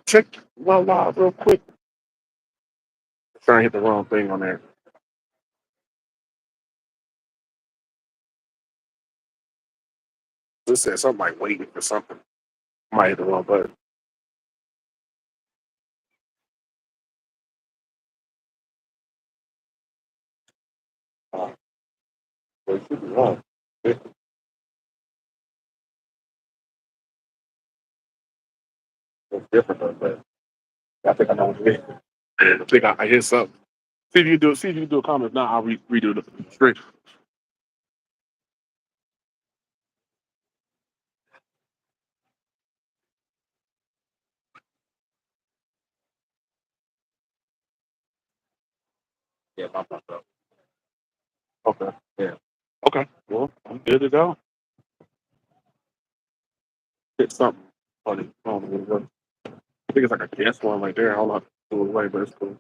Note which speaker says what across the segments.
Speaker 1: Check one live real quick. Trying to hit the wrong thing on there. This said something like waiting for something. Might hit the wrong button. Uh, but it should be wrong. It's different though, but I think I know what it is. I think I hit something. See if you do. See if you can do a comment. If not, I'll redo the straight. Yeah, my fault. Okay. Yeah. Okay. Well, I'm good to go. Hit something funny. I don't know what it was. I think it's like a guest one right there. I'll have to do it away, but it's cool.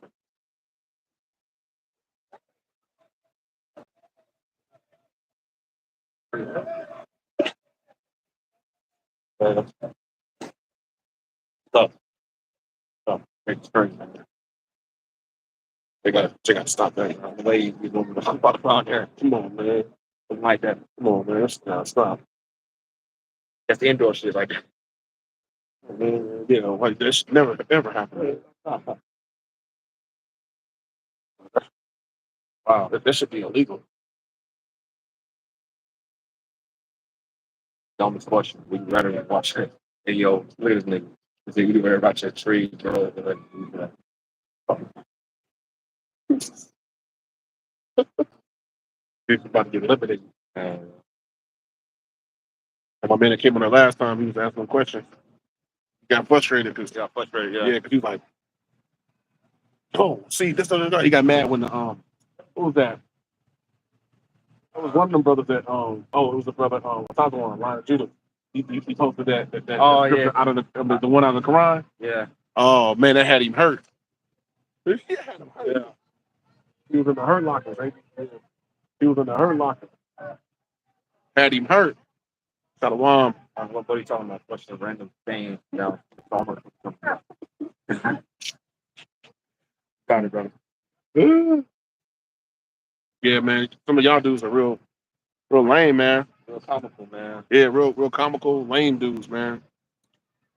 Speaker 1: Stuff. Stuff. Make strange. They got to stop that. The way you doing the about around there. Come on, man. Something like that. Come on, man. Stop. That's the indoor shit like that. Man, you know, like this never ever happened. Wow, that should be illegal. Dumbest question. We rather watch it. Hey, yo, look at this nigga. He said, you worry about your tree, bro. He's about to get eliminated. And my man that came on there last time, he was asking a question. He got frustrated because yeah, because he was like, "Oh, see, this, He got mad when the what was that? It was one of them brothers that it was the brother Tazwan, Lion of Judah. He posted that scripture out of the one out of the Quran. Yeah. Oh man, that had him hurt. He had him hurt. Yeah. He was in the hurt locker, right? Yeah. He was in the hurt locker. Had him hurt. Shalom. What are you talking about? What's the random thing? No. Got it, brother. Yeah, man. Some of y'all dudes are real lame, man. Real comical, man. Yeah, real comical, lame dudes, man.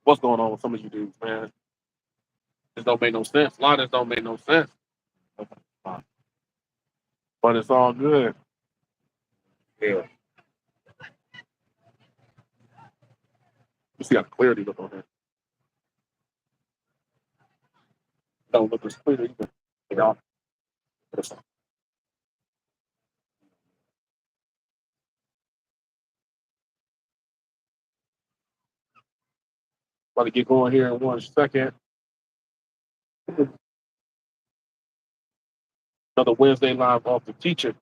Speaker 1: What's going on with some of you dudes, man? This don't make no sense. A lot of this don't make no sense. But it's all good. Yeah. You see how clarity look on here. Don't look as clear either. You know? About to get going here in 1 second. Another Wednesday live off the teacher.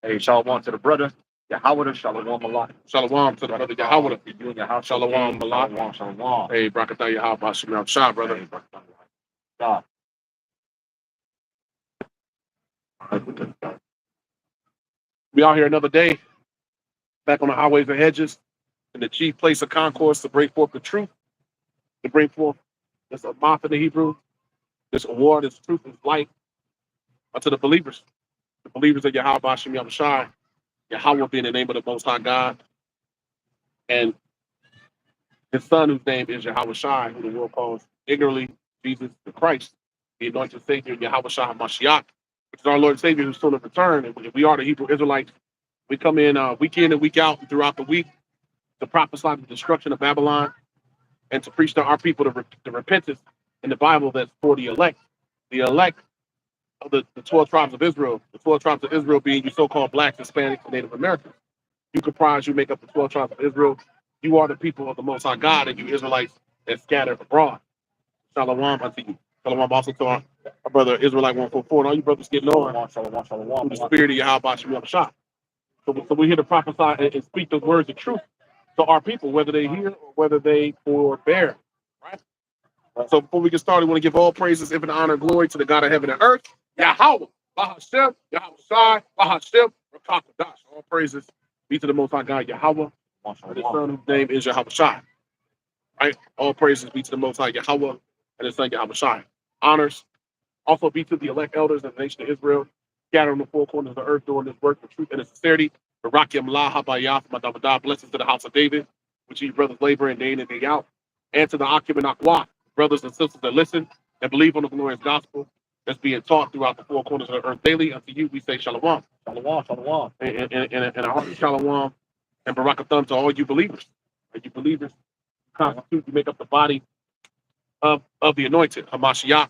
Speaker 1: Hey, shalom to the brother. Yahweh, shalom malak. Shalom to the brother Yahweh. You and your house. Shalom malak. Shalom. Hey, Brakatah Yahweh, Bashim Shah, brother. Hey, God. We out here another day, back on the highways and hedges, in the chief place of concourse to break forth the truth, to bring forth this Amath in the Hebrew, this award, this truth, this light unto the believers of Yahweh Bashim Yahushai, Yahweh being the name of the Most High God, and his son, whose name is Yahweh Shai, who the world calls ignorantly Jesus the Christ, the anointed Savior, Yahweh Shai Mashiach, which is our Lord and Savior who's soon to return. And we are the Hebrew Israelites We come in week in and week out and throughout the week to prophesy the destruction of Babylon and to preach to our people the repentance in the Bible that's for the elect. The elect of the 12 tribes of Israel, the 12 tribes of Israel being you so-called blacks, Hispanics, and Native Americans. You make up the 12 tribes of Israel. You are the people of the Most High God, and you Israelites that scattered abroad. Shalom unto you. Shalom also to our brother Israelite 144, and all you brothers getting on through the spirit of Yahweh Shem Shah. So we're here to prophesy and speak the words of truth to our people, whether they hear or whether they forbear. Right? So before we get started, we want to give all praises, infinite honor, and glory to the God of heaven and earth, Yahweh, Bahashem, Yahweh Shai, Bahashem, Rakakadash. All praises be to the Most High God, Yahweh, and His Son, whose name is Yahweh Shai. Right? All praises be to the Most High Yahweh and His Son, Yahweh Shai. Honors also be to the elect elders of the nation of Israel, scattered on the four corners of the earth doing this work for truth and sincerity. Barakim La Habayah, Madabada, blessings to the house of David, which you brothers labor in day in and day out, and to the Akim and Akwa, brothers and sisters that listen and believe on the glorious gospel that's being taught throughout the four corners of the earth daily. Unto you, we say shalom. Shalom, shalom. And a hearty shalom and barakatham to all you believers. And you believers constitute, you make up the body of the anointed, Hamashiach.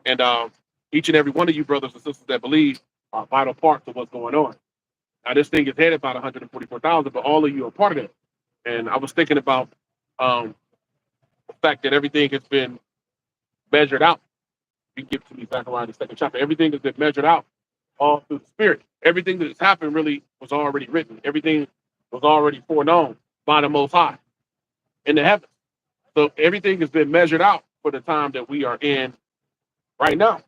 Speaker 1: And each and every one of you brothers and sisters that believe are vital parts of what's going on. Now, this thing is headed about 144,000, but all of you are part of it. And I was thinking about the fact that everything has been measured out. You give to me Zechariah the second chapter. Everything has been measured out all through the Spirit. Everything that has happened really was already written. Everything was already foreknown by the Most High in the heavens. So everything has been measured out for the time that we are in right now.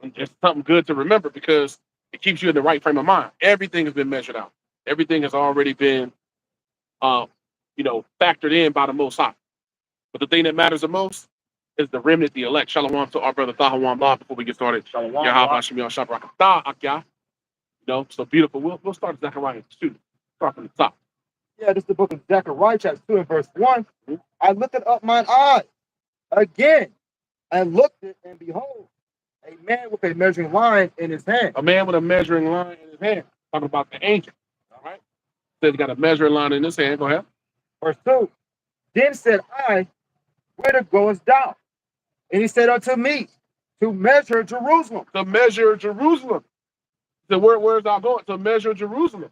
Speaker 1: And it's something good to remember because it keeps you in the right frame of mind. Everything has been measured out. Everything has already been, factored in by the Most High. But the thing that matters the most is the remnant, the elect. Shalom to our brother Tahawam Law before we get started. Shalom. So beautiful. We'll start with Zechariah 2. Start from the top.
Speaker 2: Yeah, this is the book of Zechariah, chapter 2 and verse 1. Mm-hmm. I lifted up mine eye again and looked it, and behold, a man with a measuring line in his hand.
Speaker 1: A man with a measuring line in his hand. Talking about the angel. All right. Says he got a measuring line in his hand. Go ahead.
Speaker 2: Verse 2. Then said I, whither goest thou? And he said unto me, to measure Jerusalem.
Speaker 1: To measure Jerusalem. So where's thou going? To measure Jerusalem.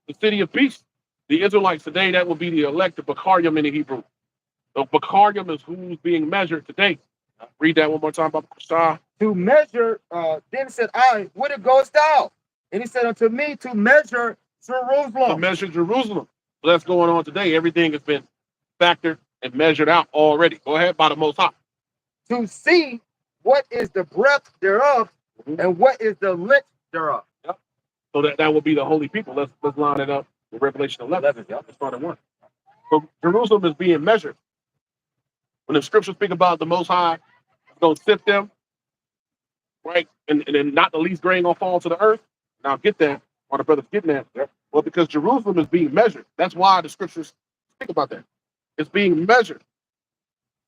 Speaker 1: The city of peace. The Israelites today, that will be the elect of Bakaryam in the Hebrew. So Bakaryam is who's being measured today. Read that one more time, Baba Kushah.
Speaker 2: To measure, then said I, whither goest thou? And he said unto me, to measure Jerusalem.
Speaker 1: To measure Jerusalem. So that's going on today. Everything has been factored and measured out already. Go ahead, by the Most High.
Speaker 2: To see what is the breadth thereof, and what is the length thereof.
Speaker 1: Yep. So that will be the holy people. Let's line it up with Revelation 11. Yep. Let's start at 1. So Jerusalem is being measured. When the scriptures speak about the Most High, it's going to sift them, right? And then not the least grain going to fall to the earth. Now get that. Why the brother's getting that? Yep. Well, because Jerusalem is being measured. That's why the scriptures speak about that. It's being measured.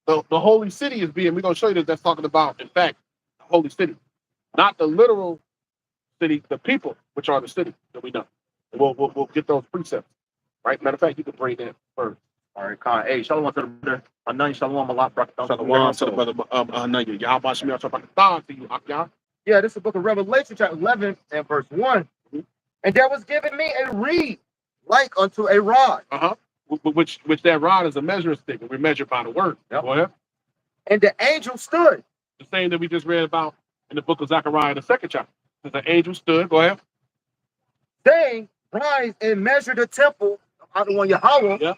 Speaker 1: The holy city is being, we're going to show you that's talking about, in fact, the holy city. Not the literal city, the people, which are the city that we know. And we'll get those precepts. Right? Matter of fact, you can bring that first.
Speaker 2: All right, Khan. Hey, shalom to the brother. Anan shalom a lot, brother.
Speaker 1: Shalom to the brother. Anan. Yahweh Shem Yahweh to you, Akya.
Speaker 2: Yeah, this is the book of Revelation, chapter 11 and verse 1. Mm-hmm. And there was given me a reed like unto a rod.
Speaker 1: Which that rod is a measuring stick, and we're measured by the word. Yep. Go ahead.
Speaker 2: And the angel stood.
Speaker 1: The same that we just read about in the book of Zechariah, the second chapter. The angel stood. Go ahead.
Speaker 2: Saying, rise and measure the temple of Adonai Yahweh, yeah,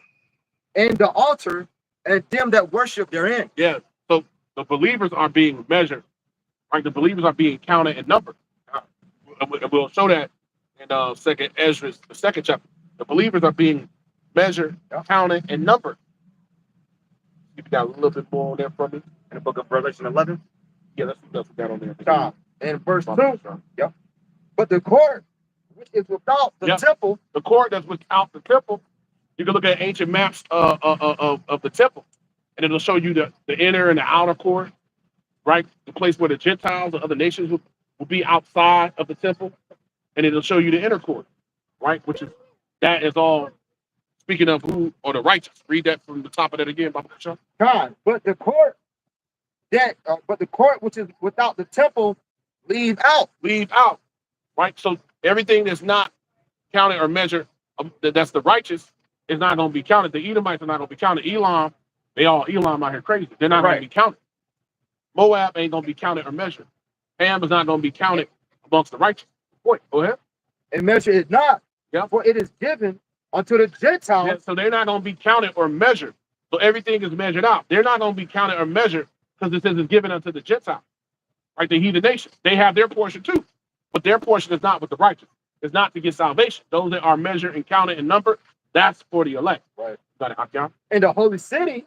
Speaker 2: and the altar, and them that worship therein.
Speaker 1: Yeah. So the believers are being measured. Right? The believers are being counted and numbered. And we'll show that in Second Ezra, the second chapter. The believers are being measured, counted, and numbered. You got a little bit more on there from me
Speaker 2: in the book of Revelation 11.
Speaker 1: Yeah, let's see what we got on there.
Speaker 2: In verse 2. Yep. But the court which is without the temple.
Speaker 1: The court that's without the temple. You can look at ancient maps of the temple, and it'll show you the inner and the outer court, right? The place where the Gentiles or other nations will be outside of the temple, and it'll show you the inner court. right? Which is that is all speaking of who or the righteous. Read that from the top of that again, Baba Kasha.
Speaker 2: God, but the court which is without the temple, leave out.
Speaker 1: Leave out, right? So everything that's not counted or measured, that's the righteous, is not going to be counted. The Edomites are not going to be counted. Elam, Elam out here crazy. They're not going to be counted. Moab ain't going to be counted or measured. Ham is not going to be counted amongst the righteous. Boy, go ahead.
Speaker 2: And measure it not,
Speaker 1: Yeah.
Speaker 2: for it is given unto the Gentiles.
Speaker 1: Yeah, so they're not going to be counted or measured. So everything is measured out. They're not going to be counted or measured because it says it's given unto the Gentiles, right? The heathen nations. They have their portion too, but their portion is not with the righteous. It's not to get salvation. Those that are measured and counted and numbered, that's for the elect.
Speaker 2: Right.
Speaker 1: Got it, Hakyam?
Speaker 2: In the holy city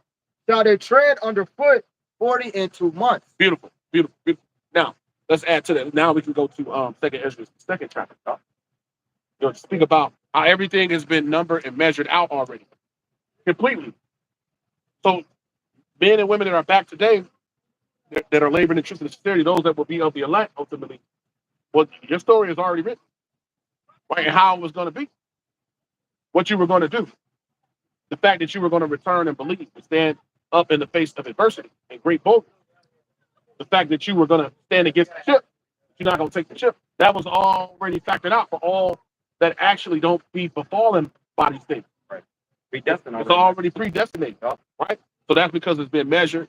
Speaker 2: shall they tread underfoot 42 months.
Speaker 1: Beautiful, beautiful, beautiful. Now, let's add to that. Now we can go to Second Ezra, second chapter. To speak about how everything has been numbered and measured out already, completely. So, men and women that are back today, that are laboring in truth and sincerity, those that will be of the elect ultimately, well, your story is already written, right? And how it was going to be, what you were going to do, the fact that you were going to return and believe, and stand up in the face of adversity and great boldness, the fact that you were going to stand against the ship, you're not going to take the ship. That was already factored out for all that actually don't be befallen by these things.
Speaker 2: Right. Predestined.
Speaker 1: It's already predestinated, right? So that's because it's been measured,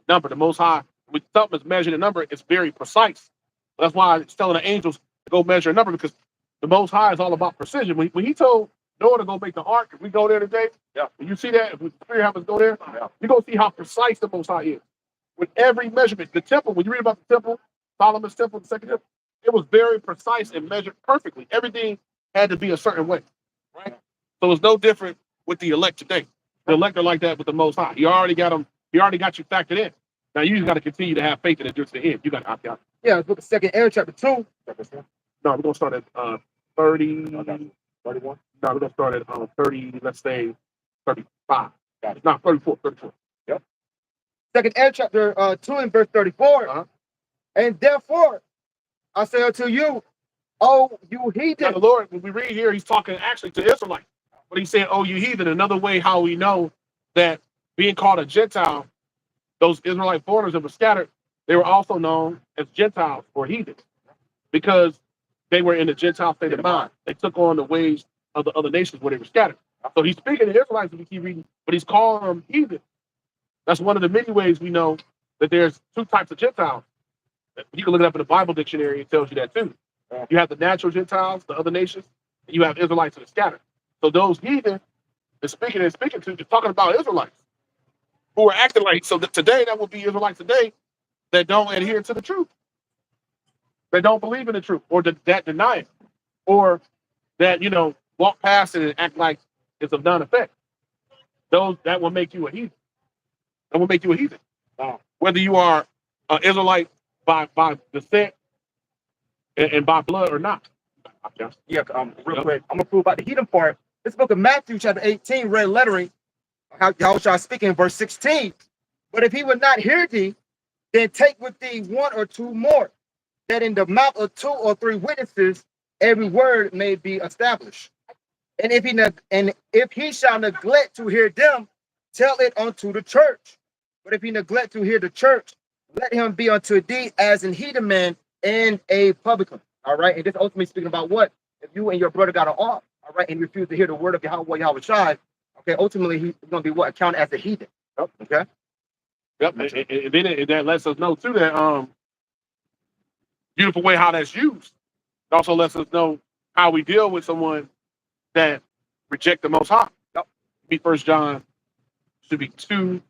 Speaker 1: numbered. The Most High, when something is measured and numbered, it's very precise. That's why it's telling the angels to go measure a number, because the Most High is all about precision. When he told Noah to go make the ark, if we go there today, when you see that, if we have us go there, you're going to see how precise the Most High is. With every measurement, the temple, when you read about the temple, Solomon's temple, the second temple, it was very precise and measured perfectly. Everything had to be a certain way, right? So it's no different with the elect today. The elect are like that with the Most High. He already got them. He already got you factored in. Now you just got to continue to have faith in it just to the end. You got to opt out.
Speaker 2: Yeah, let's look at Second Ezra chapter 2.
Speaker 1: No, we're gonna start at 30. 31. No, we're gonna start at 30. Let's say 35. Got it. No, 34. 34. Yep.
Speaker 2: Second Ezra chapter 2 and verse 34.
Speaker 1: Uh-huh.
Speaker 2: And therefore, I say unto you, oh, you heathen.
Speaker 1: Now the Lord, when we read here, he's talking actually to Israelites. But he's saying, oh, you heathen. Another way how we know that being called a Gentile, those Israelite foreigners that were scattered, they were also known as Gentiles or heathens, because they were in the Gentile state of mind. They took on the ways of the other nations where they were scattered. So he's speaking to Israelites, if you keep reading, but he's calling them heathen. That's one of the many ways we know that there's two types of Gentiles. You can look it up in the Bible dictionary, it tells you that too. You have the natural Gentiles, the other nations, and you have Israelites that are scattered. So those heathen is speaking to, is talking about Israelites who are acting like, so that today that would be Israelites today that don't adhere to the truth. They don't believe in the truth, or that deny it, or that, walk past it and act like it's of none effect. Those that will make you a heathen. That will make you a heathen. Whether you are an Israelite by descent and by blood or not.
Speaker 2: Yeah, real quick, I'm gonna prove about the heathen part. This book of Matthew, chapter 18, red lettering, how shall I speak in verse 16? But if he would not hear thee, then take with thee one or two more, that in the mouth of 2 or 3 witnesses every word may be established. And if he shall neglect to hear them, tell it unto the church. But if he neglect to hear the church, let him be unto thee as an heathen man and a publican. All right, and this ultimately speaking about what? If you and your brother got an off, all right, and you refuse to hear the word of Yahweh Shai, okay, ultimately he's going to be what? Accounted as a heathen.
Speaker 1: Yep.
Speaker 2: Okay.
Speaker 1: Yep. And then that lets us know too that beautiful way how that's used. It also lets us know how we deal with someone that reject the Most High. Yep. Be 1 John should be 2,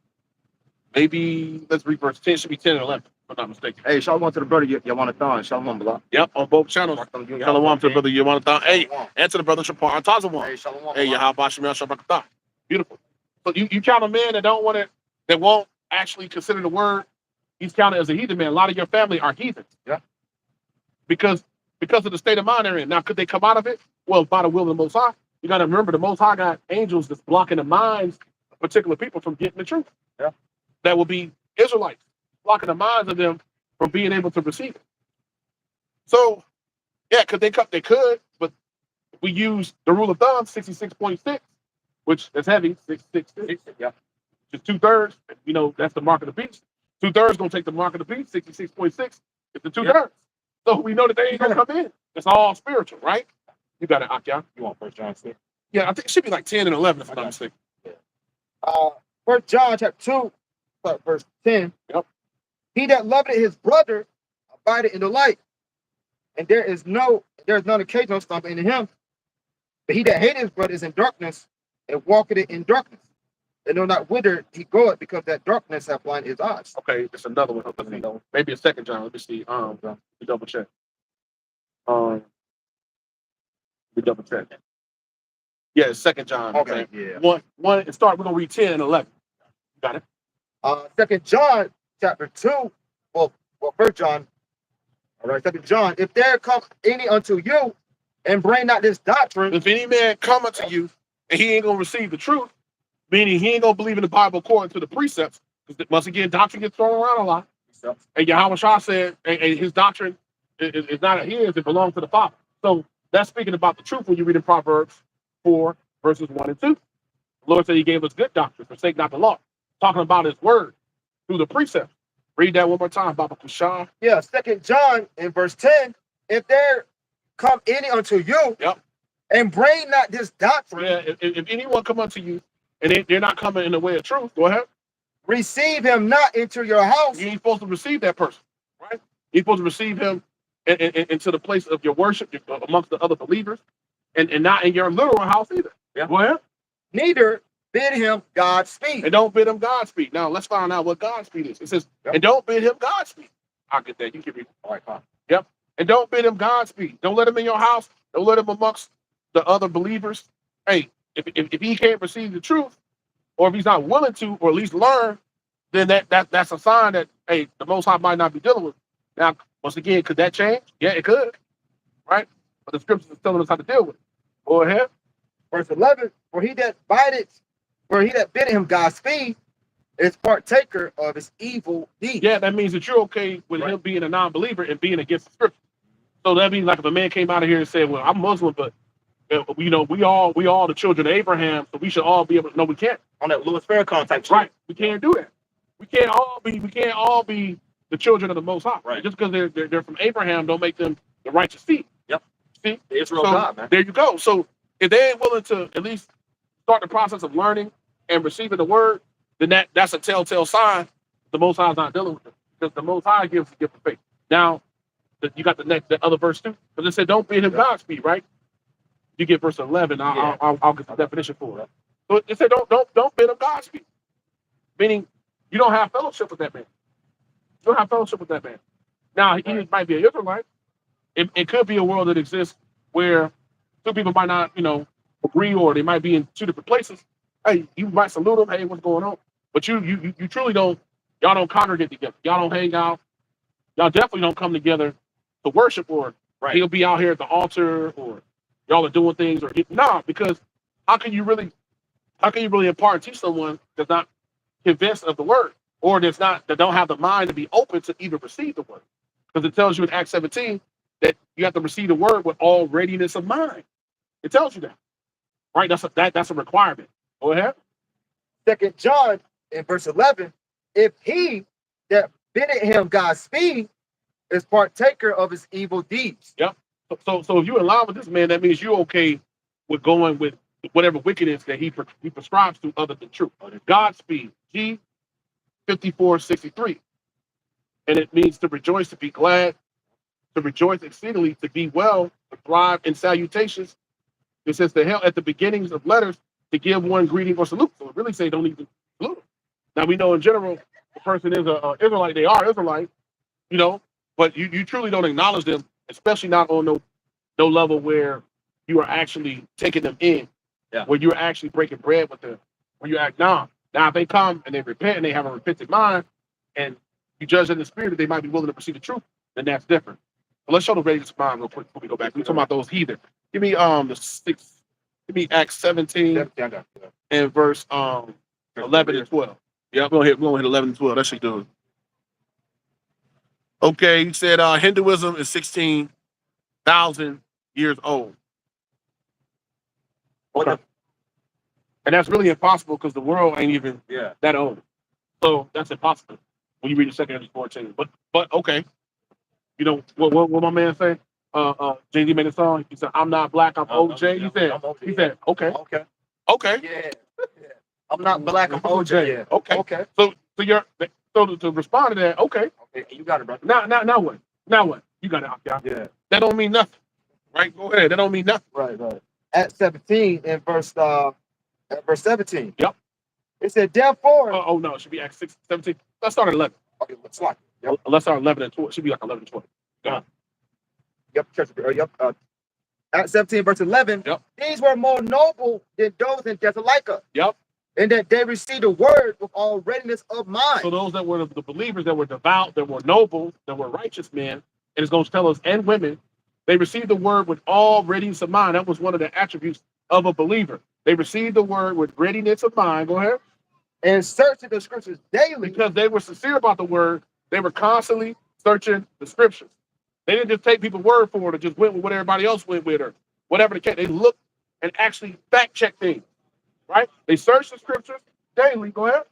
Speaker 1: maybe let's read verse 10. Should be 10 and 11. If I'm not mistaken.
Speaker 2: Hey, shalom to the brother Yawanathan. Shalom, beloved.
Speaker 1: Yep, on both channels. Shalom to the brother Yawanathan. Hey, and to the brother Shapar Antazawam.
Speaker 2: Hey, shalom.
Speaker 1: Hey, Yahweh Shemel Shabakatah. Beautiful. So you count a man that don't want it, that won't actually consider the word, he's counted as a heathen man. A lot of your family are heathens. Yeah. Because of the state of mind they're in. Now, could they come out of it? Well, by the will of the Most High. You got to remember, the Most High got angels that's blocking the minds of particular people from getting the truth. Yeah. That will be Israelites, blocking the minds of them from being able to receive it. So, yeah, could they come? They could, but we use the rule of thumb, 66.6, which is heavy, 666.
Speaker 2: Yeah.
Speaker 1: Just 2/3. You know, that's the mark of the beast. 2/3 gonna take the mark of the beast. 66.6 is the 2/3. So we know that they ain't gonna come in. It's all spiritual, right? You got it, Akya.
Speaker 2: You want 1 John 6?
Speaker 1: Yeah, I think it should be like 10 and 11 if I'm not mistaken.
Speaker 2: 1 John chapter 2, verse 10.
Speaker 1: Yep.
Speaker 2: He that loveth his brother abideth in the light, and there is none occasional stumbling in him. But he that hateth his brother is in darkness, and walketh in darkness, and know not whither he goeth, because that darkness hath blinded his eyes.
Speaker 1: Okay, it's another one. Maybe a second John. Let me see. Let me double check. We double check. Yeah, it's second John.
Speaker 2: Okay, yeah.
Speaker 1: One. It start. We're gonna read 10 and 11. You got it.
Speaker 2: 2 John chapter 2. Well, 1 John. All right, 2 John. If there come any unto you, and bring not this doctrine.
Speaker 1: If any man come unto you, and he ain't gonna receive the truth, meaning he ain't gonna believe in the Bible according to the precepts, because once again, doctrine gets thrown around a lot. And Yahweh Shah said, and his doctrine is not his; it belongs to the Father. So that's speaking about the truth when you read in Proverbs 4, verses 1 and 2. The Lord said he gave us good doctrine, forsake not the law. Talking about his word through the precepts. Read that one more time, Baba Kushah.
Speaker 2: Yeah, 2 John in verse 10. If there come any unto you, and bring not this doctrine.
Speaker 1: Yeah, if anyone come unto you, and they're not coming in the way of truth, go ahead.
Speaker 2: Receive him not into your house.
Speaker 1: You ain't supposed to receive that person, right? You're supposed to receive him into the place of your worship amongst the other believers, and not in your literal house either.
Speaker 2: Yeah.
Speaker 1: Go ahead.
Speaker 2: Neither bid him Godspeed.
Speaker 1: And don't bid him Godspeed. Now let's find out what Godspeed is. It says, and don't bid him Godspeed. I'll get that. You can read. All right, fine. Yep. And don't bid him Godspeed. Don't let him in your house. Don't let him amongst the other believers. Hey, if he can't receive the truth, or if he's not willing to, or at least learn, then that's a sign that, hey, the Most High might not be dealing with. Now, once again, could that change? Yeah, it could, right? But the scriptures is telling us how to deal with it. Go ahead.
Speaker 2: Verse 11, for he that bid him Godspeed is partaker of his evil deeds.
Speaker 1: Yeah, that means that you're okay with him being a non-believer and being against the scripture. So that means like if a man came out of here and said, well, I'm Muslim, but you know, we all the children of Abraham, so we should all be able to. No, we can't.
Speaker 2: On that Louis Farrakhan type.
Speaker 1: Right. We can't do that. We can't all be the children of the Most High.
Speaker 2: Right.
Speaker 1: Just because they're from Abraham don't make them the righteous seed.
Speaker 2: Yep.
Speaker 1: See?
Speaker 2: The Israel God, man.
Speaker 1: There you go. So if they ain't willing to at least start the process of learning and receiving the word, then that's a telltale sign the Most High is not dealing with them. Because the Most High gives the gift of faith. Now, you got the other verse too. Because it said, don't bid him Godspeed, right? You get verse 11. I'll get the definition for it. So it said, don't bid him Godspeed. Meaning, you don't have fellowship with that man. You don't have fellowship with that man. Now, he might be an Israelite. It could be a world that exists where two people might not, agree, or they might be in two different places. Hey, you might salute them. Hey, what's going on? But you truly don't. Y'all don't congregate together. Y'all don't hang out. Y'all definitely don't come together to worship, or he'll be out here at the altar, or y'all are doing things, or because how can you really impart and teach someone that's not convinced of the word, or that don't have the mind to be open to even receive the word? Because it tells you in Acts 17 that you have to receive the word with all readiness of mind. It tells you that, right? That's a requirement. Go ahead.
Speaker 2: 2 John in verse 11, if he that biddeth him Godspeed is partaker of his evil deeds.
Speaker 1: Yep. So if you're in line with this man, that means you're okay with going with whatever wickedness that he prescribes to other than truth. Godspeed, G5463. And it means to rejoice, to be glad, to rejoice exceedingly, to be well, to thrive in salutations. It says to help at the beginnings of letters to give one greeting or salute. So it really say don't even salute them. Now we know in general the person is a Israelite, they are Israelite, but you truly don't acknowledge them, especially not on no level where you are actually taking them in, where you're actually breaking bread with them, where you act now if they come and they repent and they have a repentant mind, and you judge in the spirit that they might be willing to receive the truth, then that's different. But let's show the readiness of mind real quick before we go back. We're talking about those heathen. Give me give me Acts 17 and verse 11 and 12. Yeah, we're gonna hit 11 and 12. That should do it. Okay, you said Hinduism is 16,000 years old. Okay. And that's really impossible because the world ain't even that old. So that's impossible when you read the 2 Ezra 14. But okay. You know what my man say? Jay-Z made a song. He said, "I'm not black, I'm OJ." He said, okay.
Speaker 2: Yeah. I'm not black, I'm OJ. Yeah.
Speaker 1: Okay. So to respond to that, okay.
Speaker 2: You got it, bro.
Speaker 1: Now what? Now what? You got it,
Speaker 2: Yeah.
Speaker 1: That don't mean nothing. Right? Go ahead. That don't mean nothing.
Speaker 2: Right. At 17 in verse 17.
Speaker 1: Yep.
Speaker 2: It said, therefore.
Speaker 1: Oh no, it should be Acts 6, 17. Let's start at 11.
Speaker 2: Okay, let's start. Yep.
Speaker 1: Let's start at 11 and 12. It should be like 11 and 12.
Speaker 2: Yep. At 17 verse 11.
Speaker 1: Yep.
Speaker 2: These were more noble than those in Thessalonica.
Speaker 1: Yep.
Speaker 2: And that they received the word with all readiness of mind.
Speaker 1: So those that were the believers that were devout, that were noble, that were righteous men, and it's going to tell us, and women, they received the word with all readiness of mind. That was one of the attributes of a believer. They received the word with readiness of mind. Go ahead.
Speaker 2: And searching the scriptures daily.
Speaker 1: Because they were sincere about the word, they were constantly searching the scriptures. They didn't just take people's word for it or just went with what everybody else went with or whatever the case. They looked and actually fact check things, right? They searched the scriptures daily. Go ahead.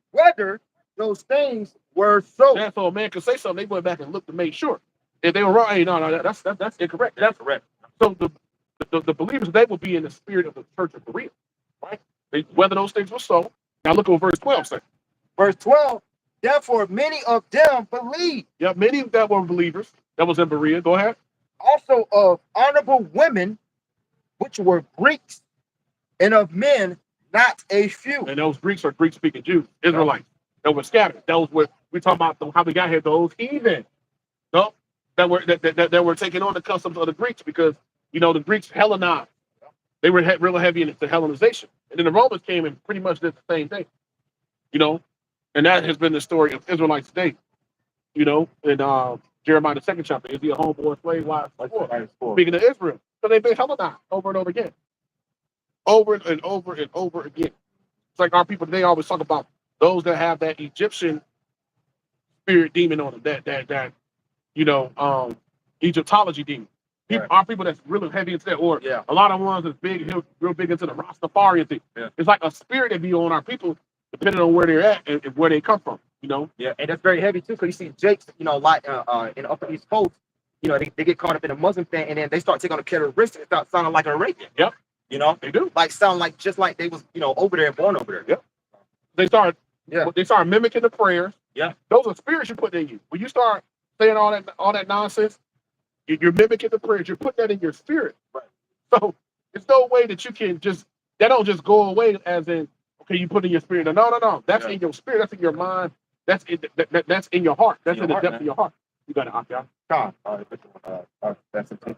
Speaker 2: Whether those things were so.
Speaker 1: That's all man could say something. They went back and looked to make sure. If they were wrong, hey, no, that's incorrect. That's correct. So the believers, they will be in the spirit of the church of Berea, right? Whether those things were so. Now look what verse 12 says.
Speaker 2: Verse 12, therefore many of them believed.
Speaker 1: Yeah, many of them were believers. That was in Berea. Go ahead.
Speaker 2: Also of honorable women, which were Greeks, and of men, not a few.
Speaker 1: And those Greeks are Greek-speaking Jews, Israelites, that were scattered. Those were, we talking about how we got here, those heathen, no, that were taking on the customs of the Greeks because, you know, the Greeks Hellenized. They were real heavy into Hellenization. And then the Romans came and pretty much did the same thing, you know, and that has been the story of Israelites today, you know, in Jeremiah the 2nd chapter. Is he a homeboy slave? Why? Speaking of Israel. So they've been Hellenized over and over again. Over and over and over again. It's like our people today always talk about those that have that Egyptian spirit demon on them, that you know, Egyptology demon. People, our people that's really heavy into that, or a lot of ones that's big, real big into the Rastafarian thing. Yeah. It's like a spirit that be on our people, depending on where they're at and where they come from, you know?
Speaker 2: Yeah, and that's very heavy too, because you see Jakes, you know, like in the Upper East Coast, you know, they get caught up in the Muslim thing, and then they start taking on the characteristics and start sounding like an Arabian.
Speaker 1: Yep.
Speaker 2: You know?
Speaker 1: They do.
Speaker 2: Like sound like just like they was, you know, over there and born over there.
Speaker 1: Yep. They start mimicking the prayers. Yeah. Those are spirits you put in you. When you start saying all that nonsense, you're mimicking the prayers. You're putting that in your spirit. Right. So there's no way that you can that don't just go away as in, okay, you put in your spirit. No. That's in your spirit. That's in your mind. That's in your heart. That's in the depth of your heart. You got to opt out. God. That's it.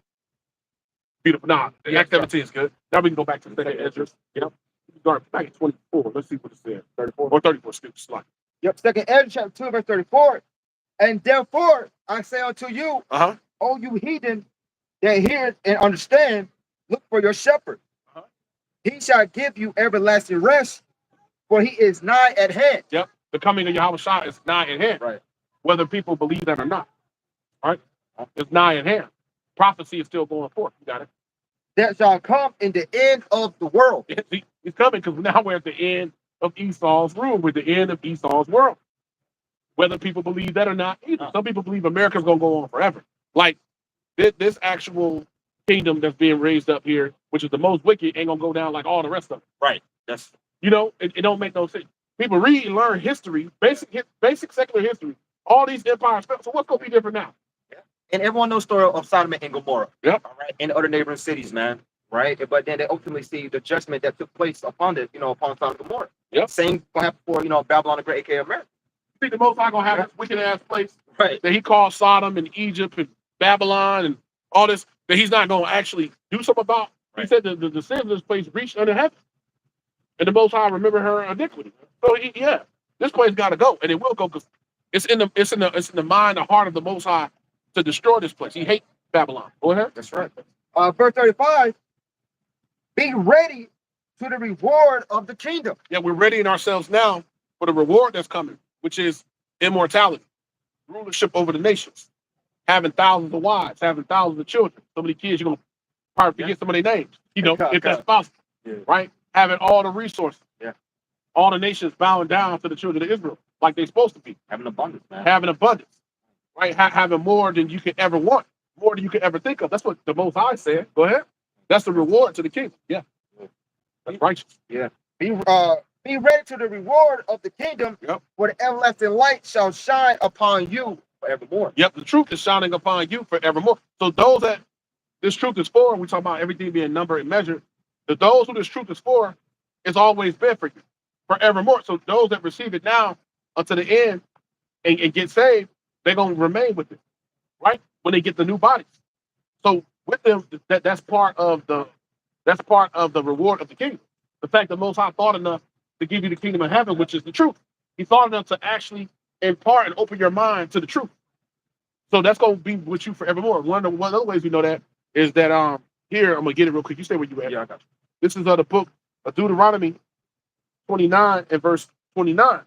Speaker 1: Beautiful. Nah, Act 17 is good. Now we can go back to the 2nd Ezra. Yep. Start back at 24. Let's see what it says. 34 or 34. Excuse me.
Speaker 2: Yep. 2nd Ezra chapter 2 verse 34. And therefore I say unto you, O you heathen that hear and understand, look for your shepherd. He shall give you everlasting rest, for he is nigh at hand.
Speaker 1: Yep. The coming of Yahweh Shah is nigh at hand. Right. Whether people believe that or not. All right. It's nigh at hand. Prophecy is still going forth. You got it.
Speaker 2: That shall come in the end of the world.
Speaker 1: He's coming because now we're at the end of Esau's rule. We're at the end of Esau's world. Whether people believe that or not, either. Some people believe America's going to go on forever. Like this actual kingdom that's being raised up here, which is the most wicked, ain't going to go down like all the rest of them. Right. That's, you know, it don't make no sense. People read and learn history, basic secular history. All these empires. So what's going to be different now?
Speaker 2: And everyone knows the story of Sodom and Gomorrah.
Speaker 1: Yep.
Speaker 2: All right. And other neighboring cities, man. Right. But then they ultimately see the judgment that took place upon it, you know, upon Sodom and Gomorrah.
Speaker 1: Yep.
Speaker 2: Same going to happen for, you know, Babylon the Great, aka America.
Speaker 1: You think the Most High going to have this wicked ass place that he called Sodom and Egypt and Babylon and all this, that he's not going to actually do something about? Right. He said the sins of this place reached under heaven. And the Most High remember her iniquity. So this place got to go, and it will go because it's in the mind, the heart of the Most High to destroy this place. He hates Babylon. Go ahead.
Speaker 2: That's right. Verse 35. Be ready to the reward of the kingdom.
Speaker 1: Yeah, we're readying ourselves now for the reward that's coming, which is immortality, rulership over the nations, having thousands of wives, having thousands of children. So many kids, you're gonna probably forget some of their names. You know, if that's possible. right? Having all the resources. All the nations bowing down to the children of Israel like they're supposed to be.
Speaker 2: Having abundance, man.
Speaker 1: Having abundance, right? Having more than you could ever want, more than you could ever think of. That's what the Most High said. Go ahead. That's the reward to the kingdom. Yeah. That's righteous.
Speaker 2: Yeah. Be ready to the reward of the kingdom, for the everlasting light shall shine upon you forevermore.
Speaker 1: Yep, the truth is shining upon you forevermore. So those that this truth is for, we talk about everything being numbered and measured. Those who this truth is for, it's always been for you forevermore. So those that receive it now unto the end and get saved, they're gonna remain with it, right? When they get the new bodies. So with them, that's part of the reward of the kingdom. The fact that Most High thought enough to give you the kingdom of heaven, which is the truth. He thought enough to actually impart and open your mind to the truth. So that's gonna be with you forevermore. One of the other ways we know that is that here, I'm gonna get it real quick. You say where you at.
Speaker 2: Yeah, I got you.
Speaker 1: This is the book of Deuteronomy 29 and verse 29.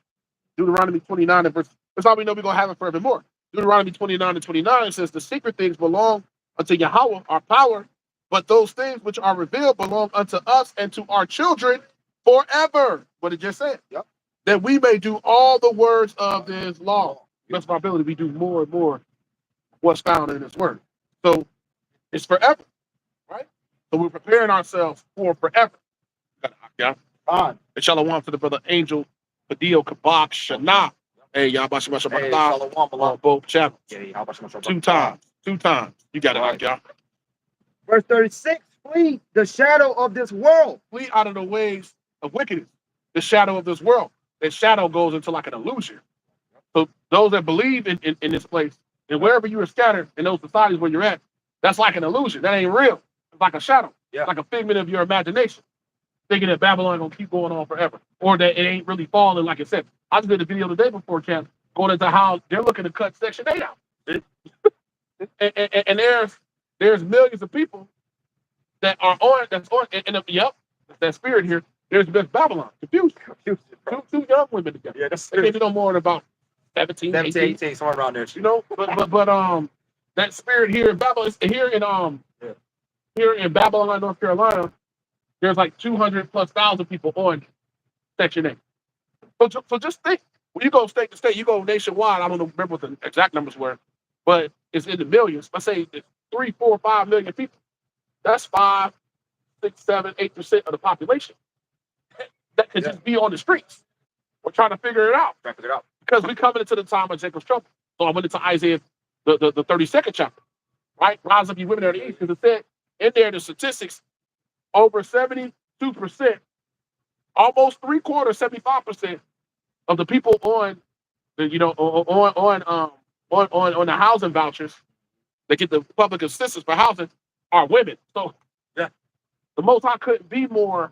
Speaker 1: Deuteronomy 29 and verse. That's how we know we're gonna have it forevermore. Deuteronomy 29 and 29 says, the secret things belong unto Yahweh, our power, but those things which are revealed belong unto us and to our children forever. What it just said.
Speaker 2: Yep.
Speaker 1: That we may do all the words of this law. That's of our ability. We do more and more what's found in this word. So it's forever, right? So we're preparing ourselves for forever. Yeah. And shalom to the brother Angel, Padil, Kabak, Shana. Hey, y'all, on both chapters. Two times. You got it, y'all.
Speaker 2: Verse 36, flee the shadow of this world.
Speaker 1: Flee out of the ways of wickedness. The shadow of this world. That shadow goes into like an illusion. So those that believe in this place, and wherever you are scattered in those societies where you're at, that's like an illusion. That ain't real. It's like a shadow.
Speaker 2: Yeah.
Speaker 1: Like a figment of your imagination. Thinking that Babylon gonna keep going on forever. Or that it ain't really falling like it said. I just did a video the day before camp going into how they're looking to cut Section 8 out. and there's millions of people that are on, that spirit here. There's Babylon. Confused. Two young women together.
Speaker 2: Yeah, that's
Speaker 1: they can't be no more than about 17,
Speaker 2: 18, somewhere around there.
Speaker 1: You know, but that spirit here in Babylon, here in Babylon, North Carolina, there's like 200,000+ people on Section 8. So just think, when you go state to state, you go nationwide. I don't remember what the exact numbers were, but it's in the millions. Let's say it's 3, 4, 5 million people. That's 5, 6, 7, 8% of the population that could just be on the streets. We're trying to figure it out. Because we're coming into the time of Jacob's trouble. So I went into Isaiah, the 32nd chapter, right? Rise up, you women of the east, because it said in there the statistics, over 72%, almost 3/4, 75% of the people on the on the housing vouchers that get the public assistance for housing are women. So the Most High couldn't be more.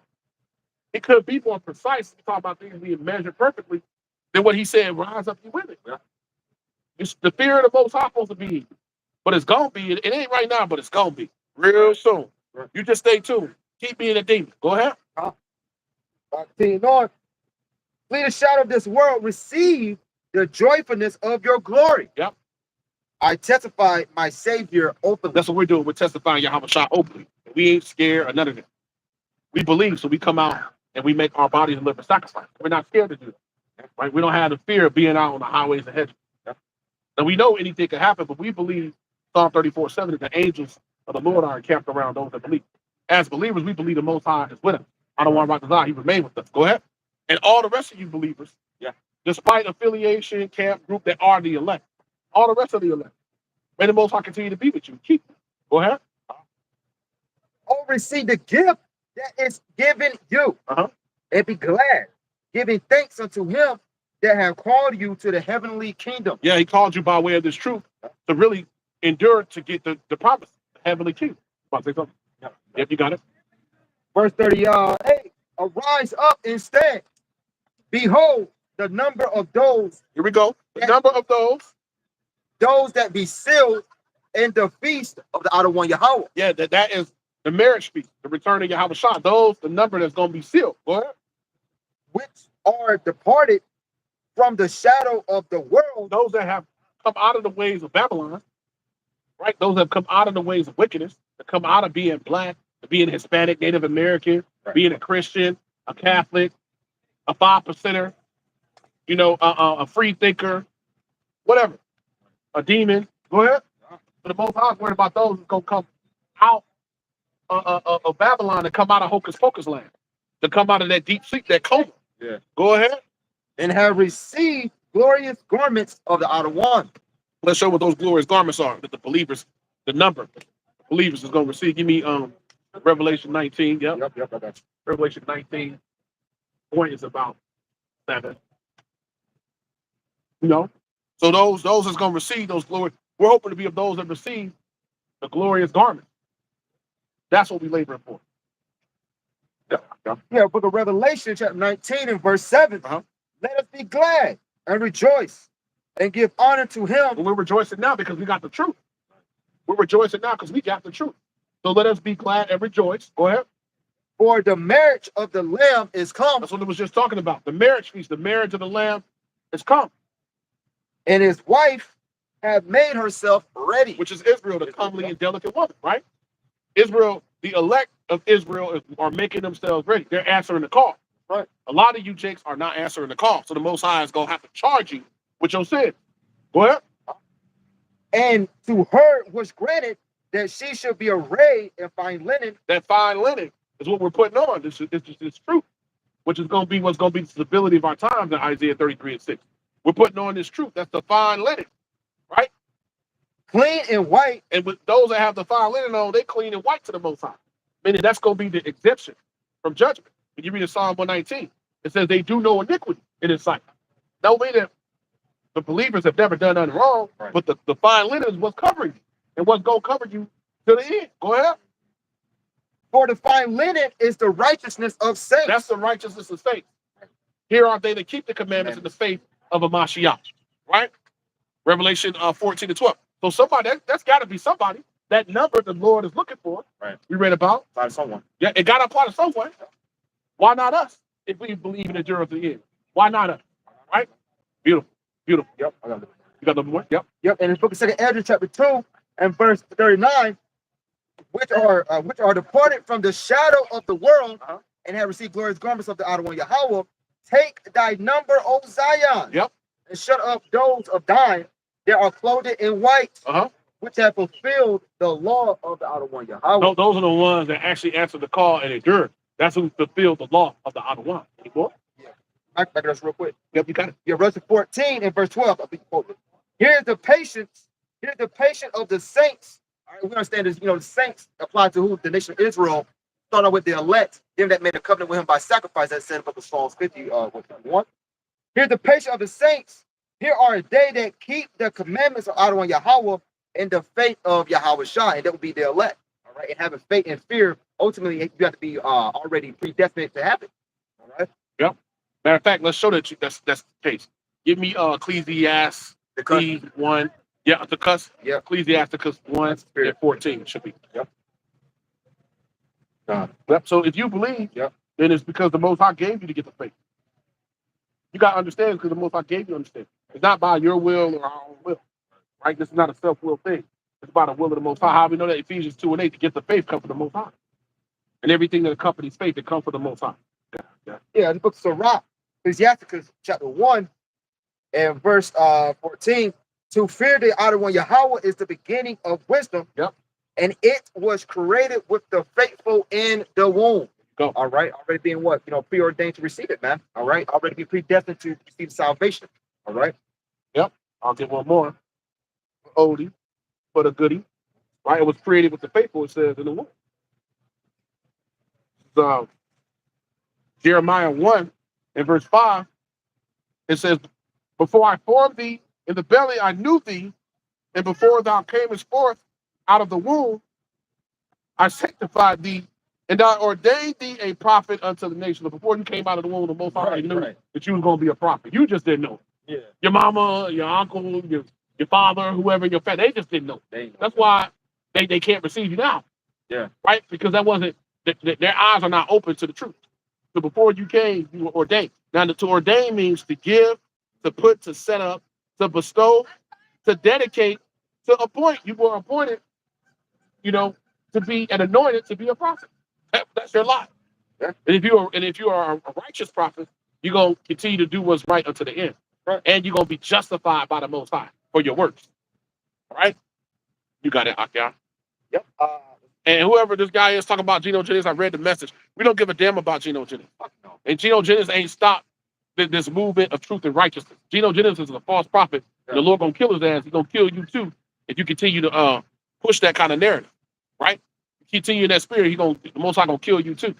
Speaker 1: It could be more precise. We talk about things being measured perfectly than what he said. Rise up, you women. Yeah. It's the fear of the Most High supposed to be, but it's gonna be. It ain't right now, but it's gonna be real soon. Right. You just stay tuned. Keep being a demon. Go ahead.
Speaker 2: Lord, flee the shadow of this world. Receive the joyfulness of your glory.
Speaker 1: Yep.
Speaker 2: I testify my Savior openly.
Speaker 1: That's what we're doing. We're testifying Yahweh Shah openly. We ain't scared or none of that. We believe, so we come out and we make our bodies a living sacrifice. We're not scared to do that. Right? We don't have the fear of being out on the highways and hedges. And we know anything can happen, but we believe Psalm 34:7 that the angels of the Lord are encamped around those that believe. As believers, we believe the Most High is with us. I don't want to rock the eye. He remained with us. Go ahead. And all the rest of you believers, despite affiliation, camp, group, that are the elect, all the rest of the elect, may the Most High continue to be with you. Keep it. Go ahead.
Speaker 2: Oh, receive the gift that is given you, and be glad, giving thanks unto him that have called you to the heavenly kingdom.
Speaker 1: Yeah, he called you by way of this truth to really endure to get the promise, the heavenly kingdom. Want to say something? Yep, you got it.
Speaker 2: Verse 38, arise up instead. Behold, the number of those.
Speaker 1: Here we go. The number of
Speaker 2: those that be sealed in the feast of the outer one Yahweh.
Speaker 1: Yeah, that is the marriage feast, the return of Yahweh Shah. Those, the number that's going to be sealed. Go ahead.
Speaker 2: Which are departed from the shadow of the world.
Speaker 1: Those that have come out of the ways of Babylon, right? Those that have come out of the ways of wickedness, that come out of being black, being Hispanic, Native American, being a Christian, a Catholic, a 5%er, you know, a free thinker, whatever, a demon. Go ahead. But the Most High is worried about those who's gonna come out of Babylon and come out of Hocus Pocus land, to come out of that deep sleep, that coma.
Speaker 2: Yeah.
Speaker 1: Go ahead.
Speaker 2: And have received glorious garments of the outer one.
Speaker 1: Let's show what those glorious garments are that the believers, the number of believers is gonna receive. Give me Revelation 19. Yep.
Speaker 2: Yep. I got you.
Speaker 1: Revelation 19. Point is about 7. You know, so those that's gonna receive those glory. We're hoping to be of those that receive the glorious garment. That's what we laboring for.
Speaker 2: Yeah, book of Revelation, chapter 19 and verse 7. Let us be glad and rejoice and give honor to him.
Speaker 1: And we're rejoicing now because we got the truth. We're rejoicing now because we got the truth. So let us be glad and rejoice. Go ahead.
Speaker 2: For the marriage of the Lamb is come.
Speaker 1: That's what it was just talking about. The marriage feast, the marriage of the Lamb is come.
Speaker 2: And his wife have made herself ready.
Speaker 1: Which is Israel, the comely and delicate woman, right? Israel, the elect of Israel are making themselves ready. They're answering the call.
Speaker 2: Right.
Speaker 1: A lot of you jakes are not answering the call. So the Most High is going to have to charge you with your sin. Go ahead.
Speaker 2: And to her was granted that she should be arrayed in fine linen.
Speaker 1: That fine linen is what we're putting on. This truth, which is going to be what's going to be the stability of our times in Isaiah 33 and 6. We're putting on this truth. That's the fine linen, right?
Speaker 2: Clean and white.
Speaker 1: And with those that have the fine linen on, they clean and white to the Most High. Meaning that's going to be the exemption from judgment. When you read in Psalm 119, it says they do no iniquity in his sight. That mean that the believers have never done nothing wrong, right. But the fine linen is what's covering you and what's going to cover you to the end. Go ahead.
Speaker 2: For the fine linen is the righteousness of saints.
Speaker 1: That's the righteousness of saints. Here are they that keep the commandments and the faith of a Mashiach, right? Revelation 14 to 12. So somebody, that's got to be somebody. That number the Lord is looking for,
Speaker 2: right?
Speaker 1: We read about.
Speaker 2: By someone.
Speaker 1: Yeah, it got to apply to someone. Why not us? If we believe in the journey of the end, why not us? Right? Beautiful.
Speaker 2: Yep. I got it.
Speaker 1: You got number 1? Yep.
Speaker 2: And it's book of 2 Ezra, chapter 2 and verse 39, which are departed from the shadow of the world and have received glorious garments of the outer one Yahweh. Take thy number, O Zion.
Speaker 1: Yep.
Speaker 2: And shut up those of thine that are clothed in white, which have fulfilled the law of the outer one Yahweh.
Speaker 1: No, those are the ones that actually answered the call and endured. That's who fulfilled the law of the outer one. Any more?
Speaker 2: Yeah. I got this real quick.
Speaker 1: Yep, you got it.
Speaker 2: Yeah, Revelation 14 and verse 12. Here's the patience. Here's the patience of the saints. All right, we understand this. You know, the saints apply to who? The nation of Israel. Starting with the elect, them that made a covenant with him by sacrifice. That said about the Psalms 51. Here's the patience of the saints. Here are they that keep the commandments of Adonai Yahweh and the faith of Yahweh Shai, and that would be the elect. All right, and having faith and fear, ultimately you have to be already predestined to happen. All right.
Speaker 1: Yep. Matter of fact, let's show that that's the case. Give me Ecclesiastes 1. Yeah, the cuss.
Speaker 2: Yeah.
Speaker 1: Ecclesiastes 1 and 14 should be.
Speaker 2: Yep.
Speaker 1: Yep. So if you believe, then it's because the Most High gave you to get the faith. You got to understand because the Most High gave you understanding. It's not by your will or our own will, right? This is not a self-will thing. It's by the will of the Most High. How we know that? Ephesians 2 and 8, to get the faith comes from the Most High. And everything that accompanies faith, it comes from the Most High.
Speaker 2: Yeah, the book of Sirach, Ecclesiasticus chapter 1 and verse 14. To fear the outer one Yahweh is the beginning of wisdom.
Speaker 1: Yep.
Speaker 2: And it was created with the faithful in the womb.
Speaker 1: Go.
Speaker 2: All right. Already being what? Preordained to receive it, man. All right. Already be predestined to receive salvation. All right.
Speaker 1: Yep. I'll get one more. Oldie, but a goodie. Right. It was created with the faithful, it says in the womb. So Jeremiah 1 and verse 5, it says, before I formed thee in the belly, I knew thee, and before thou camest forth out of the womb, I sanctified thee, and I ordained thee a prophet unto the nations. Before you came out of the womb, the Most High knew that you was going to be a prophet. You just didn't know.
Speaker 2: Yeah.
Speaker 1: Your mama, your uncle, your father, whoever, your family, they just didn't know. That's why they can't receive you now.
Speaker 2: Yeah.
Speaker 1: Right? Because that wasn't, their eyes are not open to the truth. So before you came, you were ordained. Now, to ordain means to give, to put, to set up, to bestow, to dedicate, to appoint. You were appointed, to be an anointed to be a prophet. That's your lot.
Speaker 2: Yeah.
Speaker 1: And if you are a righteous prophet, you're gonna continue to do what's right unto the end.
Speaker 2: Right.
Speaker 1: And you're gonna be justified by the Most High for your works. All right? You got it, Akia.
Speaker 2: Yep.
Speaker 1: And whoever this guy is talking about Geno Jennings, I read the message. We don't give a damn about Geno Jennings.
Speaker 2: Fuck no.
Speaker 1: And Geno Jennings ain't stopped this movement of truth and righteousness. Geno Jennings is a false prophet.
Speaker 2: Yeah.
Speaker 1: The Lord gonna kill his ass. He's gonna kill you too if you continue to push that kind of narrative, right? Continue in that spirit. The Most High gonna kill you too.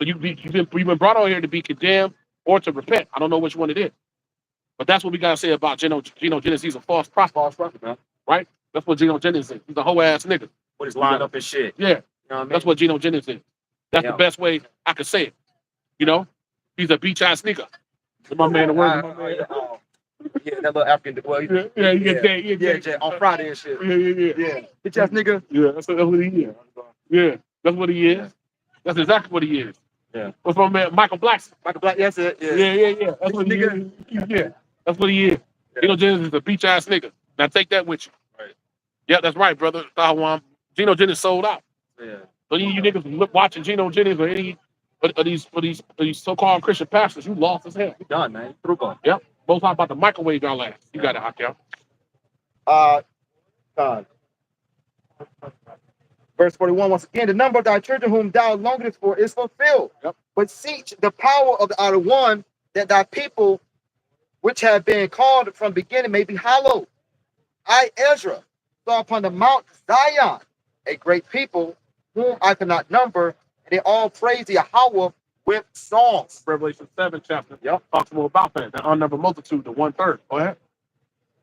Speaker 1: So you've been brought on here to be condemned or to repent. I don't know which one it is, but that's what we gotta say about Geno Jennings. He's a false prophet.
Speaker 2: False prophet, man.
Speaker 1: Right? That's what Geno Jennings is. He's a whole ass nigga.
Speaker 2: With his line up and shit.
Speaker 1: Yeah.
Speaker 2: You know what I mean?
Speaker 1: That's what Geno Jennings is. That's
Speaker 2: Yeah.
Speaker 1: the best way I could say it. You know, he's a beach ass nigga. My man, the word.
Speaker 2: Yeah, that little African. Well,
Speaker 1: You get that.
Speaker 2: Jay, on Friday and shit.
Speaker 1: Yeah.
Speaker 2: Bitch ass nigga.
Speaker 1: Yeah, that's what he is. Yeah, that's what he is.
Speaker 2: Yeah.
Speaker 1: That's exactly what he is.
Speaker 2: Yeah.
Speaker 1: What's my man, Michael Blackson?
Speaker 2: Michael Black. That's it. Yeah.
Speaker 1: Yeah. That's what he
Speaker 2: Nigga.
Speaker 1: is. Yeah, that's what he is.
Speaker 2: Yeah.
Speaker 1: Geno Jennings is a beach ass nigga. Now take that with you.
Speaker 2: Right.
Speaker 1: Yeah, that's right, brother. Geno Jennings sold out.
Speaker 2: Yeah.
Speaker 1: So you niggas watching Geno Jennings or any of these so-called Christian pastors, you lost as hell.
Speaker 2: You done, man. Through going.
Speaker 1: Yep. Both talking about the microwave y'all ass. You got it, Hakia.
Speaker 2: God. Verse 41, once again, the number of thy children whom thou longest for is fulfilled.
Speaker 1: Yep.
Speaker 2: But seek the power of the outer one, that thy people which have been called from beginning may be hallowed. I, Ezra, saw upon the Mount Zion a great people whom I cannot number, and they all praise Yahweh with songs.
Speaker 1: Revelation 7 chapter.
Speaker 2: Yep.
Speaker 1: Talks more about that. The unnumbered multitude, the 1/3. Go ahead.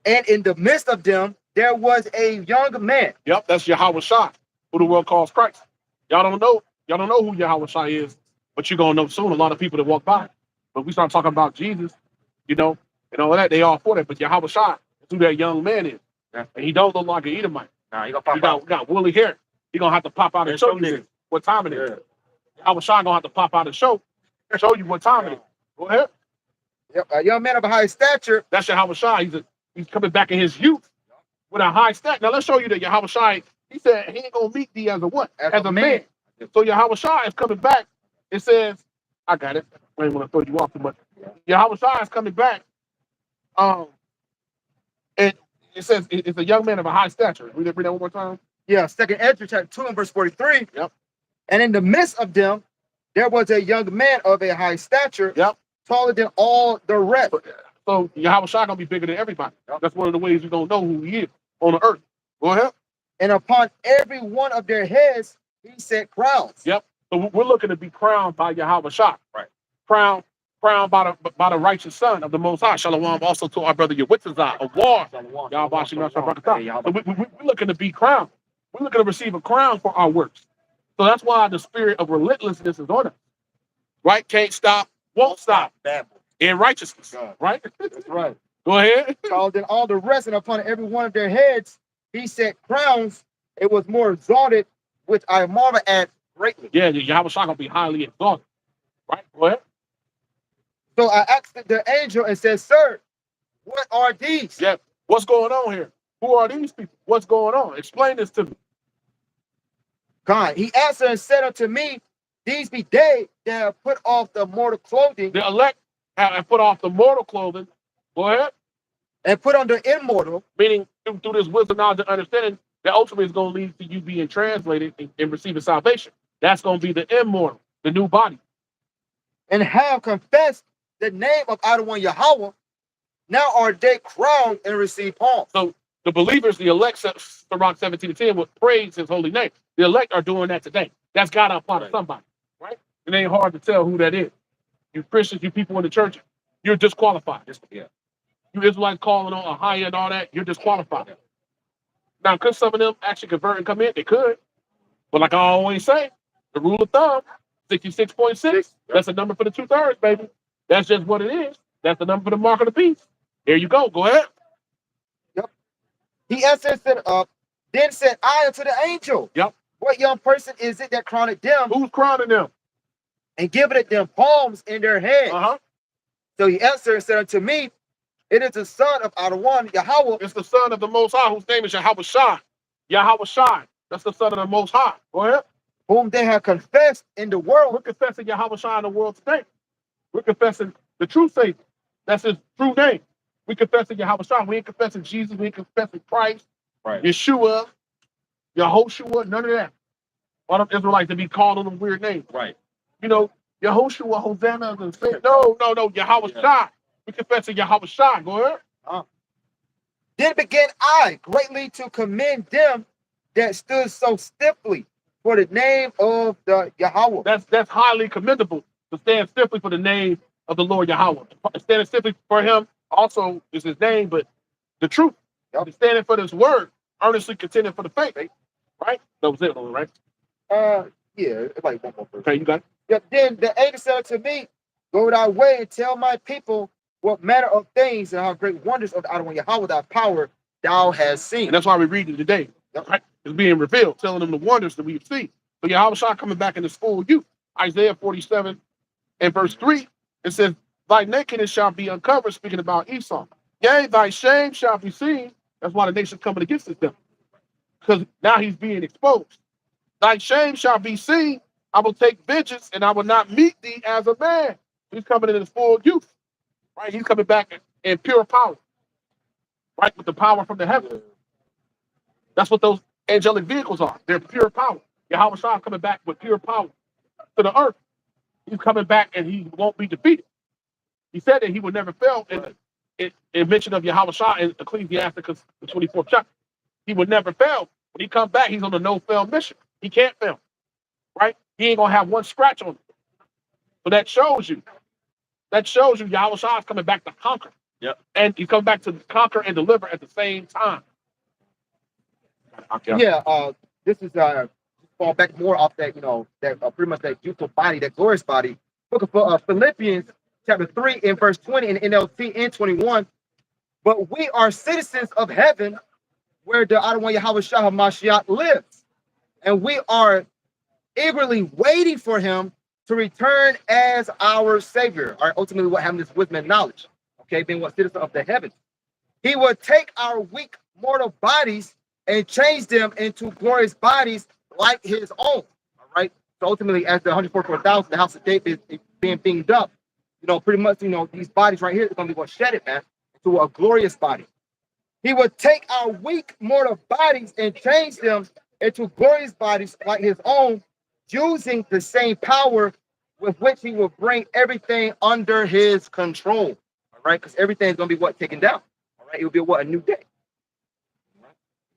Speaker 2: And in the midst of them, there was a young man.
Speaker 1: Yep, that's Yahweh Shai, who the world calls Christ. Y'all don't know who Yahweh Shai is, but you're gonna know soon. A lot of people that walk by. But we start talking about Jesus, and all that, they all for that. But Yahweh Shai is who that young man is.
Speaker 2: Yeah.
Speaker 1: And he don't look like an Edomite.
Speaker 2: Nah, he gonna pop out.
Speaker 1: Got woolly hair. He gonna have to pop out and show you what time it is.
Speaker 2: Yeah.
Speaker 1: Yahweh Shai gonna have to pop out and show you what time it is. Go ahead.
Speaker 2: Yep, a young man of a high stature.
Speaker 1: That's Yahweh Shai. He's coming back in his youth with a high stat. Now let's show you that Yahweh Shai, he said he ain't gonna meet thee as a what? As a man. So Yahweh Shai is coming back. It says, I got it. I ain't want to throw you off too much. Yahweh Shai is coming back. And it says it's a young man of a high stature. Read that one more time.
Speaker 2: Yeah, 2nd Ezra chapter 2 and verse 43.
Speaker 1: Yep.
Speaker 2: And in the midst of them, there was a young man of a high stature,
Speaker 1: Yep.
Speaker 2: taller than all the rest.
Speaker 1: So Yahweh Shai gonna be bigger than everybody. That's one of the ways you're gonna know who he is on the earth. Go ahead.
Speaker 2: And upon every one of their heads, he set crowns.
Speaker 1: Yep. So we're looking to be crowned by Yahweh Shai.
Speaker 2: Right.
Speaker 1: Crowned by the righteous son of the Most High. Shalom also to our brother Yewitzazah, a war. Yahweh So we're looking to be crowned. We're looking to receive a crown for our works. So that's why the spirit of relentlessness is on us. Right? Can't stop, won't stop. In righteousness. Right?
Speaker 2: That's right.
Speaker 1: Go ahead.
Speaker 2: Taller than all the rest, and upon every one of their heads, he set crowns. It was more exalted, which I marvel at greatly.
Speaker 1: Yeah, Yahweh Shai gonna be highly exalted. Right? Go ahead.
Speaker 2: So I asked the angel and said, Sir, what are these?
Speaker 1: Yeah. What's going on here? Who are these people? What's going on? Explain this to me.
Speaker 2: God, he answered and said unto me, These be they that have put off the mortal clothing.
Speaker 1: The elect have put off the mortal clothing. Go ahead.
Speaker 2: And put on the immortal.
Speaker 1: Meaning through this wisdom, knowledge, and understanding, that ultimately is going to lead to you being translated and receiving salvation. That's going to be the immortal, the new body.
Speaker 2: And have confessed the name of Outer One Yahweh. Now are they crowned and receive palms.
Speaker 1: So the believers, the elect, Sirach 17:10, would praise his holy name. The elect are doing that today. That's got to apply to somebody, right? It ain't hard to tell who that is. You Christians, you people in the church, you're disqualified. You Israelites calling on a higher and all that, you're disqualified. Now, could some of them actually convert and come in? They could. But like I always say, the rule of thumb, 66.6, that's a number for the 2/3, baby. That's just what it is. That's the number for the mark of the beast. There you go. Go ahead.
Speaker 2: Yep. He answered, then said I unto the angel.
Speaker 1: Yep.
Speaker 2: What young person is it that crowned them?
Speaker 1: Who's crowning them?
Speaker 2: And giving it them palms in their head.
Speaker 1: Uh-huh.
Speaker 2: So he answered and said unto me, It is the son of Outer One, Yahweh.
Speaker 1: It's the son of the Most High, whose name is Yahweh Shai. Yahweh Shai. That's the son of the Most High. Go ahead.
Speaker 2: whom they have confessed in the world.
Speaker 1: We're confessing Yahweh Shai in the world today. We're confessing the true Savior. That's his true name. We confessing Yahweh Shai. We ain't confessing Jesus. We ain't confessing Christ, Yeshua, Yehoshua, none of that. All them Israelites to be called on them weird names.
Speaker 3: Right.
Speaker 1: You know, Yehoshua, Hosanna, and say, no, Yahweh Shai. We confessing Yahweh Shai. Go ahead.
Speaker 2: Then began I greatly to commend them that stood so stiffly for the name of the Yahweh.
Speaker 1: That's highly commendable to stand stiffly for the name of the Lord Yahweh. Standing stiffly for him also is his name, but the truth.
Speaker 2: Yep.
Speaker 1: Standing for this word, earnestly contending for the faith. Right? That was it, right?
Speaker 2: Yeah, it's like one more verse.
Speaker 1: Okay, you got it.
Speaker 2: Yep. Then the angel said unto me, go thy way and tell my people what manner of things and how great wonders of the Adonai Yahweh thy power thou hast seen.
Speaker 1: And that's why we read it today.
Speaker 2: Yep.
Speaker 1: Right? It's being revealed, telling them the wonders that we've seen. So Yahweh Shai coming back in his full youth. Isaiah 47 and verse 3, it says, thy nakedness shall be uncovered, speaking about Esau. Yea, thy shame shall be seen. That's why the nation's coming against them. Because now he's being exposed. Thy shame shall be seen. I will take vengeance, and I will not meet thee as a man. He's coming in his full youth. Right? He's coming back in pure power. Right? With the power from the heavens. That's what those angelic vehicles are. They're pure power. Yahweh Shai coming back with pure power to the earth. He's coming back and he won't be defeated. He said that he would never fail in mention of Yahweh Shai in Ecclesiasticus, the 24th chapter. He would never fail. When he comes back, he's on a no-fail mission. He can't fail. Right? He ain't going to have one scratch on him. So that shows you Yahweh Shai is coming back to conquer.
Speaker 3: Yep.
Speaker 1: And he's coming back to conquer and deliver at the same time.
Speaker 2: Yeah, this is fall back more off that, that pretty much that youthful body, that glorious body. Book of Philippians chapter 3 and verse 20 in NLT and 21. But we are citizens of heaven, where the Adonai Yahweh Shai HaMashiach lives. And we are eagerly waiting for him to return as our Savior. Or ultimately what having this wisdom and knowledge. Okay, being what citizen of the heavens. He will take our weak mortal bodies and change them into glorious bodies like his own. All right. So ultimately, as the 144,000, the house of David is being beamed up, pretty much, these bodies right here are going to be what shedded, man, to a glorious body. He will take our weak mortal bodies and change them into glorious bodies like his own, using the same power with which he will bring everything under his control. All right. Because everything is going to be taken down. All right. It will be a new day.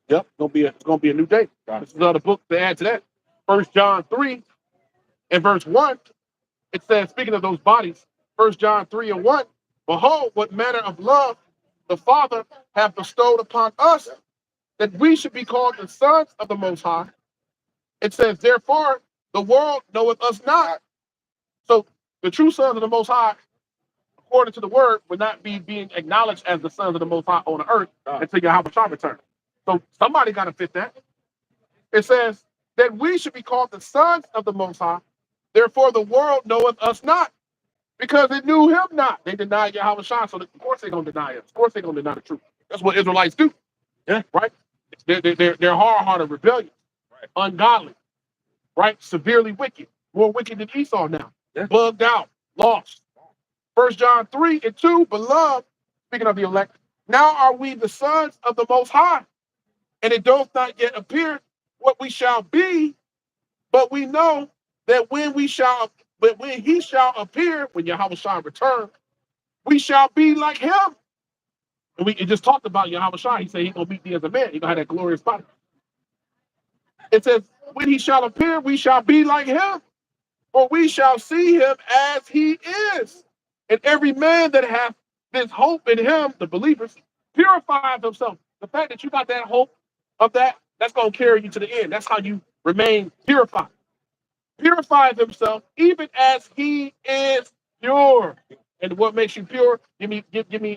Speaker 1: Yep, it's gonna be a new day. This is another book to add to that. 1 John 3 and verse 1. It says, speaking of those bodies, 1 John 3 and 1, behold, what manner of love the Father hath bestowed upon us, that we should be called the sons of the Most High. It says, therefore, the world knoweth us not. So the true sons of the Most High, according to the word, would not be being acknowledged as the sons of the Most High on the earth until Yahweh Shai return. So somebody got to fit that. It says that we should be called the sons of the Most High. Therefore, the world knoweth us not, because it knew him not. They denied Yahweh Shai, so of course they're going to deny us. Of course they're going to deny the truth. That's what Israelites do.
Speaker 3: Yeah.
Speaker 1: Right? They're hard-hearted, rebellious, right, ungodly, right, severely wicked, more wicked than Esau now.
Speaker 3: Yeah.
Speaker 1: Bugged out, lost. 1 John 3 and 2, beloved, speaking of the elect, now are we the sons of the Most High. And it doth not yet appear what we shall be, but we know that when he shall appear, when Yahweh Shai return, we shall be like him. And we just talked about Yahweh Shai. He said he's gonna meet thee as a man. He's gonna have that glorious body. It says, when he shall appear, we shall be like him, for we shall see him as he is. And every man that hath this hope in him, the believers, purifies himself. The fact that you got that hope of that's going to carry you to the end. That's how you remain purified. Purifies himself even as he is pure. And what makes you pure? Give me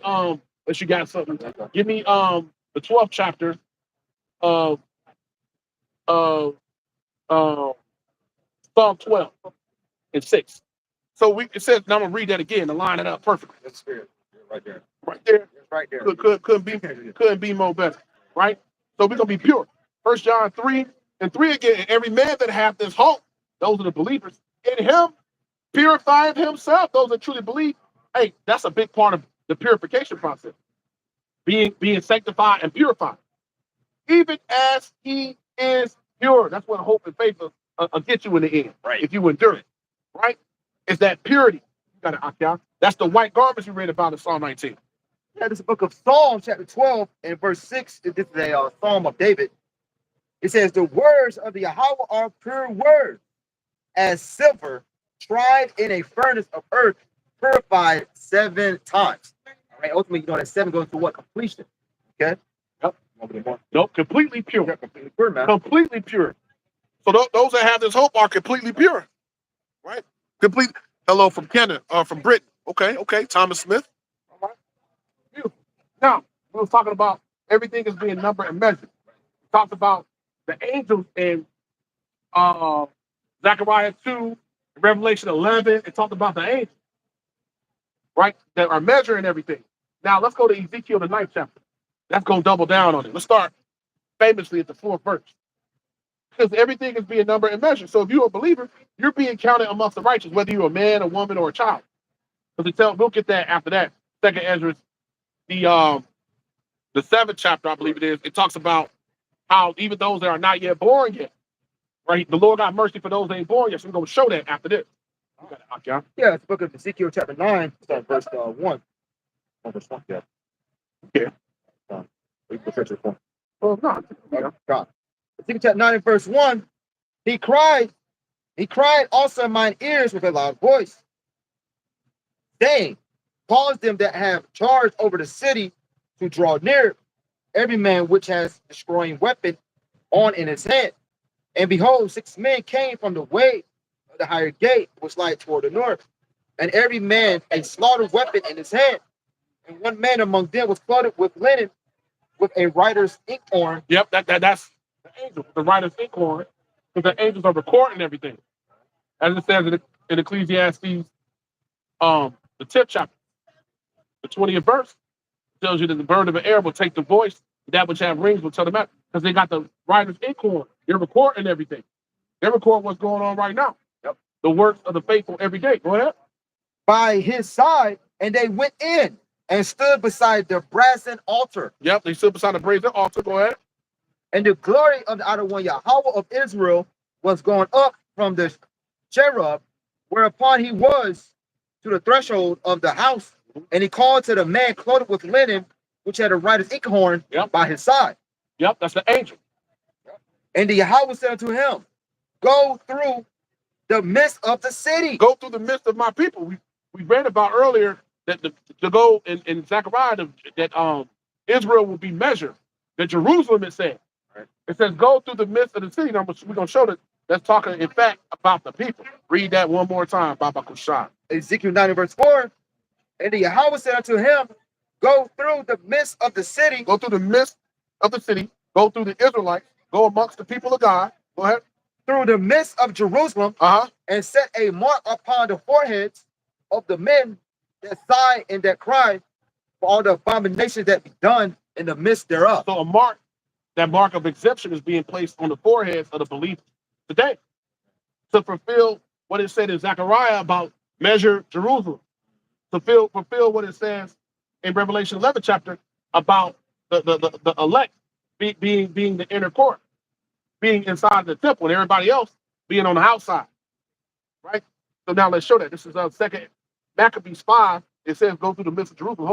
Speaker 1: unless you got something. Give me the 12th chapter of Psalm 12 and 6. So it says, now I'm gonna read that again to line it up perfectly.
Speaker 2: That's spirit. Right there.
Speaker 1: Right there.
Speaker 2: Right there.
Speaker 1: Couldn't be more better. Right? So we're gonna be pure. 1 John 3 And 3 again, and every man that hath this hope, those are the believers, in him purifying himself, those that truly believe. Hey, that's a big part of the purification process. Being sanctified and purified. Even as he is pure. That's what hope and faith will get you in the end.
Speaker 2: Right.
Speaker 1: If you endure it. Right? It's that purity. You got to opt out. That's the white garments you read about in Psalm 19.
Speaker 2: Yeah, this is the book of Psalms, chapter 12, and verse 6. This is a psalm of David. It says, the words of the Yahweh are pure words, as silver tried in a furnace of earth, purified 7 times. All right, ultimately, you know that 7 goes to what? Completion. Okay?
Speaker 1: Yep. Nope, completely pure.
Speaker 2: Yeah, completely pure, man.
Speaker 1: Completely pure. So those that have this hope are completely pure. Right? Complete. Hello from Canada, from Britain. Okay. Thomas Smith. All right. Beautiful. Now, we were talking about everything is being numbered and measured. We talked about the angels in Zechariah 2, Revelation 11. It talked about the angels, right, that are measuring everything. Now, let's go to Ezekiel, the 9th chapter. That's going to double down on it. Let's start famously at the 4th verse. Because everything is being numbered and measured. So if you're a believer, you're being counted amongst the righteous, whether you're a man, a woman, or a child. Because we'll get that after that. Second Ezra, the 7th chapter, I believe it is, it talks about how even those that are not yet born yet, right? The Lord got mercy for those that ain't born yet. So we're going to show that after this.
Speaker 2: Yeah, it's the book of Ezekiel, chapter 9, start verse 1. Verse 1, yeah.
Speaker 1: Yeah.
Speaker 2: Oh, no. God. Ezekiel chapter 9 and verse 1, he cried also in mine ears with a loud voice, saying, cause them that have charge over the city to draw near, every man which has destroying weapon on in his hand. And behold, 6 men came from the way of the higher gate, which lieth toward the north, and every man a slaughtered weapon in his hand. And one man among them was clothed with linen, with a writer's inkhorn.
Speaker 1: Yep, that's the angel, the writer's inkhorn, because the angels are recording everything. As it says in Ecclesiastes, the 10th chapter, the 20th verse, tells you that the bird of the air will take the voice, that which have rings will tell them out, because they got the writer's inkhorn. They're recording everything. They record what's going on right now. Yep. The works of the faithful every day. Go ahead.
Speaker 2: By his side, and they went in and stood beside the brazen altar.
Speaker 1: Yep, they stood beside the brazen altar. Go ahead.
Speaker 2: And the glory of the outer one, Yahweh of Israel, was going up from the cherub, whereupon he was to the threshold of the house, and he called to the man clothed with linen, which had a writer's inkhorn by his side.
Speaker 1: Yep, that's the angel.
Speaker 2: And the Yahweh said unto him, go through the midst of the city.
Speaker 1: Go through the midst of my people. We read about earlier that to go in Zechariah that Israel will be measured. That Jerusalem is said. Right. It says go through the midst of the city. Now we're going to show that that's talking in fact about the people. Read that one more time, Baba Kushan.
Speaker 2: Ezekiel 9 verse 4. And the Yahweh said unto him, go through the midst of the city.
Speaker 1: Go through the midst of the city. Go through the Israelites. Go amongst the people of God. Go ahead.
Speaker 2: Through the midst of Jerusalem, and set a mark upon the foreheads of the men that sigh and that cry for all the abominations that be done in the midst thereof.
Speaker 1: So a mark, that mark of exemption is being placed on the foreheads of the believers today to fulfill what it said in Zechariah about measure Jerusalem. To fulfill what it says in Revelation 11 chapter about the elect being the inner court, being inside the temple, and everybody else being on the outside. Right? So now let's show that. This is 2nd Maccabees 5. It says, go through the midst of Jerusalem.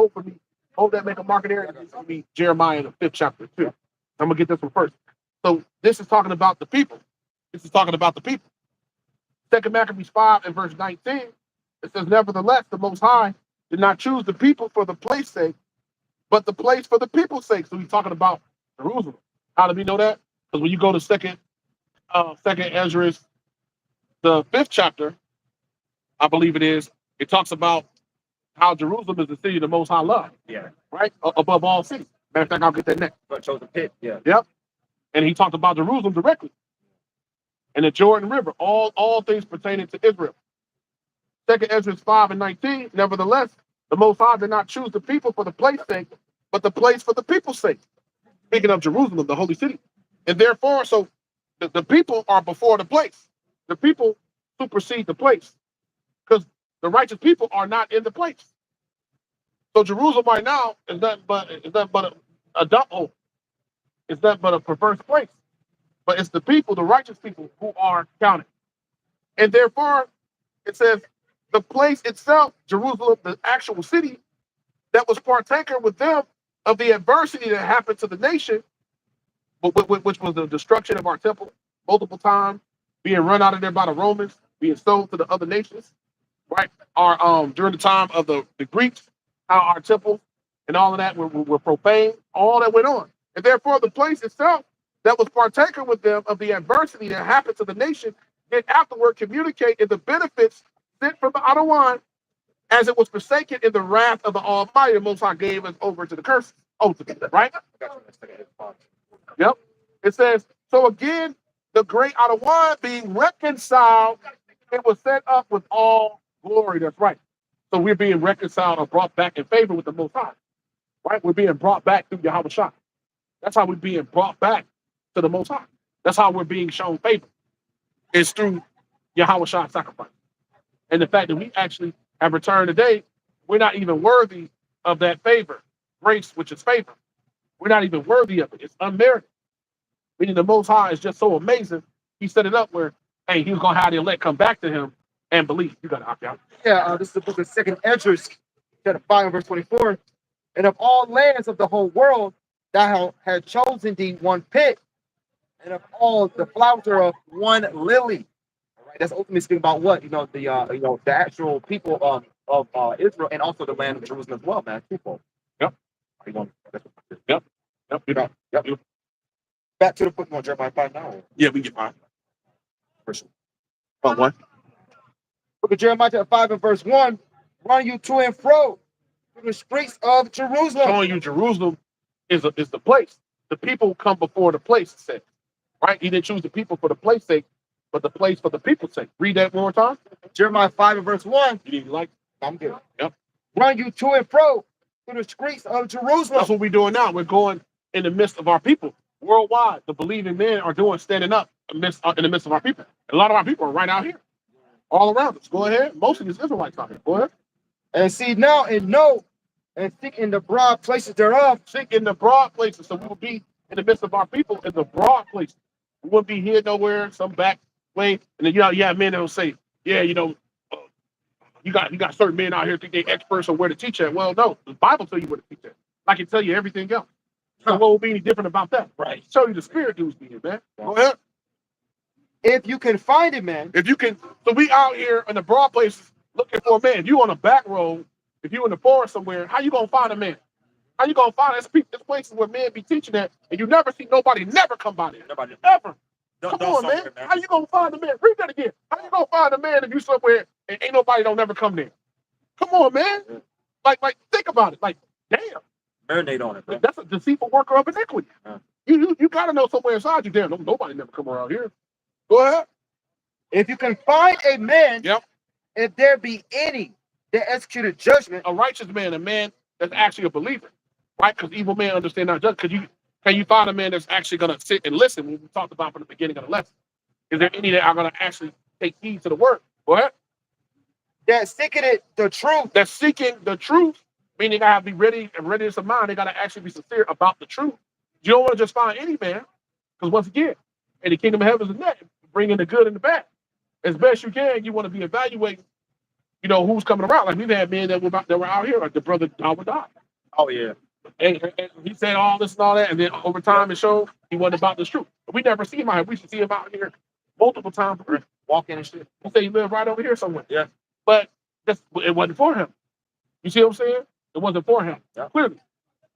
Speaker 1: Hope that make a market area. This will be Jeremiah in the 5th chapter too. I'm going to get this one first. So this is talking about the people. This is talking about the people. 2nd Maccabees 5 and verse 19. It says, nevertheless, the Most High did not choose the people for the place sake, but the place for the people's sake. So he's talking about Jerusalem. How do we know that? Because when you go to second Ezra, the 5th chapter, I believe it is, it talks about how Jerusalem is the city of the Most High love. Yeah. Right? Above all cities. Matter of fact, I'll get that next.
Speaker 2: But chose the pit. Yeah.
Speaker 1: Yep. And he talked about Jerusalem directly. And the Jordan River, all things pertaining to Israel. 2nd Ezra 5 and 19, nevertheless, the Most High did not choose the people for the place sake, but the place for the people's sake. Speaking of Jerusalem, the holy city. And therefore, so The people are before the place. The people supersede the place because the righteous people are not in the place. So Jerusalem right now is nothing but a dump hole. It's nothing but a perverse place. But it's the people, the righteous people, who are counted. And therefore, it says the place itself, Jerusalem, the actual city, that was partaker with them of the adversity that happened to the nation, which was the destruction of our temple multiple times, being run out of there by the Romans, being sold to the other nations, right? Our during the time of the Greeks, how our temple and all of that were profaned, all that went on. And therefore, the place itself that was partaker with them of the adversity that happened to the nation, then afterward communicate in the benefits sent from the outer one, as it was forsaken in the wrath of the Almighty. The Most High gave us over to the curse, ultimately, right? Yep. It says, so again, the great outer one being reconciled, it was set up with all glory. That's right. So we're being reconciled or brought back in favor with the Most High, right? We're being brought back through Yahweh Shah. That's how we're being brought back to the Most High. That's how we're being shown favor. It's through Yahweh Shah's sacrifice. And the fact that we actually have returned today, we're not even worthy of that favor, grace, which is favor. We're not even worthy of it. It's unmerited. Meaning the Most High is just so amazing. He set it up where, hey, he was going to have the elect come back to him and believe. You got to opt out.
Speaker 2: Yeah, this is the book of 2nd Esdras, chapter 5, verse 24. And of all lands of the whole world, thou had chosen thee one pit, and of all the flowers of one lily. All right, that's ultimately speaking about what? The actual people of Israel and also the land of Jerusalem as well, man. People.
Speaker 1: Yep. Yep.
Speaker 2: Yep. Back to the book, on Jeremiah 5 now.
Speaker 1: Yeah, we get 5. What?
Speaker 2: Book of Jeremiah chapter 5 and verse 1. Run you to and fro through the streets of Jerusalem.
Speaker 1: Showing you Jerusalem is the place. The people come before the place, it says. Right? He didn't choose the people for the place sake, but the place for the people's sake. Read that one more time.
Speaker 2: Jeremiah 5 and verse 1.
Speaker 1: You didn't like it?
Speaker 2: I'm good.
Speaker 1: Yep.
Speaker 2: Run you to and fro through the streets of Jerusalem.
Speaker 1: That's what we're doing now. We're going in the midst of our people. Worldwide, the believing men are doing standing up in the midst of our people. A lot of our people are right out here, all around us. Go ahead. Most of these Israelites out here. Go ahead.
Speaker 2: And see now and know and seek in the broad places thereof.
Speaker 1: Seek in the broad places. So we will be in the midst of our people in the broad places. We wouldn't be here nowhere, some back way. And then you have men that will say, yeah, you got certain men out here think they experts on where to teach at. Well, no, the Bible tell you where to teach at. I can tell you everything else. So what will be any different about that? Right. Show you the spirit who's being, man. Go ahead.
Speaker 2: If you can find it, man.
Speaker 1: If you can, so we out here in the broad places looking for a man. If you on a back road, if you in the forest somewhere, how you gonna find a man? How you gonna find it? There's places where men be teaching that, and you never see nobody never come by there. Nobody ever. Come on, man. How you gonna find a man? Read that again. How you gonna find a man if you somewhere and ain't nobody don't never come there? Come on, man. Like think about it. Like, damn.
Speaker 2: Marinate on it, bro.
Speaker 1: That's a deceitful worker of iniquity. You gotta know somewhere inside you. Damn, nobody never come around here. Go ahead.
Speaker 2: If you can find a man,
Speaker 1: yep.
Speaker 2: If there be any that executed judgment,
Speaker 1: a righteous man, a man that's actually a believer, right? Because evil men understand not judge. Can you find a man that's actually gonna sit and listen? When we talked about from the beginning of the lesson, is there any that are gonna actually take heed to the word? Go ahead.
Speaker 2: That's seeking the truth.
Speaker 1: That's seeking the truth. Meaning, I have to be ready and readiness of mind. They got to actually be sincere about the truth. You don't want to just find any man, because once again, in the kingdom of heaven is a net, bring in the good and the bad. As best you can, you want to be evaluating, who's coming around. Like we've had men that were out here, like the brother Howard died.
Speaker 2: Oh yeah.
Speaker 1: And he said all this and all that, and then over time it showed he wasn't about the truth. But we never see him out here. We should see him out here multiple times, walking and shit. He said he lived right over here somewhere. Yeah. But it wasn't for him. You see what I'm saying? It wasn't for him, clearly.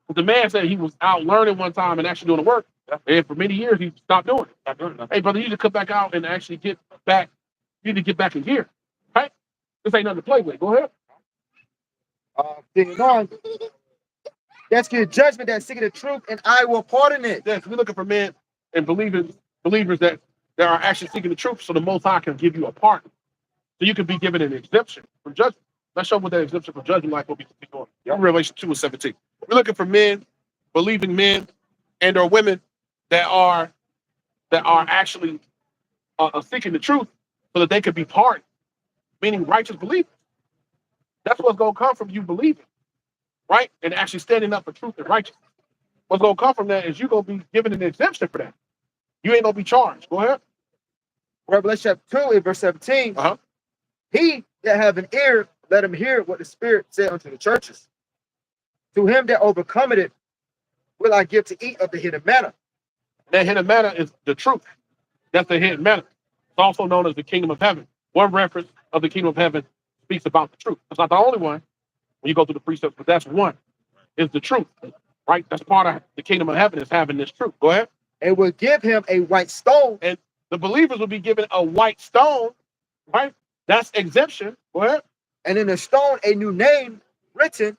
Speaker 1: But the man said he was out learning one time and actually doing the work. And for many years, he stopped doing it. Hey, brother, you need to come back out and actually get back. You need to get back in gear. Right? This ain't nothing to play with. Go ahead.
Speaker 2: Thinking on. That's good judgment that's seeking the truth, and I will pardon it.
Speaker 1: Yes, we're looking for men and believers that are actually seeking the truth so the Most High can give you a pardon. So you can be given an exemption from judgment. Let's show what that exemption from judgment like will be going. Revelation 2:17. We're looking for men, believing men, and or women that are that are actually seeking the truth so that they could be pardoned, meaning righteous believers. That's what's going to come from you believing, right? And actually standing up for truth and righteousness. What's going to come from that is you're going to be given an exemption for that. You ain't going to be charged. Go ahead.
Speaker 2: Revelation chapter 2 and verse 17. He that have an ear, let him hear what the Spirit said unto the churches. To him that overcometh it, will I give to eat of the hidden manna.
Speaker 1: That hidden manna is the truth. That's the hidden manna. It's also known as the kingdom of heaven. One reference of the kingdom of heaven speaks about the truth. It's not the only one when you go through the precepts, but that's one. Is the truth, right? That's part of the kingdom of heaven is having this truth. Go ahead.
Speaker 2: And will give him a white stone.
Speaker 1: And the believers will be given a white stone, right? That's exemption. Go ahead.
Speaker 2: And in the stone a new name written,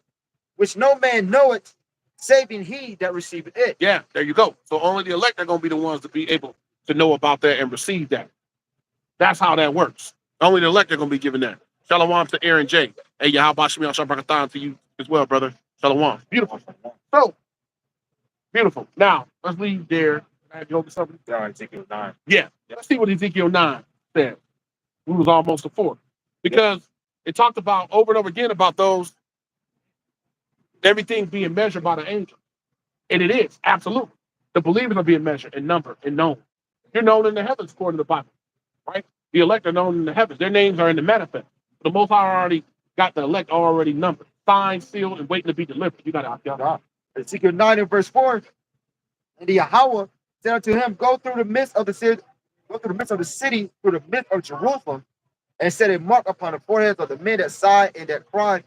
Speaker 2: which no man knoweth, saving he that receiveth it.
Speaker 1: Yeah, there you go. So only the elect are going to be the ones to be able to know about that and receive that. That's how that works. Only the elect are going to be given that. Shalom to Aaron J. Hey, Yahweh Shemiah Shabrakatan to you as well, brother. Shalom. Beautiful. So, beautiful. Now, let's leave there. Have you open something?
Speaker 3: Ezekiel 9.
Speaker 1: Yeah. Let's see what Ezekiel 9 said. We was almost to 4. Because it talked about over and over again about those, everything being measured by the angel. And it is, absolutely. The believers are being measured and numbered and known. You're known in the heavens according to the Bible, right? The elect are known in the heavens. Their names are in the manifest. The Most High already got the elect already numbered, signed, sealed, and waiting to be delivered. You got to
Speaker 2: Ezekiel 9 and verse 4. And the Yahweh said unto him, go through the midst of the city, through the midst of Jerusalem, and set a mark upon the foreheads of the men that sigh and that cry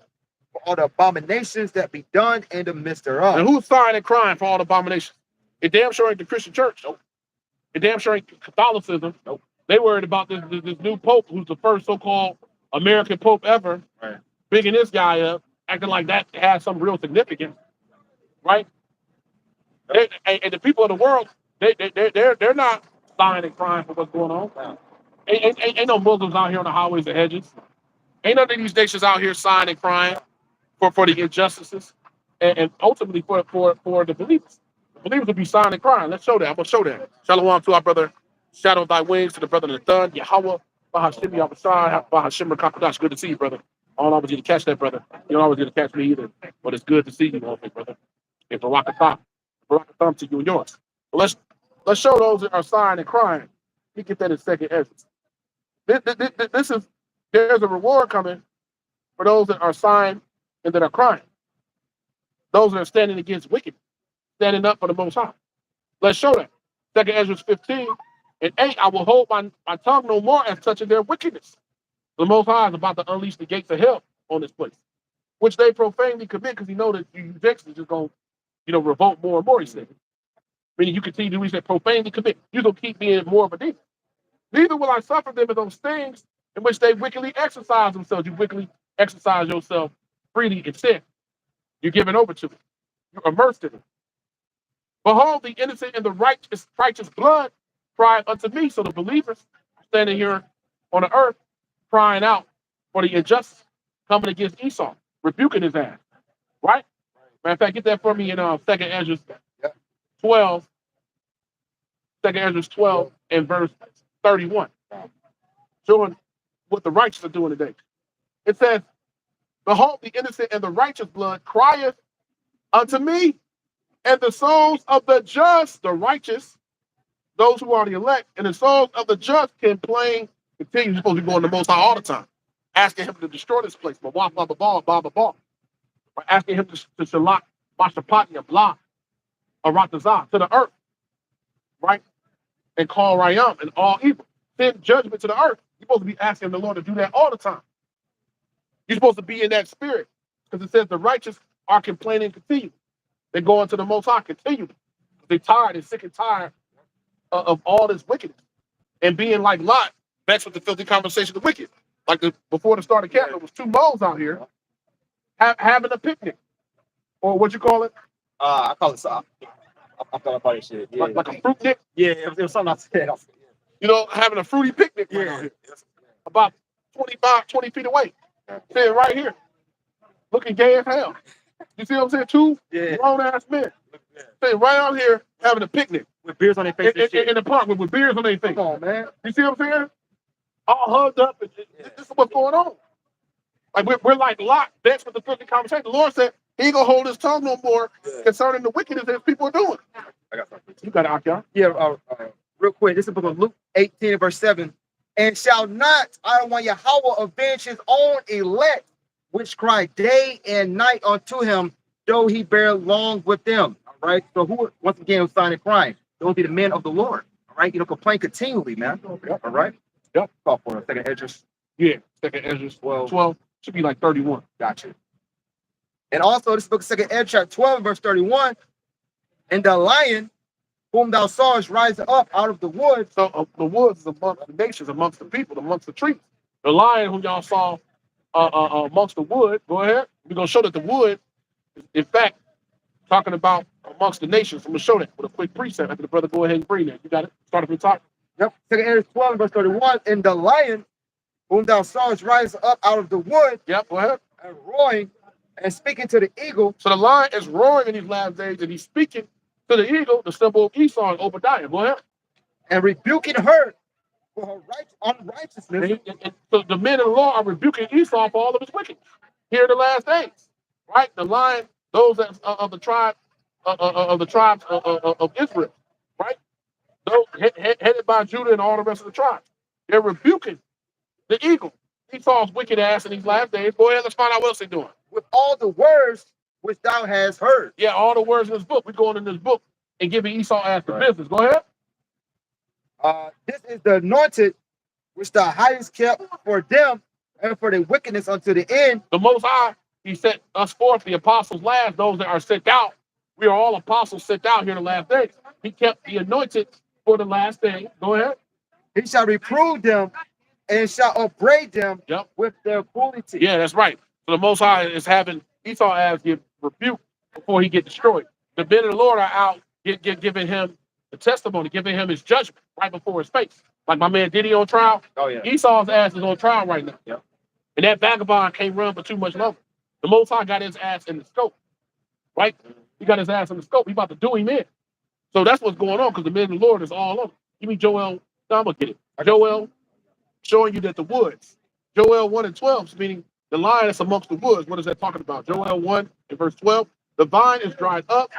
Speaker 2: for all the abominations that be done in the midst thereof.
Speaker 1: And who's sighing and crying for all the abominations? It damn sure ain't the Christian church. Nope. It damn sure ain't Catholicism. Nope. They worried about this new pope who's the first so-called American pope ever,
Speaker 3: right,
Speaker 1: bigging this guy up, acting like that has some real significance, right? And the people of the world, they're not sighing and crying for what's going on. Ain't no Muslims out here on the highways and hedges. Ain't none of these nations out here sighing and crying for the injustices and ultimately for the believers. The believers will be sighing and crying. Let's show that. I'm gonna show that. Shalom to our brother Shadow of Thy Wings, to the brother Nathan, Yahweh, Bahashim Yahweh, Bahashim Kakudash. Good to see you, brother. I don't always get to catch that, brother. You don't always get to catch me either. But it's good to see you, brother. And Barakatham to you and yours. But let's show those that are sighing and crying. We get that in second essence. There's a reward coming for those that are sighing and that are crying. Those that are standing against wicked, standing up for the Most High. Let's show that. 2 Ezra 15 and 8, I will hold my tongue no more as touching their wickedness. The Most High is about to unleash the gates of hell on this place, which they profanely commit because he know that you next is just going to, revolt more and more, he said. Meaning you continue to do, he said, profanely commit. You're going to keep being more of a demon. Neither will I suffer them in those things in which they wickedly exercise themselves. You wickedly exercise yourself freely in sin. You're given over to it. You're immersed in it. Behold, the innocent and the righteous blood cry unto me. So the believers standing here on the earth crying out for the injustice coming against Esau, rebuking his ass. Right? Matter of fact, get that for me in 2 Ezra 12. 2 Ezra 12 and verse 31. Showing what the righteous are doing today. It says, behold, the innocent and the righteous blood crieth unto me, and the souls of the just, the righteous, those who are the elect, and the souls of the just continue. You're supposed to be going to the Most High all the time, asking him to destroy this place. Or asking him to shalak, mashapatya, blah, aratazah, to the earth, right? And call Rayam and all evil. Send judgment to the earth. You're supposed to be asking the Lord to do that all the time. You're supposed to be in that spirit, because it says the righteous are complaining continually. They go into the Most High continually. They're tired and sick and tired of all this wickedness. And being like Lot, vexed with the filthy conversation of the wicked. Like before the start of camp, there was two moles out here having a picnic. Or what you call it?
Speaker 3: I call it I'm talking about this shit. Yeah.
Speaker 1: Like a fruit nick?
Speaker 3: Yeah, it was something I said.
Speaker 1: Having a fruity picnic right out here. About 20 feet away. Sitting right here. Looking gay as hell. You see what I'm saying? Two grown-ass men. Sitting right out here having a picnic.
Speaker 2: with beers on their face and shit.
Speaker 1: in the park with beers on their face.
Speaker 2: Come on, man.
Speaker 1: You see what I'm saying? All hugged up. This is what's going on. Like we're like locked. That's what the filthy conversation. The Lord said he ain't gonna hold his tongue no more concerning the wickedness that people are doing.
Speaker 2: I got something.
Speaker 1: You got it out there.
Speaker 2: Yeah, real quick. This is the book of Luke 18 verse 7. And shall not Adonai Yahweh avenge his own elect, which cry day and night unto him, though he bear long with them. All right. So who once again was signing crying? Those be the men of the Lord. All right. You know, complain continually, man. Yep. All right.
Speaker 1: Yep.
Speaker 2: Call for a second Esdras.
Speaker 1: Yeah. Second Ezra 12. Should be like 31.
Speaker 2: Gotcha. And also this book of Second Ezra chapter 12 verse 31. And the lion whom thou sawest rise up out of the woods.
Speaker 1: So the woods is amongst the nations, amongst the people, amongst the trees. The lion whom y'all saw amongst the wood. Go ahead. We're gonna show that the wood, in fact, talking about amongst the nations. I'm gonna show that with a quick precept. After the brother go ahead and bring that. You got it. Start from the top.
Speaker 2: Yep. Second Ezra 12 verse 31. And the lion whom thou sawest rise up out of the wood.
Speaker 1: Yep. Go ahead.
Speaker 2: And roaring and speaking to the eagle.
Speaker 1: So the lion is roaring in these last days, and he's speaking to the eagle, the symbol of Esau and Obadiah. Go ahead.
Speaker 2: And rebuking her for her unrighteousness.
Speaker 1: And so the men of the law are rebuking Esau for all of his wickedness. Here in the last days, right? The lion, those that, of the tribe of Israel, right? Those headed by Judah and all the rest of the tribes. They're rebuking the eagle, Esau's wicked ass in these last days. Go ahead, let's find out what else they're doing.
Speaker 2: With all the words which thou hast heard.
Speaker 1: Yeah, all the words in this book. We're going in this book and giving Esau ass the business. Go ahead.
Speaker 2: This is the anointed which thou hast kept for them and for the wickedness unto the end.
Speaker 1: The Most High, he set us forth, the apostles last, those that are sent out. We are all apostles sent out here in the last days. He kept the anointed for the last day. Go ahead.
Speaker 2: He shall reprove them and shall upbraid them
Speaker 1: Yep.
Speaker 2: with their cruelty.
Speaker 1: Yeah, that's right. So the Most High is having Esau ass get rebuked before he get destroyed. The men of the Lord are out giving him the testimony, giving him his judgment right before his face. Like my man Diddy on trial.
Speaker 2: Oh, yeah.
Speaker 1: Esau's ass is on trial right now.
Speaker 2: Yep.
Speaker 1: And that vagabond can't run for too much longer. The Most High got his ass in the scope. Right? He got his ass in the scope. He about to do him in. So that's what's going on because the men of the Lord is all over. Give me Joel. I'm going to get it. Joel showing you that the woods. Joel 1 and 12, meaning the lion that's amongst the woods. What is that talking about? Joel 1 and verse 12. The vine is dried up.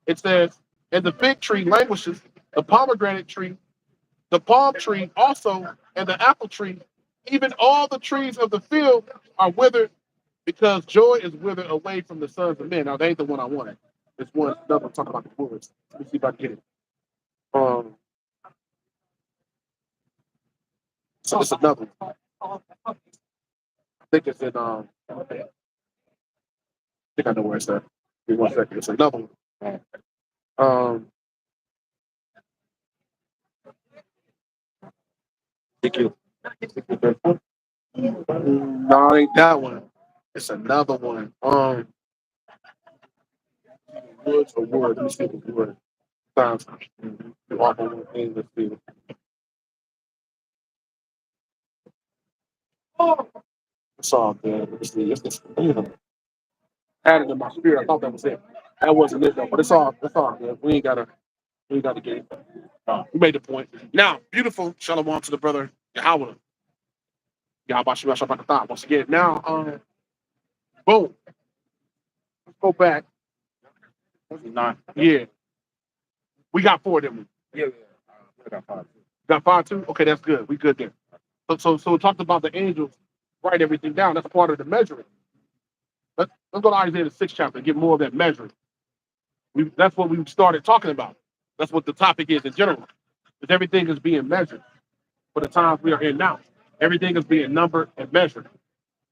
Speaker 1: It says, and the fig tree languishes, the pomegranate tree, the palm tree also, and the apple tree, even all the trees of the field are withered because joy is withered away from the sons of men. Now, they ain't the one I wanted. It's one another talking about the woods. Let me see if I can get it. So it's another one. I think it's in I think I know where it's at. Give me 1 second. It's another one. Thank you. No, it ain't that one. It's another one. Woods or word. Let me see the word. Sounds awful one thing. Let's see. It's all good. Let's see. It's this. Added in my spirit. I thought that was it. That wasn't it though. But it's all good. We ain't gotta get it. We made the point. Now, beautiful. Shalom to the brother Yahweh. Yahweh once again. Now, boom. Let's go back. Yeah. We got 4 of them.
Speaker 2: Yeah. I got 5.
Speaker 1: Got 5 too? Okay, that's good. We good there. So we talked about the angels, write everything down. That's part of the measuring. Let's go to Isaiah the 6th chapter and get more of that measuring. That's what we started talking about. That's what the topic is in general. Because everything is being measured for the times we are in now. Everything is being numbered and measured.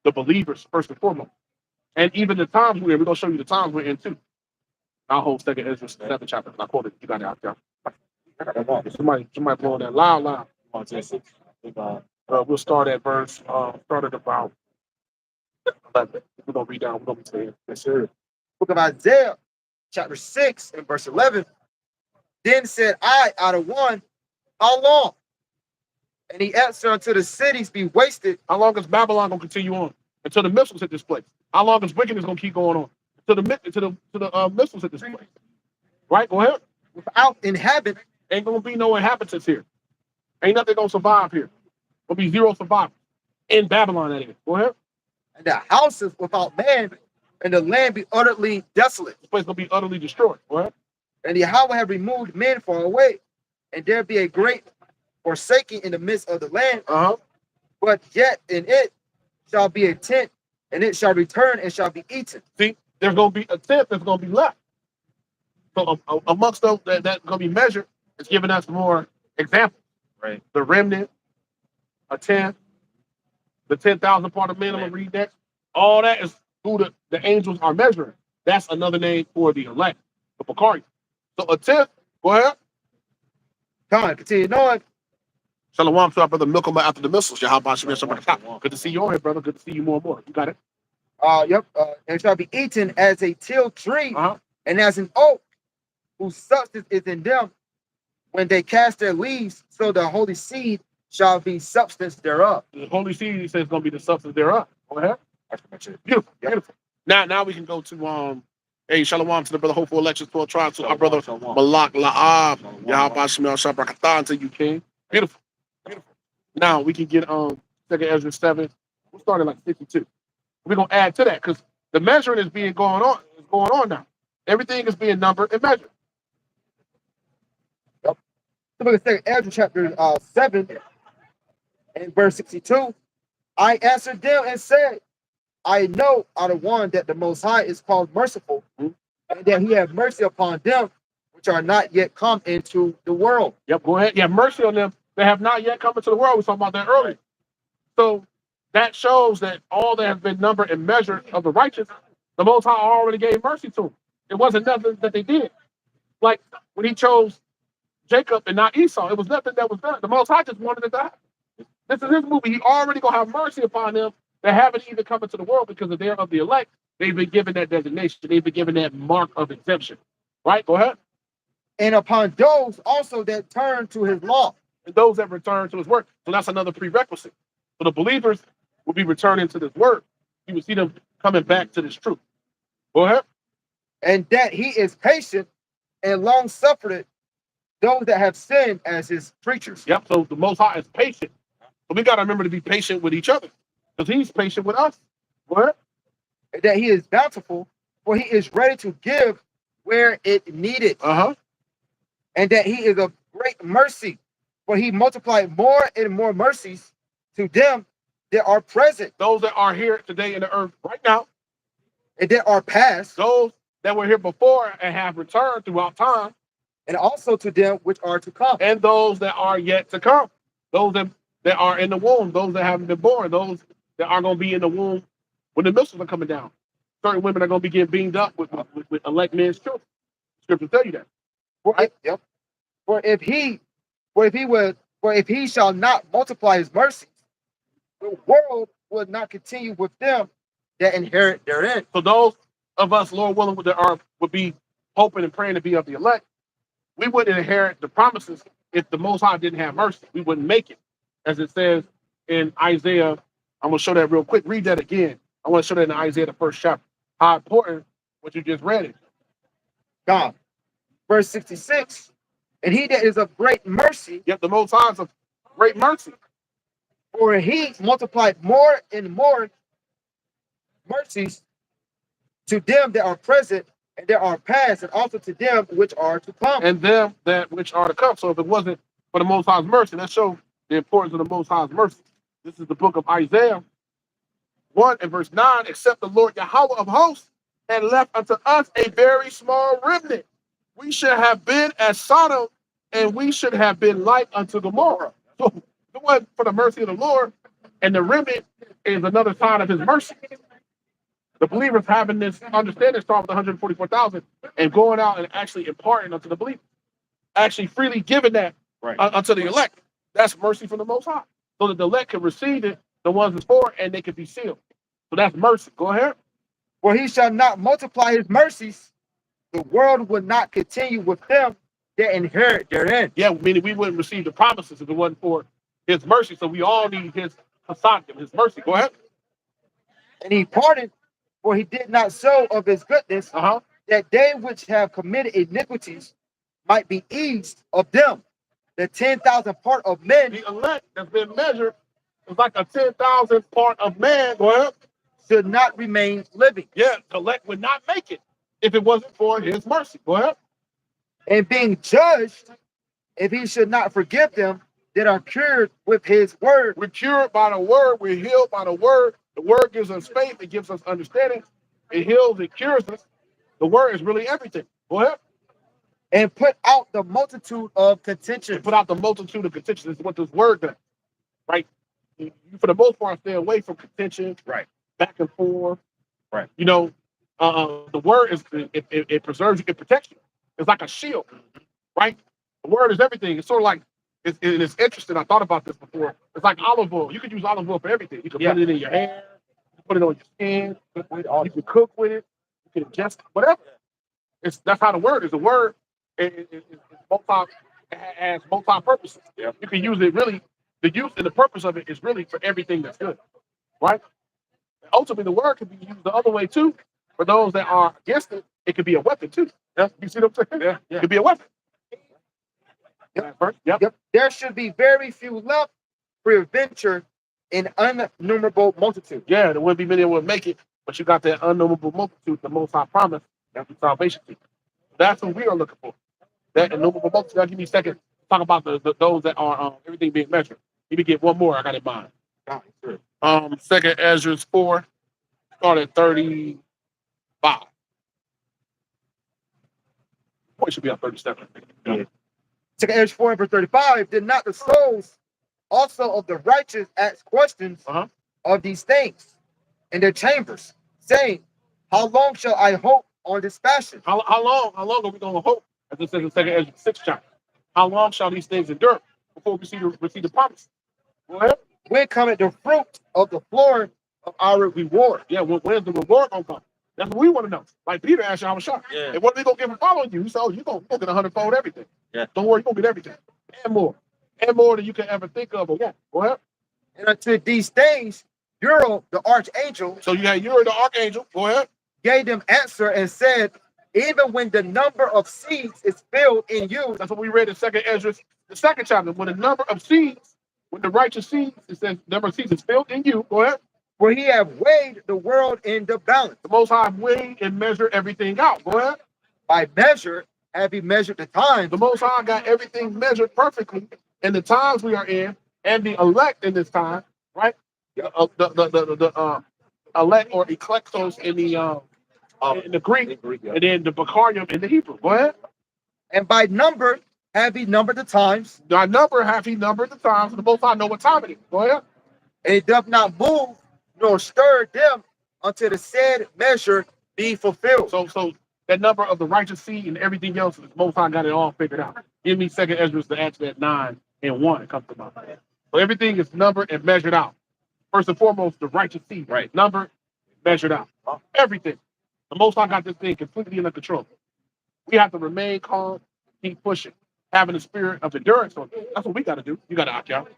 Speaker 1: The believers, first and foremost. And even the times we're in, we're going to show you the times we're in too. I'll hold 2nd Ezra 7th chapter. I quoted it. You got it out there. Somebody blowing that loud. We'll start at verse, started about 11. We're going to read down. We're going to be saying, yes, sir.
Speaker 2: Book of Isaiah, chapter 6 and verse 11. Then said I out of one, how long? And he answered unto the cities be wasted.
Speaker 1: How long is Babylon going to continue on? Until the missiles hit this place. How long is wickedness going to keep going on? Until the missiles hit this place. Right? Go ahead.
Speaker 2: Without inhabit,
Speaker 1: Ain't gonna be no inhabitants here. Ain't nothing gonna survive here. Gonna be zero survival in Babylon. That is. Go ahead.
Speaker 2: And the houses without man, and the land be utterly desolate.
Speaker 1: This place gonna be utterly destroyed. Go ahead.
Speaker 2: And Yahweh have removed men far away, and there be a great forsaking in the midst of the land. But yet in it shall be a tent, and it shall return and shall be eaten.
Speaker 1: See, there's gonna be a tenth that's gonna be left. So amongst those that's gonna be measured, it's giving us more examples.
Speaker 3: Right.
Speaker 1: The remnant, a tenth, the 10,000 part of men. I'm gonna read that. All that is who the angels are measuring. That's another name for the elect, the Bakari. So a tenth. Go ahead.
Speaker 2: Come on, continue on.
Speaker 1: Shalom to our brother Milcom after the missiles. Good to see you on here, brother. Good to see you more and more. You got it.
Speaker 2: Yep. And shall be eaten as a till tree, and as an oak, whose substance is in them. When they cast their leaves, so the holy seed shall be substance thereof.
Speaker 1: The holy seed, he says, is going to be the substance thereof. Go ahead. Beautiful, beautiful. Now we can go to hey, shalom to the brother Hopeful Elections 12 tribes, to our brother Malak La'ab, Yahweh Shemel Shabrakatan to you, King. Beautiful, beautiful. Now we can get 2nd Ezra 7. We'll start at like 52. We're gonna add to that because the measuring is going on now. Everything is being numbered and measured.
Speaker 2: The book of 2nd Ezra chapter 7 and verse 62. I answered them and said, I know out of one that the Most High is called merciful, and that he have mercy upon them which are not yet come into the world.
Speaker 1: Yep, go ahead. Yeah, mercy on them that have not yet come into the world. We talked about that earlier. So that shows that all that has been numbered and measured of the righteous, the Most High already gave mercy to them. It wasn't nothing that they did. Like when he chose Jacob and not Esau, it was nothing that was done. The Most High just wanted it to happen. This is his movie. He already gonna have mercy upon them that haven't even come into the world because of they're of the elect. They've been given that designation. They've been given that mark of exemption. Right? Go ahead.
Speaker 2: And upon those also that turn to his law.
Speaker 1: And those that return to his word. So that's another prerequisite. So the believers will be returning to this word. You will see them coming back to this truth. Go ahead.
Speaker 2: And that he is patient and long suffering those that have sinned as his preachers.
Speaker 1: Yep. So the Most High is patient. So we got to remember to be patient with each other because he's patient with us. Go ahead.
Speaker 2: And that he is bountiful, for he is ready to give where it needed. And that he is of great mercy, for he multiplied more and more mercies to them that are present.
Speaker 1: Those that are here today in the earth right now.
Speaker 2: And that are past.
Speaker 1: Those that were here before and have returned throughout time.
Speaker 2: And also to them which are to come.
Speaker 1: And those that are yet to come. Those that are in the womb. Those that haven't been born. Those that are going to be in the womb when the missiles are coming down. Certain women are going to be getting beamed up with elect men's children. Scripture tell you that.
Speaker 2: For if he shall not multiply his mercies, the world will not continue with them that inherit therein.
Speaker 1: So those of us, Lord willing, that would be hoping and praying to be of the elect, we wouldn't inherit the promises if the Most High didn't have mercy. We wouldn't make it. As it says in Isaiah, I'm going to show that real quick. Read that again. I want to show that in Isaiah, the 1st chapter. How important what you just read it.
Speaker 2: God. Verse 66. And he that is of great mercy.
Speaker 1: Yet the Most High is of great mercy.
Speaker 2: For he multiplied more and more mercies to them that are present and that are past, and also to them which are to come.
Speaker 1: And them that which are to come. So if it wasn't for the Most High's mercy, that shows the importance of the Most High's mercy. This is the book of Isaiah 1 and verse 9. Except the Lord Yahweh of hosts had left unto us a very small remnant, we should have been as Sodom, and we should have been like unto Gomorrah. So it wasn't for the mercy of the Lord, and the remnant is another sign of his mercy. The believers having this understanding, start with 144,000 and going out and actually imparting unto the believers, actually freely giving that unto the elect. That's mercy from the Most High, so that the elect can receive it, the ones that's for, and they can be sealed. So that's mercy. Go ahead.
Speaker 2: For he shall not multiply his mercies, the world would not continue with them that inherit therein.
Speaker 1: Yeah, meaning we wouldn't receive the promises if it wasn't for his mercy. So we all need his chesed, his mercy. Go ahead.
Speaker 2: And he pardoned, for he did not show of his goodness, that they which have committed iniquities might be eased of them. The 10,000 part of men
Speaker 1: The elect that's been measured is like a 10,000 part of man. Go ahead.
Speaker 2: should not remain living.
Speaker 1: Yeah, the elect would not make it if it wasn't for his mercy. Go ahead.
Speaker 2: And being judged, if he should not forgive them that are cured with his word,
Speaker 1: We're cured by the word. We're healed by the word. The word gives us faith. It gives us understanding. It heals. It cures us. The word is really everything. Go ahead.
Speaker 2: and put out the multitude of contention.
Speaker 1: Put out the multitude of contention. This is what this word does, right? You, for the most part, stay away from contention,
Speaker 2: Right.
Speaker 1: back and forth.
Speaker 2: Right.
Speaker 1: You know, the word is it preserves you, it protects you. It's like a shield, right? The word is everything. It's sort of like it's interesting. I thought about this before. It's like olive oil. You could use olive oil for everything. You can put it in your hair, you can put it on your skin, you can cook with it, you can ingest whatever. That's how the word is. The word is has multi purposes.
Speaker 2: Yeah.
Speaker 1: You can use it really. The use and the purpose of it is really for everything that's good, right? Ultimately, the word can be used the other way too. For those that are against it, it could be a weapon too. Yeah. You see what I'm saying?
Speaker 2: Yeah.
Speaker 1: It could be a weapon. Yep.
Speaker 2: Yep. There should be very few left for adventure in innumerable multitude.
Speaker 1: Yeah, there wouldn't be many that would make it, but you got that unknowable multitude, the Most High promise, that's the salvation to you. That's what we are looking for. That innumerable multitude. I'll give you a second. Talk about those that are everything being measured. Let me get one more. I got in mind. Second Ezra 4, start at 35. Boy, it should be at 37.
Speaker 2: Yeah. Second Ezra 4 and verse 35. Did not the souls also of the righteous ask questions of these things in their chambers, saying, how long shall I hope on this fashion?
Speaker 1: How long are we going to hope? As it says in Second Ezra 6 chapter. How long shall these things endure before we receive the promise? Go ahead.
Speaker 2: When cometh the fruit of the floor of our reward?
Speaker 1: Yeah, when's the reward gonna come? That's what we want to know. Like Peter asked you, I was shocked.
Speaker 3: Yeah.
Speaker 1: And what are they gonna give him following you? He said, oh, you're gonna get 100-fold everything.
Speaker 3: Yeah.
Speaker 1: Don't worry, you're gonna get everything. And more. And more than you can ever think of or want. Go ahead.
Speaker 2: And unto these things, Uriel, the archangel,
Speaker 1: So you had Uriel the archangel. Go ahead.
Speaker 2: gave them answer and said, even when the number of seeds is filled in you,
Speaker 1: That's what we read in Second Ezra, the second chapter. When the number of seeds, when the righteous seeds, it says number of seeds is filled in you. Go ahead.
Speaker 2: for he have weighed the world in the balance.
Speaker 1: The Most High weighed and measured everything out. Go ahead.
Speaker 2: By measure have he measured the time.
Speaker 1: The Most High got everything measured perfectly in the times we are in, and the elect in this time, right? The elect or eklektos in the Greek, and then the bakarium in the Hebrew. Go ahead.
Speaker 2: And by number have he numbered the times,
Speaker 1: By number have he numbered the times. The Most High know what time it is. Go ahead.
Speaker 2: and he doth not move nor stir them until the said measure be fulfilled.
Speaker 1: So that number of the righteous seed and everything else, the Most High got it all figured out. Give me Second Ezra to answer that 9 and 1. It comes to mind. So everything is numbered and measured out. First and foremost, the righteous seed, right? Numbered, measured out. Everything. The Most High got this thing completely under control. We have to remain calm, keep pushing, having a spirit of endurance. So that's what we got to do. You got to opt out.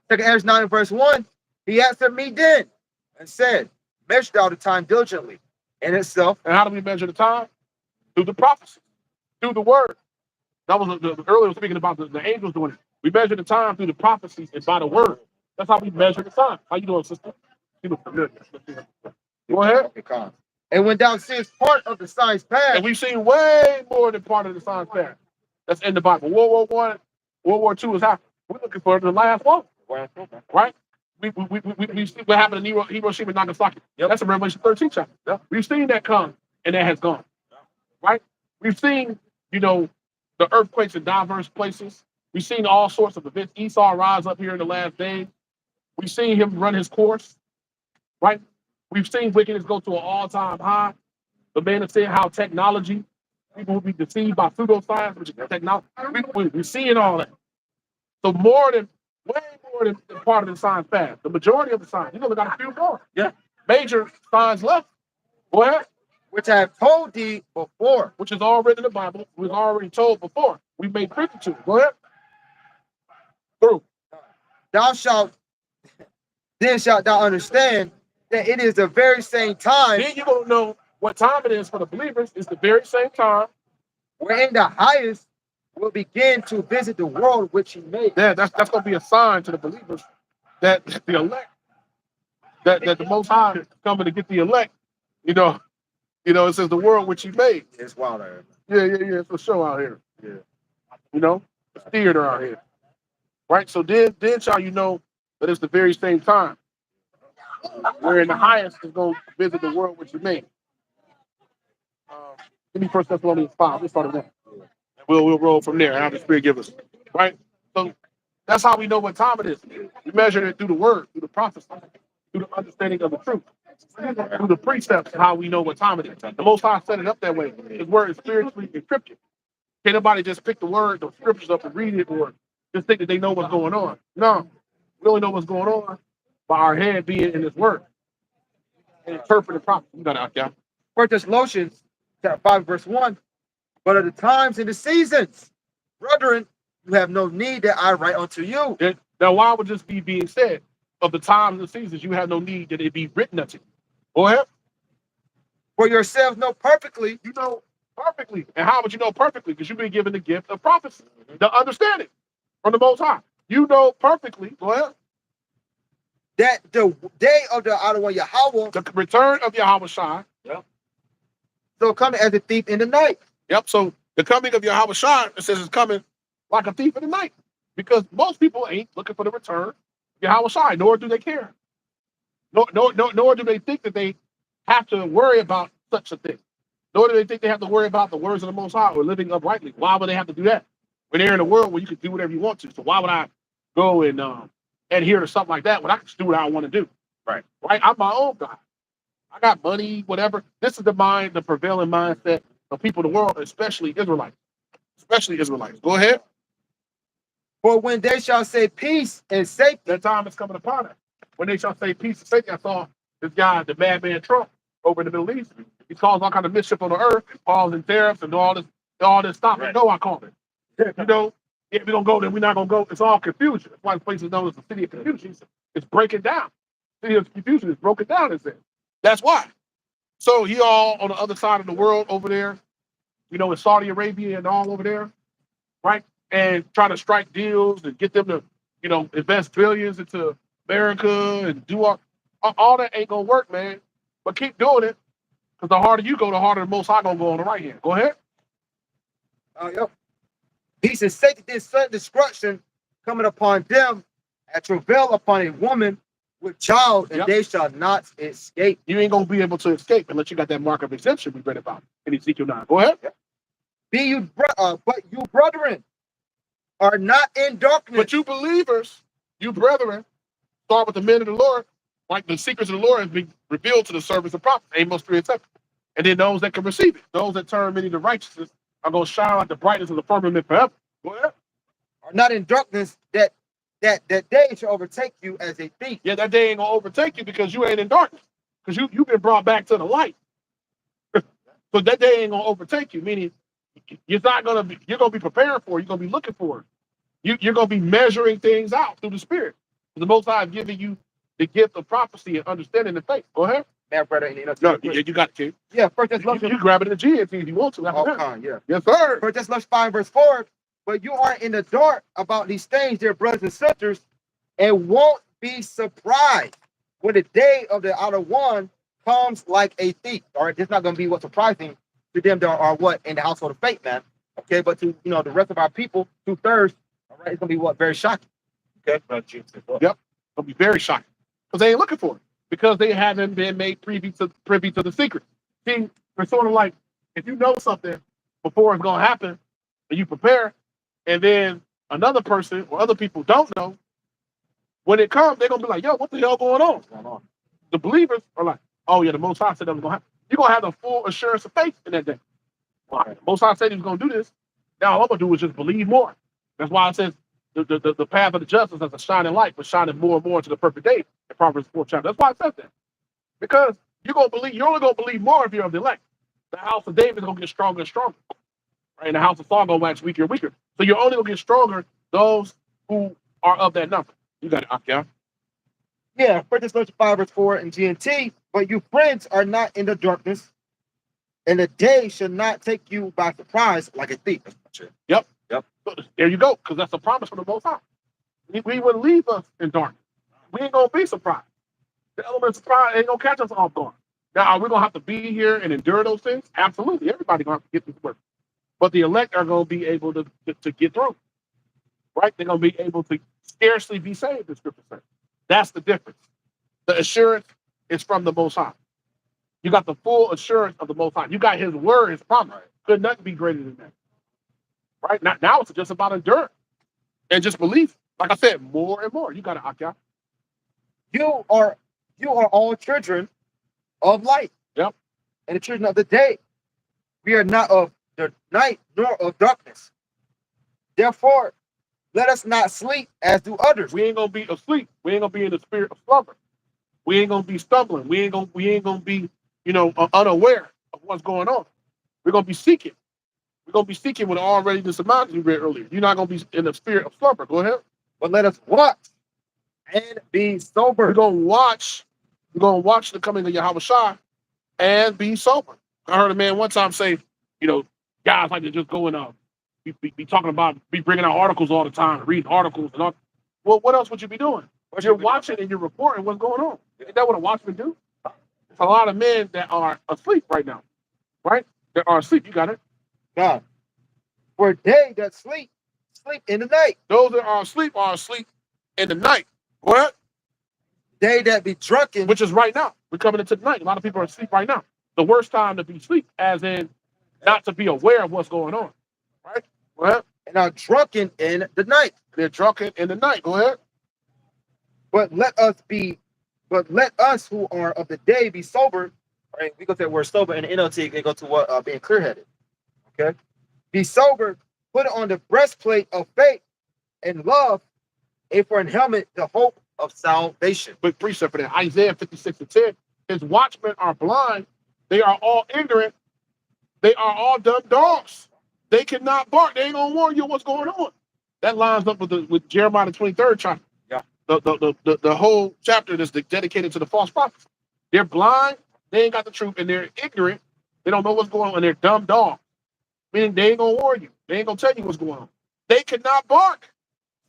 Speaker 2: Second Ezra 9 verse 1, he answered me then and said, measure thou the time diligently in itself.
Speaker 1: And how do we measure the time? Through the prophecy, through the word. That was the earlier speaking about the angels doing it. We measure the time through the prophecies and by the word. That's how we measure the time. How you doing, sister? You look familiar. Go ahead.
Speaker 2: And when thou seest part of the signs pass,
Speaker 1: And we've seen way more than part of the signs there. That's in the Bible. World War I, World War II is happening. We're looking for the last one. Right? We see what happened in Hiroshima and Nagasaki. That's in Revelation 13 chapter. We've seen that come and that has gone. Right? We've seen, the earthquakes in diverse places. We've seen all sorts of events. Esau rise up here in the last days. We've seen him run his course. Right? We've seen wickedness go to an all-time high. The man has said how technology, people will be deceived by pseudoscience, which is technology. We're seeing all that. So way more than part of the signs passed. The majority of the signs. We got a few more. Yeah. Major signs left. Go ahead.
Speaker 2: which I have told thee before.
Speaker 1: Which is all written in the Bible. We've already told before. We made privy to it. Go ahead. Through.
Speaker 2: Then shalt thou understand that it is the very same time
Speaker 1: Then you're going to know what time it is for the believers. It's the very same time
Speaker 2: wherein the highest will begin to visit the world which he made.
Speaker 1: Yeah, that's gonna be a sign to the believers that the elect, that the Most High is coming to get the elect. It says the world which he made.
Speaker 2: It's wild out here.
Speaker 1: Yeah. It's for sure out here. Yeah. It's theater out here. Right? So then shall you know that it's the very same time. Wherein the highest is going to visit the world which he made. Give me 1 Thessalonians 5. Let's start with that. And we'll roll from there. How the Spirit give us. Right? So that's how we know what time it is. We measure it through the word, through the prophecy, through the understanding of the truth, through the precepts, how we know what time it is. The Most High set it up that way. His word is spiritually encrypted. Can't nobody just pick the scriptures up and read it or just think that they know what's going on. No, we only know what's going on by our head being in His word and interpret the prophecy. You got it out there.
Speaker 2: 1 Thessalonians chapter 5, verse 1. But of the times and the seasons, brethren, you have no need that I write unto you.
Speaker 1: Now, why would this be being said? Of the times and the seasons, you have no need that it be written unto you. Go ahead.
Speaker 2: For yourselves know perfectly.
Speaker 1: You know perfectly. And how would you know perfectly? Because you've been given the gift of prophecy, the understanding from the Most High. You know perfectly. Go ahead.
Speaker 2: That the day of the outer one Yahweh,
Speaker 1: The return of Yahweh Shai. Yep.
Speaker 2: so coming as a thief in the night.
Speaker 1: Yep. So the coming of Yahweh Shai, it says, is coming like a thief in the night. Because most people ain't looking for the return of Yahweh Shai, nor do they care. Nor do they think that they have to worry about such a thing. Nor do they think they have to worry about the words of the Most High or living uprightly. Why would they have to do that? When they're in a world where you can do whatever you want to. So why would I go and adhere to something like that when I can just do what I want to do? Right. I'm my own guy. I got money, whatever. This is the prevailing mindset of people in the world, especially Israelites. Go ahead.
Speaker 2: For when they shall say peace and safety,
Speaker 1: That time is coming upon us. When they shall say peace and safety, I saw this guy, the madman Trump, over in the Middle East. He caused all kind of mischief on the earth, and causing tariffs and all this stop and go, I call it. If we don't go, then we're not gonna go. It's all confusion. That's why the place is known as the city of confusion. It's breaking down. City of confusion is broken down, it says. That's why. So he all on the other side of the world over there, in Saudi Arabia and all over there, right? And trying to strike deals and get them to, invest billions into America and do all that ain't gonna work, man. But keep doing it, because the harder you go, the harder the Most High gonna go on the right hand. Go ahead.
Speaker 2: Yep. Peace and safety, this sudden destruction coming upon them, and travail upon a woman with child, and
Speaker 1: Yep.
Speaker 2: they shall not escape.
Speaker 1: You ain't gonna be able to escape unless you got that mark of exemption we read about in Ezekiel 9. Go ahead.
Speaker 2: But you brethren are not in darkness.
Speaker 1: But you believers, you brethren, start with the men of the Lord, like the secrets of the Lord has been revealed to the servants of prophets, Amos 3 and 7. And then those that can receive it, those that turn many to righteousness, are gonna shine like the brightness of the firmament forever. Go ahead.
Speaker 2: Are not in darkness, that day shall overtake you as a thief.
Speaker 1: Yeah, that day ain't gonna overtake you because you ain't in darkness. Because you've been brought back to the light. So that day ain't gonna overtake you, meaning you're gonna be preparing for it, you're gonna be looking for it. You're gonna be measuring things out through the Spirit. The Most High is giving you the gift of prophecy and understanding the faith. Go ahead.
Speaker 2: Man, brother,
Speaker 1: No, you got it, kid.
Speaker 2: Yeah, first Thessalonians.
Speaker 1: You grab it in the GNT if you want to.
Speaker 2: Yeah.
Speaker 1: Yes, sir.
Speaker 2: First Thessalonians 5 verse 4. But you are in the dark about these things, dear brothers and sisters, and won't be surprised when the day of the outer one comes like a thief. All right, this is not going to be what's surprising to them that are what in the household of faith, man. Okay, but to the rest of our people, 2/3, all right, it's going to be what very shocking. Okay,
Speaker 1: Yep, it'll be very shocking because they ain't looking for it because they haven't been made privy to the secret. See, it's sort of like if you know something before it's gonna happen and you prepare, and then another person or other people don't know. When it comes, they're gonna be like, "Yo, what the hell going on?" The believers are like, "Oh yeah, the Most High said that was gonna happen." You're gonna have the full assurance of faith in that day. Well, the Most High said he was gonna do this. Now all I'm gonna do is just believe more. That's why it says the path of the justice as a shining light, but shining more and more to the perfect day in Proverbs 4 chapter. That's why it says that. Because you're only gonna believe more if you're of the elect. The house of David is gonna get stronger and stronger. Right? And the house of Saul gonna wax weaker and weaker. So you're only gonna get stronger those who are of that number. You got it, Akia.
Speaker 2: Yeah, First Thessalonians 5 verse 4 in GNT. But you friends are not in the darkness, and the day should not take you by surprise like a thief.
Speaker 1: Yep. So there you go, because that's a promise from the Most High. We wouldn't leave us in darkness. We ain't gonna be surprised. The element of surprise ain't gonna catch us off guard. Now, are we gonna have to be here and endure those things? Absolutely. Everybody gonna have to get this work. But the elect are gonna be able to get through. Right? They're gonna be able to scarcely be saved, the scripture says. That's the difference. The assurance is from the Most High. You got the full assurance of the Most High. You got His word, His promise. Could nothing be greater than that. Right? Now it's just about endurance and just belief. Like I said, more and more. You got to Akia.
Speaker 2: You are all children of light.
Speaker 1: Yep.
Speaker 2: And the children of the day. We are not of the night nor of darkness. Therefore, let us not sleep as do others.
Speaker 1: We ain't gonna be asleep. We ain't gonna be in the spirit of slumber. We ain't gonna be stumbling. We ain't gonna be, unaware of what's going on. We're gonna be seeking. We're gonna be seeking with already the amount you read earlier. You're not gonna be in the spirit of slumber. Go ahead.
Speaker 2: But let us watch and be sober.
Speaker 1: We're gonna watch. We're gonna watch the coming of Yahweh Shai and be sober. I heard a man one time say, guys like to just go and be talking about, be bringing out articles all the time, reading articles and all. Well, what else would you be doing? You're watching and you're reporting what's going on. Isn't that what a watchman do? There's a lot of men that are asleep right now, right? That are asleep. You got it.
Speaker 2: God. For they that sleep in the night.
Speaker 1: Those that are asleep in the night. What?
Speaker 2: They that be drunken.
Speaker 1: Which is right now. We're coming into the night. A lot of people are asleep right now. The worst time to be asleep, as in not to be aware of what's going on. Right? Go ahead.
Speaker 2: And are drunken in the night.
Speaker 1: They're drunken in the night. Go ahead.
Speaker 2: But let us who are of the day be sober. Right? We go to that word sober in the NLT and go to what being clear-headed. Okay. Be sober, put on the breastplate of faith and love, and for an helmet, the hope of salvation.
Speaker 1: Quick precept for that. Isaiah 56:10. His watchmen are blind. They are all ignorant. They are all dumb dogs. They cannot bark. They ain't gonna warn you what's going on. That lines up with Jeremiah the 23rd chapter.
Speaker 2: Yeah.
Speaker 1: The whole chapter that's dedicated to the false prophets. They're blind. They ain't got the truth, and they're ignorant. They don't know what's going on, and they're dumb dogs. Meaning they ain't gonna warn you. They ain't gonna tell you what's going on. They cannot bark.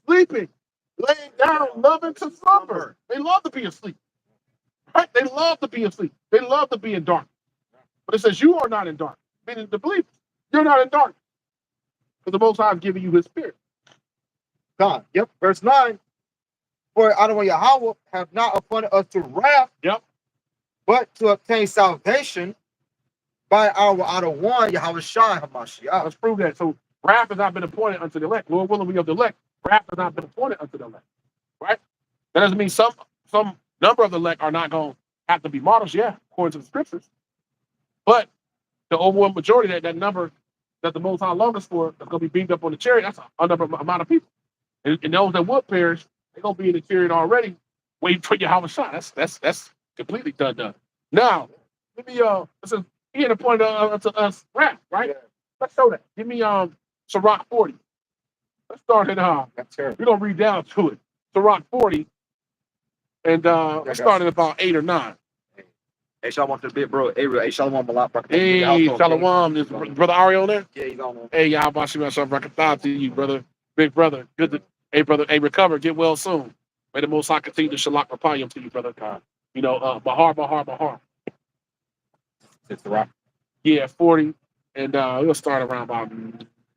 Speaker 1: Sleeping, laying down, loving to slumber. They love to be asleep. Right? They love to be asleep. They love to be in dark. But it says you are not in dark. Meaning the believers. You're not in dark. Because the Most High is giving you His Spirit.
Speaker 2: God. Yep. Verse 9. For Adonai Yahweh have not appointed us to wrath.
Speaker 1: Yep.
Speaker 2: But to obtain salvation by our Adonai Yahweh Shai HaMashiach.
Speaker 1: Let's prove that. So wrath has not been appointed unto the elect. Lord willing, we of the elect. Wrath has not been appointed unto the elect. Right? That doesn't mean some number of the elect are not going to have to be martyrs, yeah, according to the scriptures. But the overwhelming majority, that number that the Most High loves us for, that's going to be beamed up on the chariot, that's a number amount of people. And those that would perish, they're going to be in the chariot already, waiting for Yahweh Shai. That's completely done. Now, let me this is he had appointed unto us wrath, right? Yeah. Let's show that. Give me Sirach 40. Let's start at we're gonna read down to it. Sirach 40. And let's start at about 8 or 9.
Speaker 3: Hey, Shalom to the big bro. Hey, Shalom a lot, bro.
Speaker 1: Hey, Shalom. Is Brother Ari on there?
Speaker 3: Yeah, he's on there.
Speaker 1: Hey, y'all, myself, reconcile to you, brother. Big brother. Good to, hey, brother. Hey, recover. Get well soon. May the Most High continue to shalak rapayim to you, brother. Bahar.
Speaker 3: It's the rock.
Speaker 1: Yeah, 40. And we'll start around about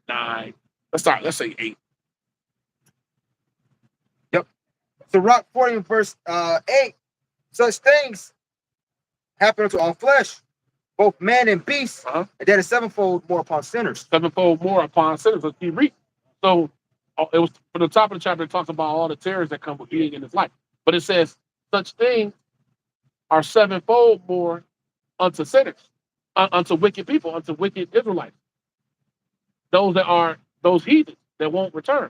Speaker 1: 9. Let's say 8.
Speaker 2: Yep. Sirach 40 verse 8. Such things happen to all flesh, both man and beast, and that is sevenfold more upon sinners.
Speaker 1: Sevenfold more upon sinners. Let's keep reading. So it was from the top of the chapter, it talks about all the terrors that come with being in this life. But it says, such things are sevenfold more unto sinners, unto wicked people, unto wicked Israelites. Those heathens that won't return.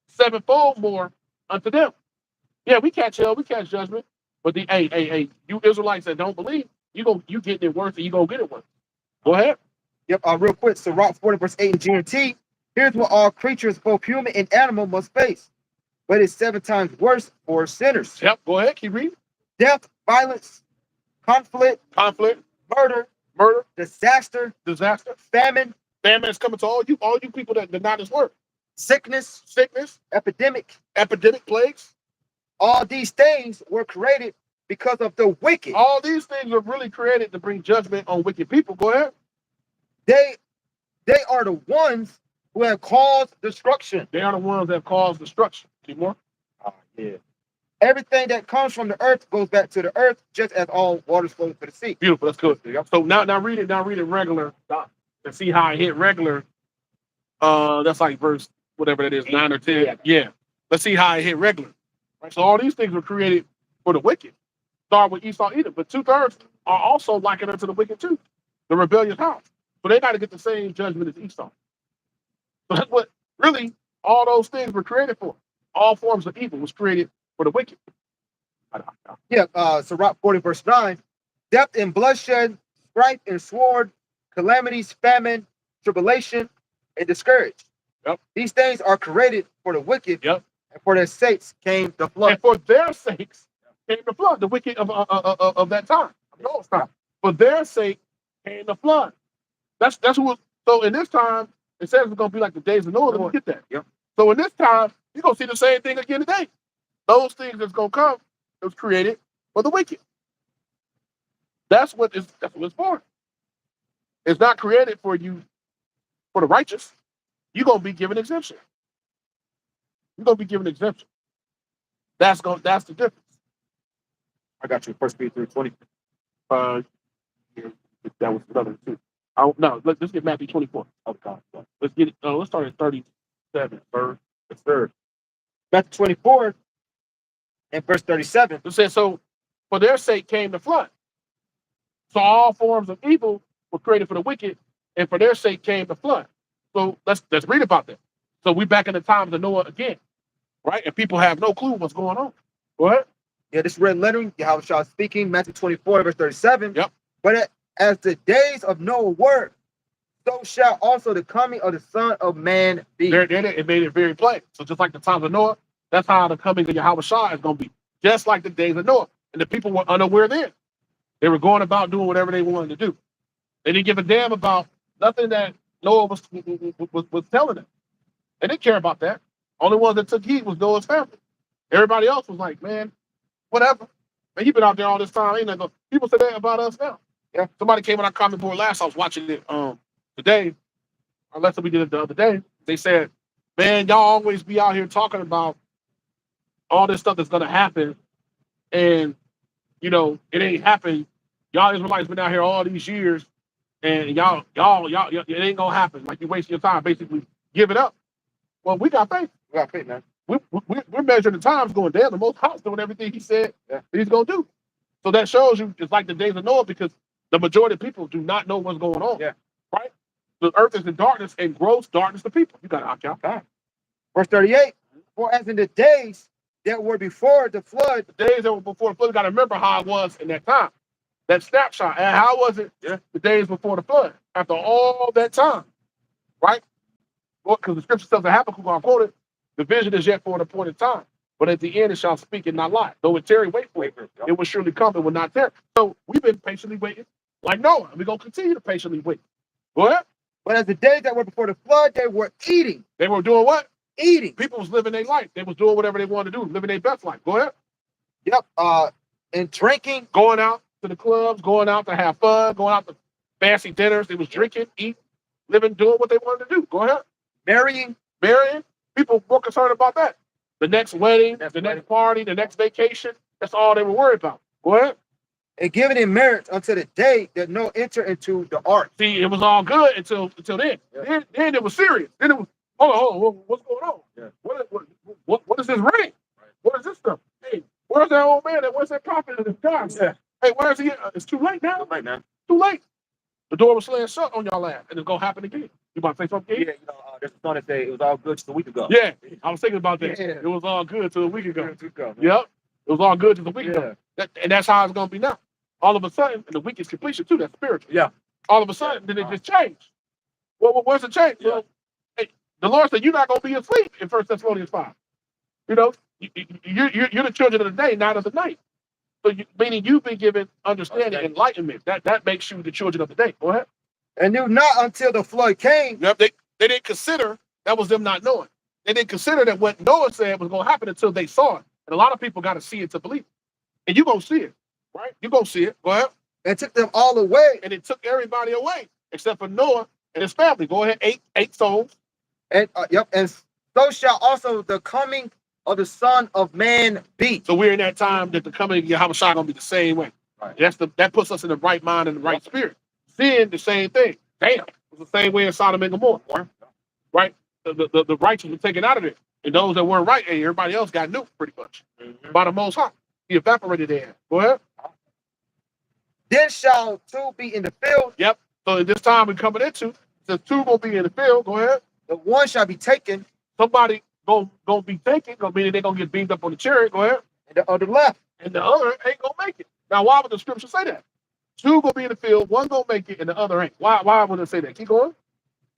Speaker 1: Sevenfold more unto them. Yeah, we catch hell, we catch judgment. But hey, you Israelites that don't believe, you getting it worse and you gonna get it worse. Go ahead.
Speaker 2: Yep, real quick. So Sirach 40 verse 8 in GNT. Here's what all creatures, both human and animal, must face. But it's 7 times worse for sinners.
Speaker 1: Yep, go ahead, keep reading.
Speaker 2: Death, violence, conflict, murder, disaster,
Speaker 1: famine. Famine is coming to all you people that deny this word.
Speaker 2: sickness, epidemic.
Speaker 1: plagues.
Speaker 2: All these things were created because of the wicked.
Speaker 1: All these things were really created to bring judgment on wicked people. Go ahead.
Speaker 2: They are the ones who have caused destruction.
Speaker 1: They are the ones that cause destruction. Any more?
Speaker 3: Yeah.
Speaker 2: Everything that comes from the earth goes back to the earth, just as all waters flow to the sea.
Speaker 1: Beautiful. That's good. So now read it. Now read it regular. And see how I hit regular. That's like verse whatever that is, 9 or 10. Yeah. Let's see how I hit regular. Right. So all these things were created for the wicked. Start with Esau, Edom, but 2/3 are also likened unto the wicked too, the rebellious house. So they got to get the same judgment as Esau. So that's what really all those things were created for. All forms of evil was created for the wicked.
Speaker 2: Yeah, Sirach 40 verse 9. Death and bloodshed, strife and sword, calamities, famine, tribulation, and discourage.
Speaker 1: Yep.
Speaker 2: These things are created for the wicked.
Speaker 1: Yep.
Speaker 2: And for their sakes came the flood.
Speaker 1: And for their sakes came the flood, the wicked of that time. Noah's time. For their sake came the flood. That's who. So in this time, it says it's going to be like the days of Noah. Let me get that.
Speaker 2: Yep.
Speaker 1: So in this time, you're going to see the same thing again today. Those things that's going to come, it was created for the wicked. That's what it's for. It's not created for you, for the righteous. You're going to be given exemption. You're going to be given exemption. That's the difference.
Speaker 3: I got you. 1 Peter 3:20.
Speaker 1: That was another two. No, let's get Matthew 24. Oh God, let's get it. Let's start at 37.
Speaker 2: Yes, sir. Matthew 24 and verse 37.
Speaker 1: It says, so for their sake came the flood. So all forms of evil were created for the wicked, and for their sake came the flood. So let's read about that. So we back in the times of Noah again, right? And people have no clue what's going on. Go ahead.
Speaker 2: Yeah, this red lettering, Yahweh speaking, Matthew 24, verse 37.
Speaker 1: Yep.
Speaker 2: But as the days of Noah were, so shall also the coming of the Son of Man be.
Speaker 1: It made it very plain. So just like the times of Noah, that's how the coming of Yahweh Shah is going to be. Just like the days of Noah. And the people were unaware then. They were going about doing whatever they wanted to do. They didn't give a damn about nothing that Noah was telling them. They didn't care about that. Only one that took heed was Noah's family. Everybody else was like, man, whatever. Man, you've been out there all this time. Ain't nothing. People say that about us now. Yeah. Somebody came on our comment board last. I was watching it today. Unless we did it the other day. They said, man, y'all always be out here talking about all this stuff that's gonna happen, and you know it ain't happened. Y'all Israelites been out here all these years, and y'all, it ain't gonna happen. Like you wasting your time. Basically, give it up. Well, we got faith.
Speaker 2: We got faith, man.
Speaker 1: We're measuring the times, going, damn, the Most High's doing everything He said He's gonna do. So that shows you it's like the days of Noah, because the majority of people do not know what's going on.
Speaker 2: Yeah.
Speaker 1: Right? The earth is in darkness, and gross darkness to people. You got to opt out.
Speaker 2: Verse 38. For as in the days that were before the flood.
Speaker 1: The days that were before the flood, you got to remember how it was in that time. That snapshot. And how was it the days before the flood? After all that time. Right? Well, because the scripture says, Habakkuk, I'll quote it, the vision is yet for an appointed time. But at the end it shall speak and not lie. Though it tarry, wait for it. It will surely come, it will not tarry. So we've been patiently waiting, like Noah. We're going to continue to patiently wait. Go ahead.
Speaker 2: But as the days that were before the flood, they were eating.
Speaker 1: They were doing what?
Speaker 2: Eating.
Speaker 1: People was living their life. They was doing whatever they wanted to do, living their best life. Go ahead.
Speaker 2: Yep. And drinking.
Speaker 1: Going out to the clubs, going out to have fun, going out to fancy dinners. They was drinking, eating, living, doing what they wanted to do. Go ahead.
Speaker 2: Marrying.
Speaker 1: People were concerned about that. The next wedding, the next party, the next vacation. That's all they were worried about. Go ahead.
Speaker 2: And giving in marriage until the day that Noah entered into the ark.
Speaker 1: See, it was all good until then. Yeah. Then it was serious. Then it was, hold on, what's going on? Yeah. What is this rain? Right. What is this stuff? Hey, where's that old man? Where's that prophet of this God? Yeah. Hey, where is he? It's too late now. Too late. The door was slammed shut on y'all ass, and it's gonna happen again. You about to say something?
Speaker 3: Yeah, there's a song that say it was all good just a week ago.
Speaker 1: Yeah, I was thinking about that. Yeah. It was all good till a week ago. Yep, it was all good till a week ago. And that's how it's gonna be now. All of a sudden, and the week is completion too. That's spiritual. Yeah. All of a sudden, then it just changed. Well, where's the change? Yeah. Well, hey, the Lord said you're not gonna be asleep in 1 Thessalonians 5. You know, you're the children of the day, not of the night. So meaning you've been given understanding, enlightenment. That makes you the children of the day. Go ahead.
Speaker 2: And knew not until the flood came.
Speaker 1: Yep, they didn't consider that was them not knowing. They didn't consider that what Noah said was going to happen until they saw it. And a lot of people got to see it to believe it. And you're going to see it, right? You're going to see it. Go ahead.
Speaker 2: And took them all away.
Speaker 1: And it took everybody away except for Noah and his family. Go ahead. Eight souls.
Speaker 2: And and so shall also the coming of the Son of Man be.
Speaker 1: So we're in that time that the coming of Yahweh Shai going to be the same way.
Speaker 3: Right.
Speaker 1: That puts us in the right mind and the right spirit. Seeing the same thing. Damn. It's the same way in Sodom and Gomorrah. Right? The righteous were taken out of it. And those that weren't right, hey, everybody else got nuked pretty much. By the Most High. He evaporated there. Go ahead.
Speaker 2: Then shall two be in the field.
Speaker 1: Yep. So in this time we're coming into, since two gonna be in the field, go ahead.
Speaker 2: The one shall be taken.
Speaker 1: Somebody gonna be taken, meaning they're gonna get beamed up on the chariot, go ahead.
Speaker 2: And the other left.
Speaker 1: And the other ain't gonna make it. Now, why would the scripture say that? Two gonna be in the field, one gonna make it, and the other ain't. Why would it say that? Keep going.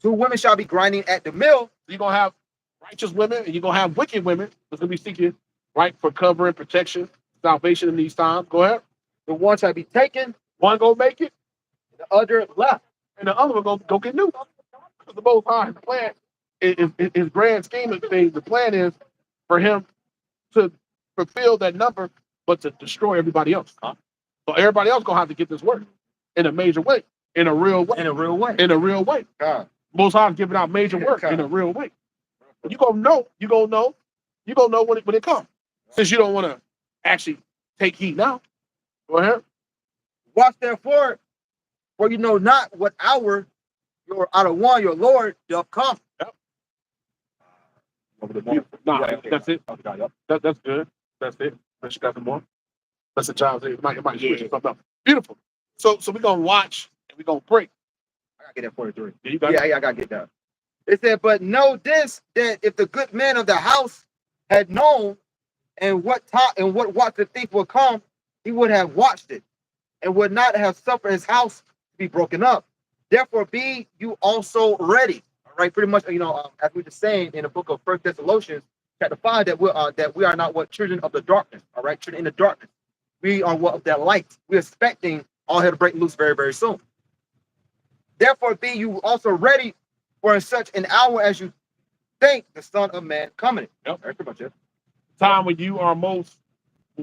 Speaker 2: Two women shall be grinding at the mill.
Speaker 1: You're gonna have righteous women and you're gonna have wicked women that's gonna be seeking right for covering, protection, salvation in these times. Go ahead.
Speaker 2: The one shall be taken.
Speaker 1: One gonna make it,
Speaker 2: The other left.
Speaker 1: and the other one gonna go get new. The Most High plan is his grand scheme of things. The plan is for him to fulfill that number, but to destroy everybody else. So everybody else gonna have to get this work in a major way, in a real way,
Speaker 2: In a real way.
Speaker 1: in a real way.
Speaker 2: God.
Speaker 1: Most High is giving out major work in a real way. You gonna know when it comes. Since you don't want to actually take heed now. Go ahead.
Speaker 2: Watch therefore, for you know not what hour your out of one your Lord doth come.
Speaker 3: Over the morning.
Speaker 1: Nah,
Speaker 3: Yeah,
Speaker 1: that's it.
Speaker 3: Okay, yep.
Speaker 1: That's good. That's it. Unless you got some more. That's a child. It might switch or something else. Beautiful. So we're gonna watch and we're gonna pray.
Speaker 2: I gotta get that 43.
Speaker 1: Yeah, you got it?
Speaker 2: Yeah, I gotta get that. It said, but know this, that if the good man of the house had known and what time and what watch the thief would come, he would have watched it and would not have suffered his house to be broken up. Therefore, be you also ready. All right, pretty much, as we were just saying in the book of 1 Thessalonians, chapter 5, that we are not what children of the darkness. All right, children in the darkness. We are what of that light. We're expecting all hell to break loose very, very soon. Therefore, be you also ready for in such an hour as you think the Son of Man coming.
Speaker 1: Yep.
Speaker 2: That's pretty much it.
Speaker 1: Time when you are most,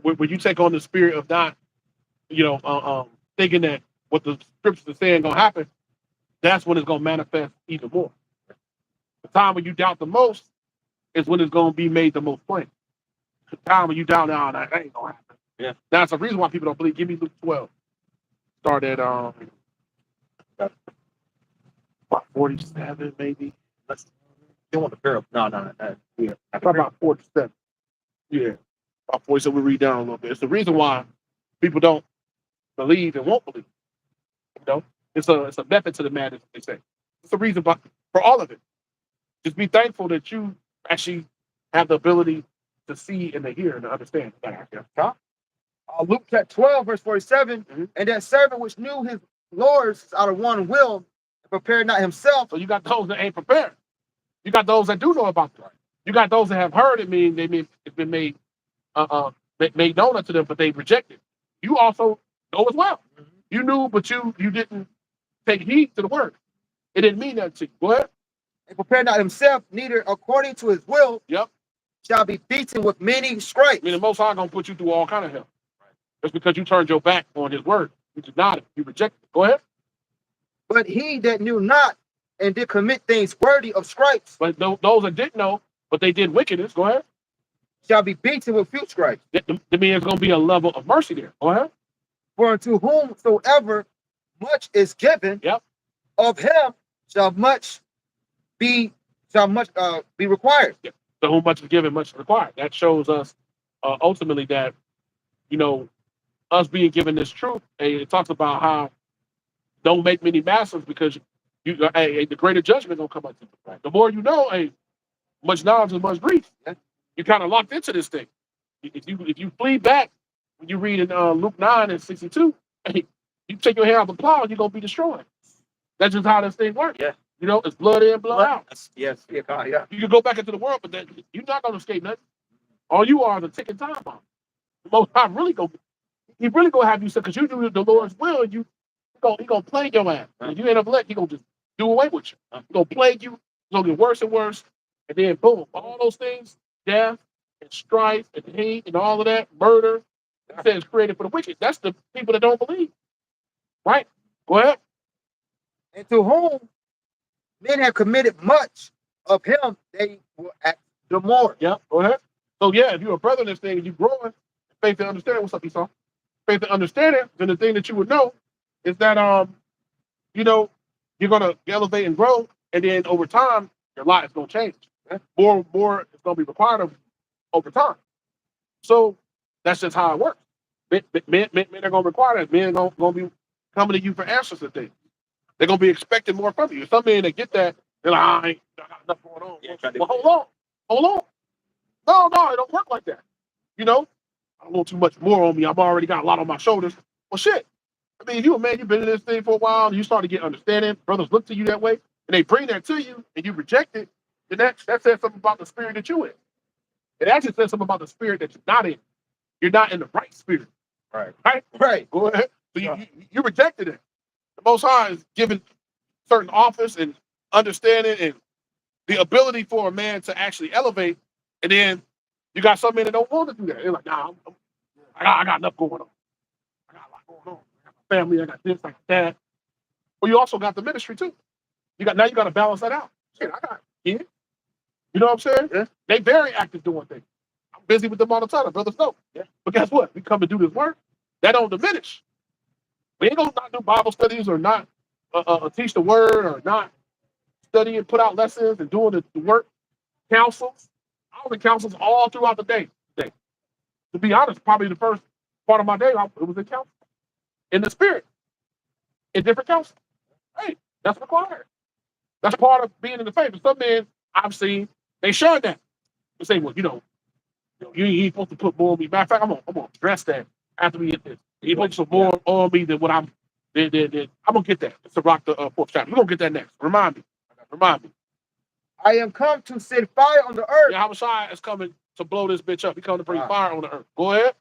Speaker 1: when you take on the spirit of not, thinking that what the scriptures are saying gonna happen, that's when it's gonna manifest even more. The time when you doubt the most is when it's gonna be made the most plain. The time when you doubt, no, that ain't gonna happen.
Speaker 3: Yeah.
Speaker 1: That's the reason why people don't believe. Give me Luke 12. Start at about 47 maybe.
Speaker 3: You want the parable? No.
Speaker 1: Yeah, about 47. Yeah, about 47. We read down a little bit. It's the reason why people don't believe and won't believe. It's a method to the madness. They say it's the reason for all of it. Just be thankful that you actually have the ability to see and to hear and to understand.
Speaker 2: Luke chapter 12, verse 47.
Speaker 1: Mhm.
Speaker 2: And that servant which knew his lords out of one will and prepared not himself.
Speaker 1: So you got those that ain't prepared. You got those that do know about it. You got those that have heard it, meaning it's been made known unto them, but they rejected. You also know as well.
Speaker 2: Mhm.
Speaker 1: You knew, but you didn't take heed to the word. It didn't mean that to you. Go ahead.
Speaker 2: And prepared not himself, neither according to his will,
Speaker 1: Yep.
Speaker 2: shall be beaten with many stripes.
Speaker 1: I mean, the Most High gonna put you through all kind of hell. Just because you turned your back on His word, you denied it, you rejected it. Go ahead.
Speaker 2: But he that knew not and did commit things worthy of stripes
Speaker 1: But those that didn't know, but they did wickedness. Go ahead.
Speaker 2: shall be beaten with few stripes.
Speaker 1: That means there's gonna be a level of mercy there. Go ahead.
Speaker 2: For unto whomsoever much is given,
Speaker 1: Yep.
Speaker 2: of him shall much be required.
Speaker 1: To whom much is given, much is required. That shows us ultimately that us being given this truth. It talks about how don't make many masters because the greater judgment gonna come up to you. Right? The more you know, much knowledge is much grief.
Speaker 2: Yeah.
Speaker 1: You're kind of locked into this thing. If you flee back when you read in Luke 9:62, you take your hand off the plow, you're gonna be destroyed. That's just how this thing works.
Speaker 2: Yeah.
Speaker 1: It's blood in, blood out.
Speaker 2: Yes, yeah.
Speaker 1: You can go back into the world, but then you're not gonna escape nothing. All you are is a ticking time bomb. The Most High he really gonna have you sick because you do the Lord's will, and he gonna plague your ass. And if you ain't elect, he gonna just do away with you. He gonna plague you. It's gonna get worse and worse. And then boom, all those things, death and strife and hate and all of that, murder, it says created for the wicked. That's the people that don't believe. Right? Go ahead.
Speaker 2: And to whom men have committed much, of him they will act the more.
Speaker 1: Yeah, go ahead. So yeah, if you're a brother in this thing and you're growing, faith and understanding, what's up, Esau? Faith and understanding, then the thing that you would know is that you know, you're gonna elevate and grow, and then over time, your life is gonna change. More is gonna be required of you over time. So that's just how it works. Men are gonna require that. Men are gonna be coming to you for answers to things. They're gonna be expecting more from you. Some men that get that, they're like, I got enough going on.
Speaker 3: Yeah,
Speaker 1: Well, hold on. No, it don't work like that. You know, I don't want too much more on me. I've already got a lot on my shoulders. Well, shit. I mean, if you a man, you've been in this thing for a while, and you start to get understanding, brothers look to you that way, and they bring that to you, and you reject it, then that says something about the spirit that you're in. It actually says something about the spirit that you're not in. You're not in the right spirit.
Speaker 3: Right.
Speaker 1: Right. Go ahead. So you rejected it. The Most High is given certain office and understanding and the ability for a man to actually elevate, and then you got some men that don't want to do that. They're like, nah, I got enough going on. I got a lot going on. I got my family. I got this, I got that. Well, you also got the ministry too. You got to balance that out. Shit, I got kids. You know what I'm saying?
Speaker 2: Yeah.
Speaker 1: They very active doing things. I'm busy with them all the time. Brothers know.
Speaker 2: Yeah.
Speaker 1: But guess what? We come to do this work. That don't diminish. We ain't gonna not do Bible studies or not teach the word or not study and put out lessons and doing the work. Councils. I was in councils all throughout the day. To be honest, probably the first part of my day, it was in council. In the spirit. In different councils. Hey, that's required. That's part of being in the faith. And some men I've seen, they shun that. They say, well, you ain't supposed to put more on me. Matter of fact, I'm gonna address that after we get this. You put some more on me than what I'm gonna get that. It's a rock the fourth chapter. We're gonna get that next. Remind me.
Speaker 2: I am come to set fire on the earth.
Speaker 1: Yahushua is coming to blow this bitch up. He coming to bring fire on the earth. Go ahead.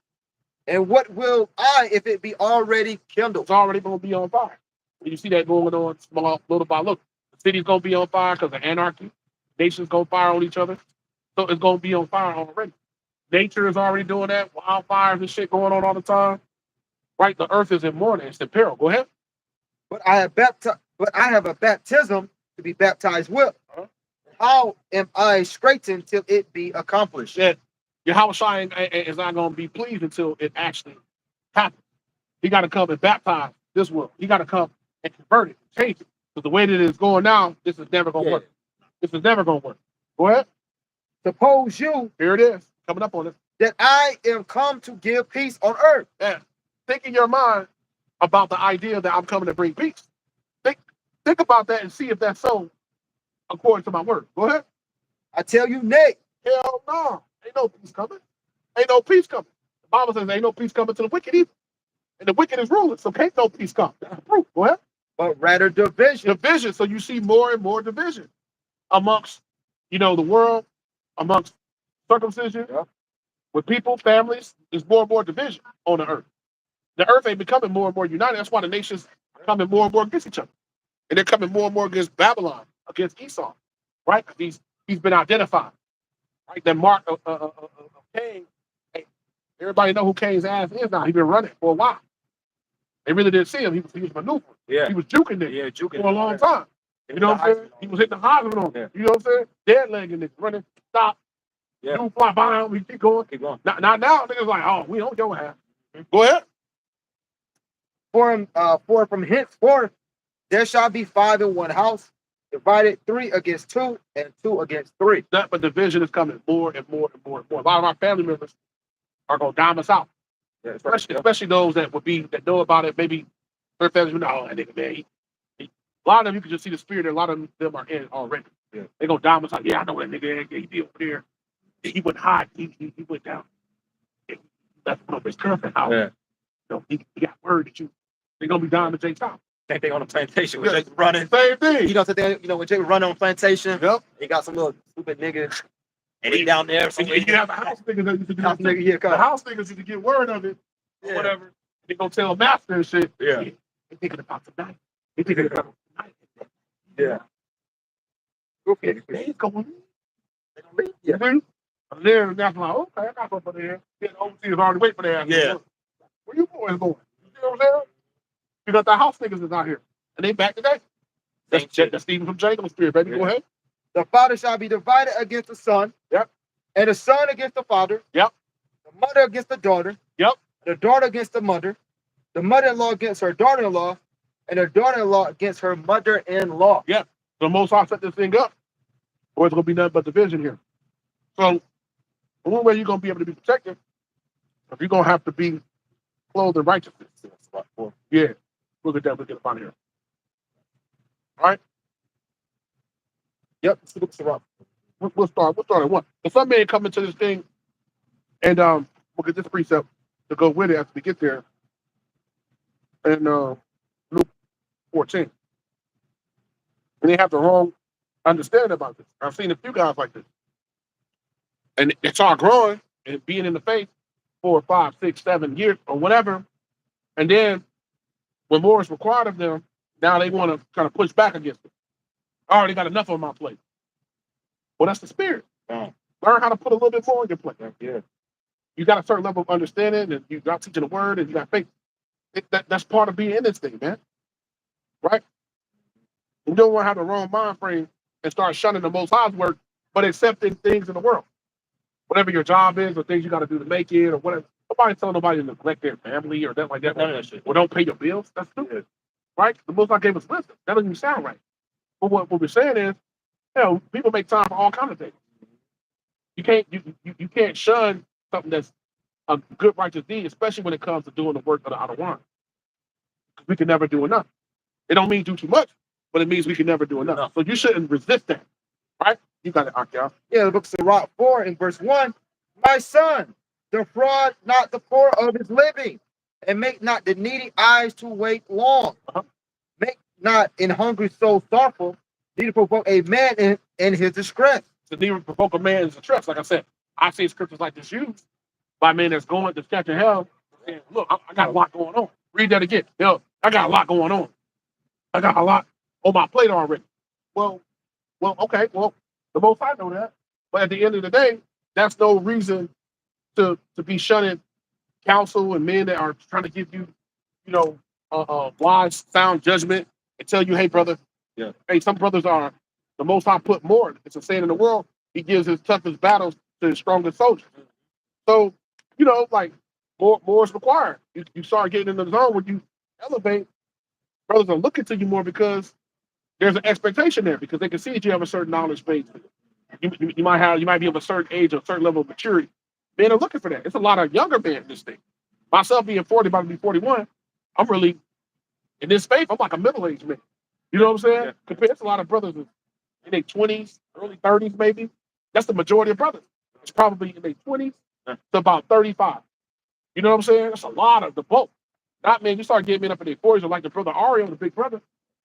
Speaker 2: And what will I if it be already kindled?
Speaker 1: It's already gonna be on fire. You see that going on small, little by little. The city's gonna be on fire because of anarchy. Nations gonna fire on each other. So it's gonna be on fire already. Nature is already doing that. Wildfires and shit going on all the time. Right? The earth is in mourning. It's in peril. Go ahead.
Speaker 2: But I have a baptism to be baptized with. How am I straightened till it be accomplished?
Speaker 1: That Yahushua is not going to be pleased until it actually happens. He got to come and baptize this world. He got to come and convert it, change it. Because the way that it's going now, this is never going to work. This is never going to work. Go ahead.
Speaker 2: Suppose you,
Speaker 1: here it is, coming up on it,
Speaker 2: that I am come to give peace on earth.
Speaker 1: Yeah. Think in your mind about the idea that I'm coming to bring peace. Think about that and see if that's so according to my word. Go ahead.
Speaker 2: I tell you, nay.
Speaker 1: Hell no. Ain't no peace coming. Ain't no peace coming. The Bible says ain't no peace coming to the wicked either. And the wicked is ruling, so can't no peace come. That's proof. Go ahead.
Speaker 2: But rather division.
Speaker 1: Division. So you see more and more division amongst, the world, amongst circumcision, with people, families. There's more and more division on the earth. The earth ain't becoming more and more united. That's why the nations are coming more and more against each other. And they're coming more and more against Babylon, against Esau, right? He's been identified, right? That mark of Cain. Hey, everybody know who Cain's ass is now. He's been running for a while. They really didn't see him. He was maneuvering.
Speaker 3: Yeah.
Speaker 1: He was juking them
Speaker 3: juking
Speaker 1: for a long time. You know what I'm saying? He was hitting the hospital on them. You know what I'm saying? Dead legging it, running, stop.
Speaker 3: Yeah.
Speaker 1: Dude fly by him. We keep going. Now niggas like, oh, we don't go ahead. Go ahead.
Speaker 2: For from henceforth there shall be 5 in one house, divided 3 against 2, and 2 against 3.
Speaker 1: But division is coming more and more and more and more. A lot of our family members are gonna dime us out. Yeah, especially those that know about it. Maybe their families know, oh, that nigga, man. A lot of them, you can just see the spirit that a lot of them are in already. Yeah. They're gonna dime us out. Yeah, I know that nigga. He be over there. He went high. He went down. That's from his current house. Yeah. He got word that they're gonna be diming Jay Top.
Speaker 3: Same thing on the plantation with Jake running.
Speaker 1: Same thing.
Speaker 2: When Jake running on plantation,
Speaker 1: he
Speaker 2: got some little stupid nigga.
Speaker 3: And he down there.
Speaker 1: So you have the house niggas that used to do
Speaker 2: house nigga, yeah,
Speaker 1: the house niggas used to get word of it or whatever. They gonna tell master and shit.
Speaker 3: Yeah.
Speaker 1: They thinking about tonight. They thinking about tonight.
Speaker 3: Yeah.
Speaker 1: Okay, days going.
Speaker 2: They gonna leave.
Speaker 1: You see? And then that's like, okay, I got something there. Then overseers already wait for their ass.
Speaker 2: Yeah.
Speaker 1: Where you boys going? You see what I'm saying? Because the house niggas is out here. And they back today. That's Stephen from Jacob Spirit, baby.
Speaker 2: Yeah.
Speaker 1: Go ahead.
Speaker 2: The father shall be divided against the son.
Speaker 1: Yep.
Speaker 2: And the son against the father.
Speaker 1: Yep.
Speaker 2: The mother against the daughter.
Speaker 1: Yep.
Speaker 2: The daughter against the mother. The mother-in-law against her daughter-in-law. And the daughter-in-law against her mother-in-law.
Speaker 1: Yeah. The Most High set this thing up, or it's gonna be nothing but division here. So the only way you're gonna be able to be protected, if you're gonna have to be clothed in righteousness. Yeah. Look at that. Look at it out here. All right.
Speaker 2: Yep. It's the book of Sirach.
Speaker 1: We'll start at one. If some man come into this thing, and we'll get this precept to go with it after we get there. And Luke 14. And they have the wrong understanding about this. I've seen a few guys like this. And they start growing and being in the faith 4, 5, 6, 7 years or whatever. And then when more is required of them, now they want to kind of push back against it. I already got enough on my plate. Well, that's the spirit. Learn how to put a little bit more on your plate.
Speaker 2: Yeah.
Speaker 1: You got a certain level of understanding, and you got teaching the word, and you got faith. That's part of being in this thing, man. Right? You don't want to have the wrong mind frame and start shunning the Most High's work, but accepting things in the world. Whatever your job is, or things you got to do to make it, or whatever. Nobody's telling nobody to neglect their family or that like that.
Speaker 3: None of that shit.
Speaker 1: Or don't pay your bills. That's stupid. Right? The Most High gave us wisdom. That doesn't even sound right. But what we're saying is, people make time for all kinds of things. You can't shun something that's a good righteous deed, especially when it comes to doing the work of the outer one. We can never do enough. It don't mean do too much, but it means we can never do enough. So you shouldn't resist that. Right? You got it, Akia.
Speaker 2: Yeah, the book of Sirach 4 in verse 1. My son, defraud not the poor of his living, and make not the needy eyes to wait long. Make not an hungry soul thoughtful, neither provoke a man in his distress.
Speaker 1: To neither provoke a man in his distress. Like I said, I see scriptures like this used by men that's going to catch hell. And look, I got a lot going on. Read that again. I got a lot going on. I got a lot on my plate already. Well, okay. Well, the Most High know that. But at the end of the day, that's no reason to be shunning counsel and men that are trying to give you, wise, sound judgment and tell you, hey, brother, hey, some brothers are, the Most High put more. It's a saying in the world, he gives his toughest battles to his strongest soldiers. So, like, more is required. You start getting in the zone where you elevate, brothers are looking to you more because there's an expectation there because they can see that you have a certain knowledge base. You might be of a certain age or a certain level of maturity. Men are looking for that. It's a lot of younger men in this thing. Myself being 40, about to be 41, I'm really in this faith. I'm like a middle-aged man. You know what I'm saying?
Speaker 3: Yeah.
Speaker 1: Compared to a lot of brothers in their 20s, early 30s, maybe. That's the majority of brothers. It's probably in their 20s to about 35. You know what I'm saying? That's a lot of the bulk. Not, man, you start getting men up in their 40s, or like the brother Ario, the big brother.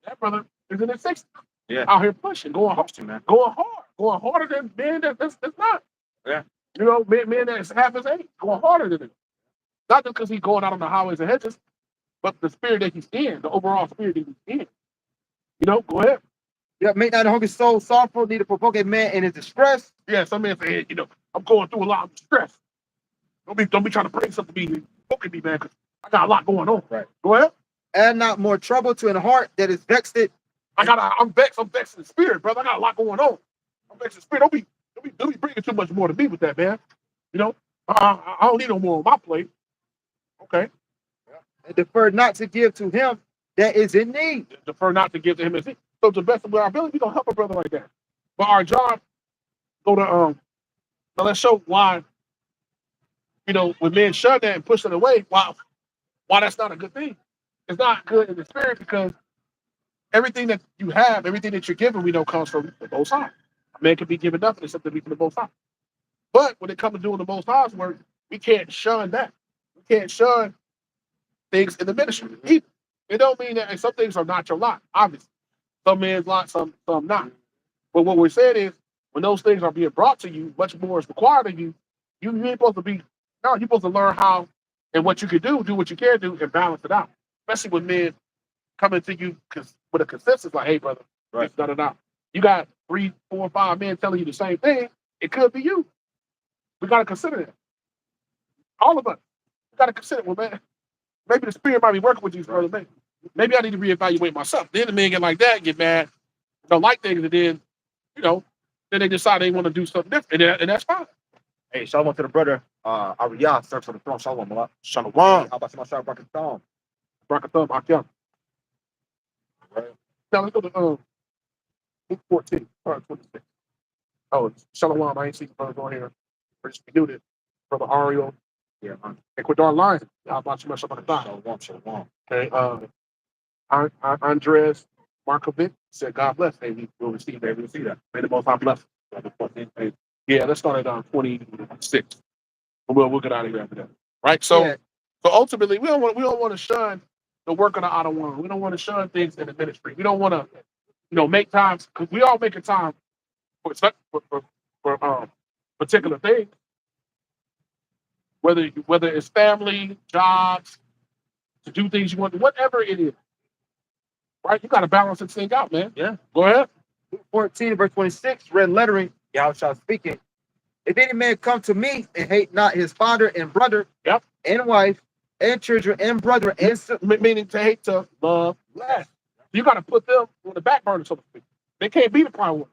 Speaker 1: That brother is in his 60s.
Speaker 3: Yeah.
Speaker 1: Out here pushing, going hard,
Speaker 3: man.
Speaker 1: going harder than men that's not.
Speaker 3: Yeah.
Speaker 1: Men that's half his age, going harder than him. Not just because he's going out on the highways and hedges, but the spirit that he's in, the overall spirit that he's in. Go ahead.
Speaker 2: Yeah, make not a hungry soul sorrowful, neither provoke a man in his distress.
Speaker 1: Yeah, some men say, hey, I'm going through a lot of stress. Don't be trying to bring something to me, poking me, man, because I got a lot going on.
Speaker 2: Right.
Speaker 1: Go ahead.
Speaker 2: Add not more trouble to an heart that is vexed.
Speaker 1: I'm vexed in the spirit, brother. I got a lot going on. I'm vexed in the spirit. Don't be bringing too much more to me with that, man. I don't need no more on my plate. Okay.
Speaker 2: And defer not to give to him that is in need.
Speaker 1: Defer not to give to him his need. So to the best of our ability, we're gonna help a brother like that. But our job, so let's show why, when men shun that and push it away, why that's not a good thing. It's not good in the spirit because everything that you have, everything that you're given, we know comes from the Most High. A man can be given nothing except to be from the Most High. But when it comes to doing the Most High's work, we can't shun that. We can't shun things in the ministry either. It don't mean that some things are not your lot, obviously. Some men's lot, some not. But what we're saying is, when those things are being brought to you, much more is required of you. You ain't supposed to be. No, you're supposed to learn how and what you can do what you can do, and balance it out. Especially when men coming to you with a consensus like, "Hey, brother,
Speaker 3: right,
Speaker 1: it's not enough." You got 3, 4, 5 men telling you the same thing. It could be you. We got to consider that. All of us. We got to consider, well, man, maybe the spirit might be working with you, brother. Maybe I need to reevaluate myself. Then the men get like that, get mad, don't like things, and then, then they decide they want to do something different, and that's fine.
Speaker 2: Hey, shalom to the brother. Ariyah serves on the throne. Shalom, Allah.
Speaker 1: Shalom.
Speaker 2: How about some Shalom Brakatham?
Speaker 1: Brakatham, Akim. Right. Now let's go to Luke 14, 26. Oh, Shalom. I ain't seen brothers on here. Pretty muted. Brother Ariel.
Speaker 2: Yeah,
Speaker 1: Ecuador Lions. How about you, Shalom?
Speaker 2: Shalom.
Speaker 1: Okay. Andres Markovic said, God bless. Hey, we will receive that. We'll see that. May the most high bless. Yeah, let's start at 26. We'll get out of here after that. Right? So ultimately we don't want to shun the work of the Adawan. We don't want to shun things in the ministry. We don't want to, make times, because we all make a time for particular things. Whether it's family, jobs, to do things you want to, whatever it is. Right? You got to balance this thing out, man.
Speaker 2: Yeah.
Speaker 1: Go ahead.
Speaker 2: Luke 14, verse 26, red lettering, Yahushua speaking. If any man come to me and hate not his father and brother,
Speaker 1: Yep,
Speaker 2: and wife, and children, and brother, and sister,
Speaker 1: meaning to hate, to love less. You got to put them on the back burner, so to speak. They can't be the priority.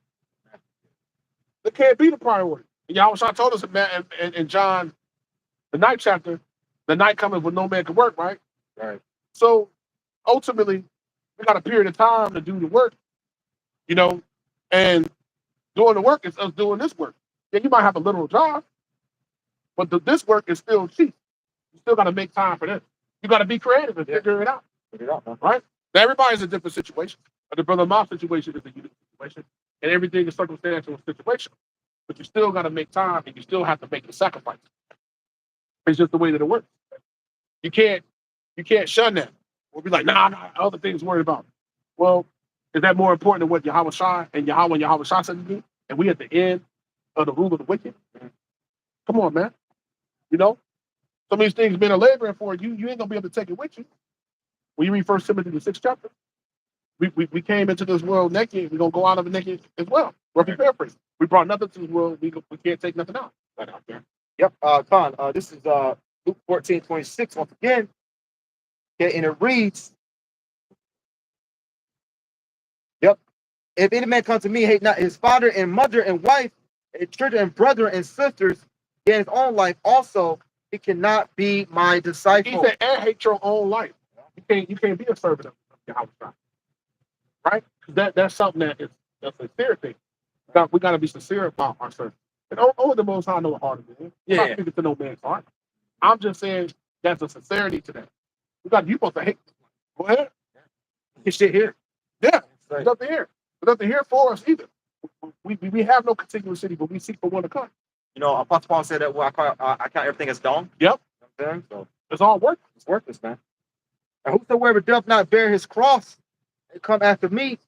Speaker 1: They can't be the priority. Yahushua told us in John, the 9th chapter, the night cometh when no man can work, right?
Speaker 2: Right.
Speaker 1: So ultimately, we got a period of time to do the work, and doing the work is us doing this work. Yeah, you might have a literal job, but this work is still cheap. You still got to make time for this. You got to be creative and figure it out.
Speaker 2: Man.
Speaker 1: Right? Now, everybody's in a different situation. But the brother Mom situation is a unique situation, and everything is circumstantial and situational. But you still got to make time, and you still have to make the sacrifice. It's just the way that it works. You can't shun that. We'll be like, nah, other things worried about. Well, is that more important than what Yahweh Shai and Yahweh Shai said to do? And we at the end of the rule of the wicked? Come on, man. Some of these things been a laboring for you. You ain't gonna be able to take it with you. When you read 1 Timothy, the 6th chapter, we came into this world naked. We're gonna go out of it naked as well. We're paraphrasing. We brought nothing to this world. We can't take nothing out. Right out there.
Speaker 2: Yep. Khan, this is Luke 14, 26 once again. Okay, and it reads, yep. If any man come to me, hate not his father and mother and wife, and children and brother and sisters, yet his own life also, he cannot be my disciple.
Speaker 1: He said, and hate your own life. You can't be a servant of Yahweh. Right? That's something that's a sincere thing. We got to be sincere about our service. And only the Most High know what heart it is. I'm not speaking to no man's heart. I'm just saying that's a sincerity to that. You supposed to hate. Go ahead.
Speaker 2: Get shit here.
Speaker 1: Yeah. There's nothing here. There's nothing here for us either. We have no contiguous city, but we seek for one to come.
Speaker 2: Apostle Paul said that I count everything as dung.
Speaker 1: Yep.
Speaker 2: So
Speaker 1: it's all worthless.
Speaker 2: It's worthless, man. And whosoever doth not bear his cross and come after me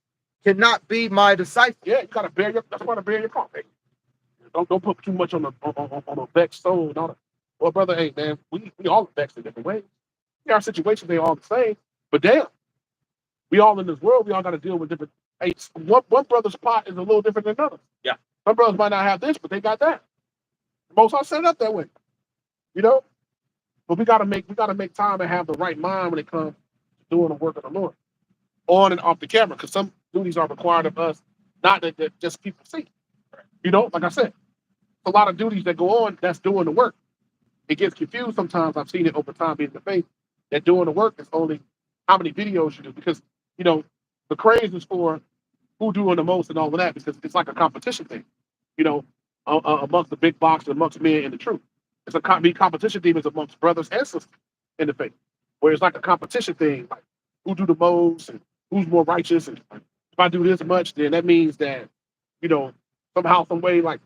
Speaker 2: cannot be my disciple.
Speaker 1: Yeah, you gotta bear that's why to bear your cross. Hey, don't put too much on a vexed soul. Well, brother, hey man, we all vexed in different ways. Yeah, our situations they all the same, but damn, we all in this world. We all got to deal with different. Hey, one brother's pot is a little different than another.
Speaker 2: Yeah,
Speaker 1: some brothers might not have this, but they got that. Most are set up that way, But we gotta make time and have the right mind when it comes to doing the work of the Lord, on and off the camera, because some duties are required of us, not that just people see. Like I said, a lot of duties that go on that's doing the work. It gets confused sometimes. I've seen it over time being the faith that doing the work is only how many videos you do, because the craze is for who doing the most and all of that, because it's like a competition thing, amongst the big box and amongst men in the truth. It's a competition thing is amongst brothers and sisters in the faith, where it's like a competition thing, like who do the most and who's more righteous. And if I do this much, then that means that, somehow, some way, like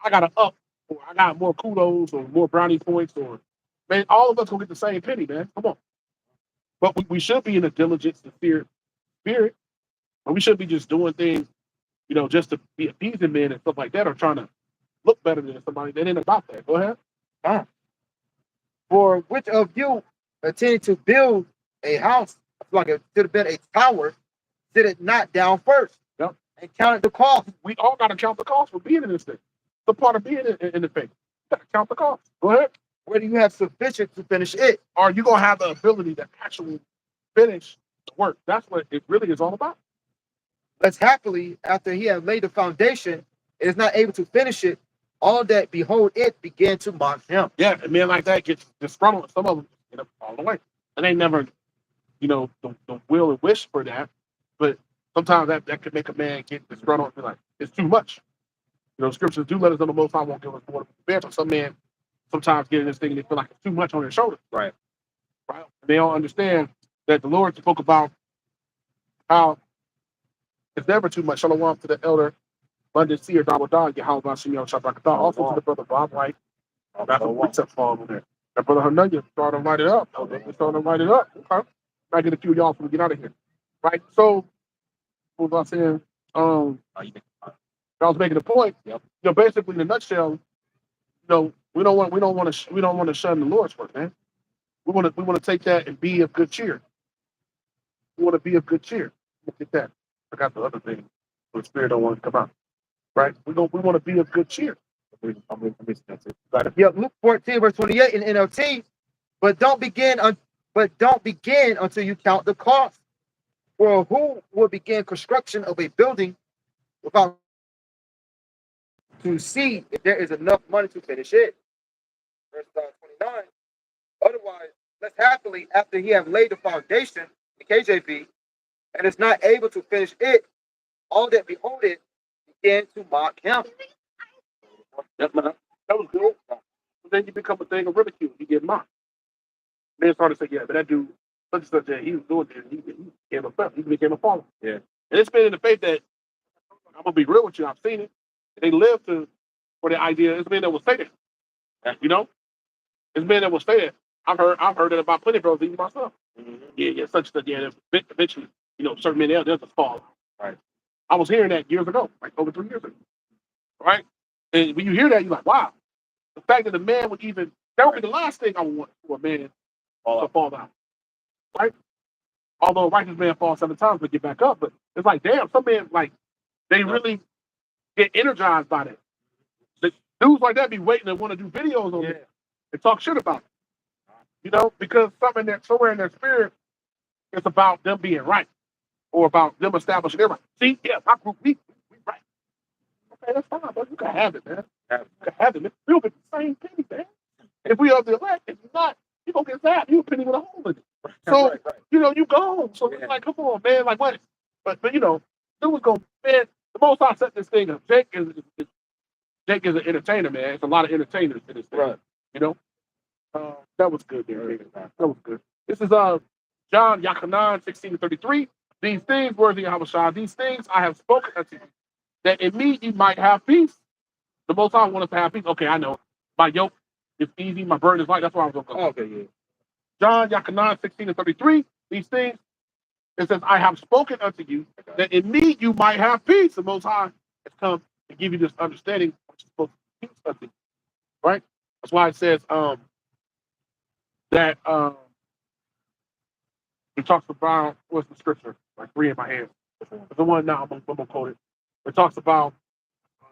Speaker 1: I got to up, or I got more kudos or more brownie points, or man, all of us gonna get the same penny, man. Come on. But we should be in a diligent, sincere spirit, and we should be just doing things, just to be appeasing men and stuff like that, or trying to look better than somebody. That ain't about that. Go ahead.
Speaker 2: For which of you intending to build a house, like it should have been a tower, did it not down first?
Speaker 1: Yep.
Speaker 2: and counted the cost.
Speaker 1: We all got to count the cost for being in this thing. It's a part of being in the faith. You got to count the cost. Go ahead.
Speaker 2: Whether you have sufficient to finish it.
Speaker 1: Are you going to have the ability to actually finish the work? That's what it really is all about.
Speaker 2: Less happily, after he had laid the foundation, and is not able to finish it, all that behold it began to mock him.
Speaker 1: Yeah, a man like that gets disgruntled. Some of them get up all the way. And they never, don't will and wish for that. But sometimes that could make a man get disgruntled and be like, it's too much. Scriptures do let us know the Most High won't give us more to bear. So some men sometimes get in this thing and they feel like it's too much on their shoulders.
Speaker 2: Right.
Speaker 1: And they don't understand that the Lord spoke about how it's never too much. Shalom to the elder London Seer, Dawadah, Yahweh Shimon Shabrakatah. Also to the brother Bob White. That's a WhatsApp fall over there. That brother Hananya started to write it up. They're starting to write it up. Okay. I get a few of y'all before we get out of here. Right. So what was I saying? I was making a point. Yep. Basically in a nutshell, we don't want to shun the Lord's work, man. We want to take that and be of good cheer. We want to be of good cheer. Look at that. I got the other thing. The spirit don't want to come out. Right? We want to be of good cheer. I'm missing that too.
Speaker 2: Luke 14, verse 28 in NLT. But don't begin until you count the cost. For who will begin construction of a building without to see if there is enough money to finish it? Verse 29. Otherwise, less happily, after he have laid the foundation, the KJV, and is not able to finish it, all that behold it began to mock him.
Speaker 1: That was good. But then you become a thing of ridicule. You get mocked. Men started to say, yeah, but that dude, such and such, he was doing it. He became a follower. Yeah. And it's been in the faith that, I'm going to be real with you, I've seen it. They live for the idea. It's men that will say that. It's men that will say that. I've heard that about plenty of brothers, even myself. Mm-hmm. Yeah, such that. Yeah, eventually, certain men there's a fall. Right. I was hearing that years ago, like over 3 years ago. Right. And when you hear that, you're like, wow. The fact that a man would even that would be the last thing I would want for a man to fall down. Right. Although a righteous man falls 7 times but get back up, but it's like, damn, some men they really get energized by that. The dudes like that be waiting and want to do videos on it and talk shit about it. Because somewhere in their spirit, it's about them being right or about them establishing their right. See, yeah, my group, we right. Okay, that's fine, but you can have it, man. You can have it. Man. We'll get the same penny, man. If we are the elect, if you're not, you're going to get that. You're a penny with a hole in it. So, you go. So it's like, come on, man. Like, what? But dude was going, man, the most I set this thing up. Jake is an entertainer, man. It's a lot of entertainers in this thing. Right. That was good there. That was good. This is John Yachanan 16:33. These things, worthy of Havashah, these things I have spoken unto you, that in me you might have peace. The Most High wants us to have peace. Okay, I know. My yoke is easy, my burden is light. That's where I was going to go. Okay, yeah. John Yachanan 16:33. These things, it says, I have spoken unto you, that in me you might have peace. The Most High has come to give you this understanding, which is supposed to be peace unto you. Right? That's why it says, that it talks about, what's the scripture? Like 3 in my hand. The one now, I'm gonna quote it. It talks about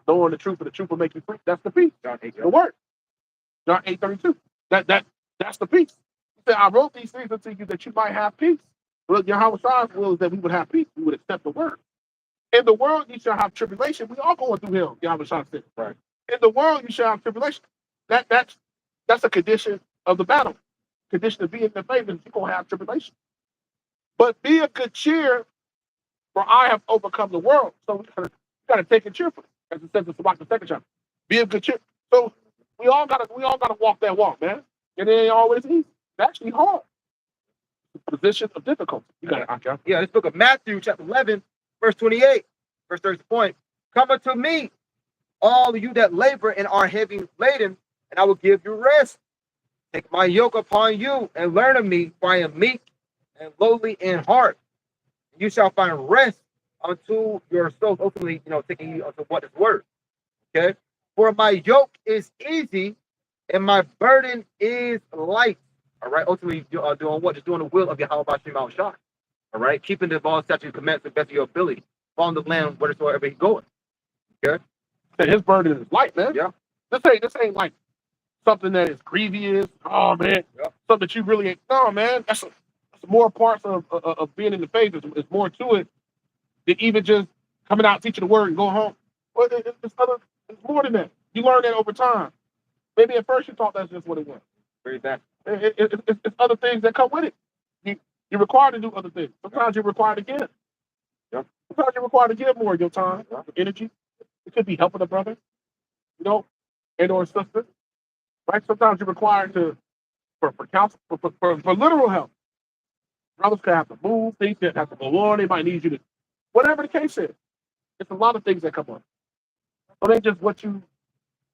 Speaker 1: knowing the truth, and the truth will make you free. That's the peace. John 8, the word. John 8:32. That's the peace. He said, I wrote these things unto you that you might have peace. Well, Yahweh's will is that we would have peace. We would accept the word. In the world you shall have tribulation. We all going through hell, Yahweh said. Right. In the world you shall have tribulation. That's a condition of the battle. Condition of being in the faith is you're going to have tribulation. But be of good cheer, for I have overcome the world. So we got to take it cheerfully, as it says in the second chapter. Be of good cheer. So we all gotta walk that walk, man. And it ain't always easy. It's actually hard. It's a position of difficulty. You got it, Akira.
Speaker 2: Yeah, this book of Matthew, chapter 11, verse 28, verse 30 point. Come unto me, all you that labor and are heavy laden, and I will give you rest. Take my yoke upon you and learn of me, for I am meek and lowly in heart. You shall find rest unto your souls. Ultimately, taking you unto what is worth. Okay? For my yoke is easy and my burden is light. All right? Ultimately, doing what? Just doing the will of Yahweh Shimon Shah. All right? Keeping the law, statutes, and commandments to the best of your ability. on the land wheresoever he goeth.
Speaker 1: That his burden is light, man.
Speaker 2: Yeah.
Speaker 1: This ain't like something that is grievous. Oh man,
Speaker 2: Yeah.
Speaker 1: something that you really ain't. No, man, that's more parts of being in the faith. It's more to it than even just coming out teaching the word and going home. Well, it's more than that. You learn that over time. Maybe at first you thought that's just what it was.
Speaker 2: Very bad.
Speaker 1: It's other things that come with it. You're required to do other things. Sometimes you're required to give.
Speaker 2: Yep.
Speaker 1: Sometimes you're required to give more of your time, your energy. It could be helping a brother, and or a sister. Right? Sometimes you're required for counsel, for literal help. Brothers could have to move, things that have to go on. They might need you to, whatever the case is. It's a lot of things that come up. So they just what you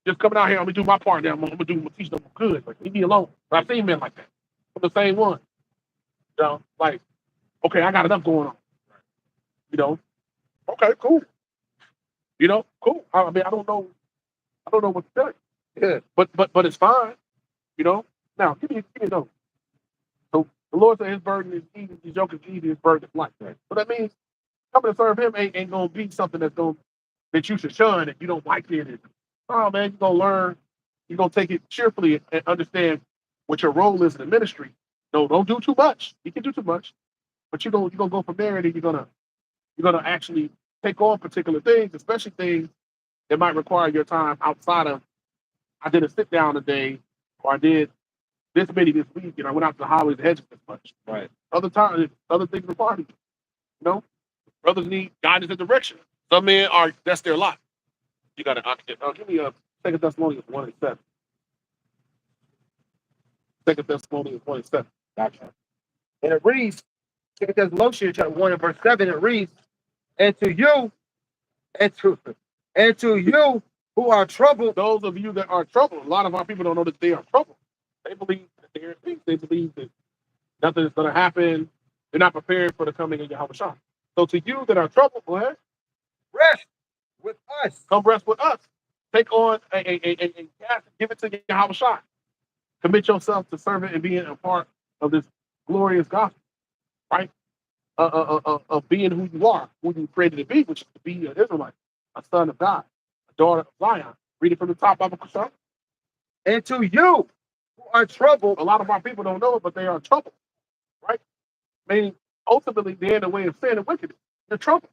Speaker 1: just coming out here. I'm gonna do my part now. I'm gonna teach them good. Like leave me alone. But I've seen men like that. I'm the same one. Like okay, I got enough going on. Okay, cool. Cool. I mean, I don't know what to tell you.
Speaker 2: Yeah.
Speaker 1: But it's fine. Now give me a note. So the Lord said his burden is easy, his yoke is easy, his burden is light. Right? So that means coming to serve him ain't gonna be something that you should shun and you don't like it. Oh man, you're gonna learn, you're gonna take it cheerfully and understand what your role is in the ministry. No, don't do too much. You can do too much, but you're gonna go from there and then you're gonna actually take on particular things, especially things that might require your time outside of I did a sit down today or I did this many this week and I went out to the highways and hedges this much.
Speaker 2: Right.
Speaker 1: Other times other things require me. Brothers need guidance and direction. Some men that's their lot. You gotta give me a 2 Thessalonians 1:7. 2 Thessalonians 1:7.
Speaker 2: Gotcha. And it reads, 2 Thessalonians chapter 1 and verse 7, it reads, and to you who are troubled.
Speaker 1: Those of you that are troubled, a lot of our people don't know that they are troubled. They believe that they're in peace. They believe that nothing is going to happen. They're not prepared for the coming of Yahweh Shah. So to you that are troubled, go ahead.
Speaker 2: Rest with us.
Speaker 1: Come rest with us. Take on a cast, give it to Yahweh Shah. Commit yourself to serving and being a part of this glorious gospel, right? Of being who you are, who you created to be, which is to be an Israelite, a son of God, a daughter of Zion. Read it from the top, Bible Kushar.
Speaker 2: And to you who are troubled.
Speaker 1: A lot of our people don't know it, but they are troubled, right? Meaning, ultimately, they're in the way of sin and wickedness. You're troubled.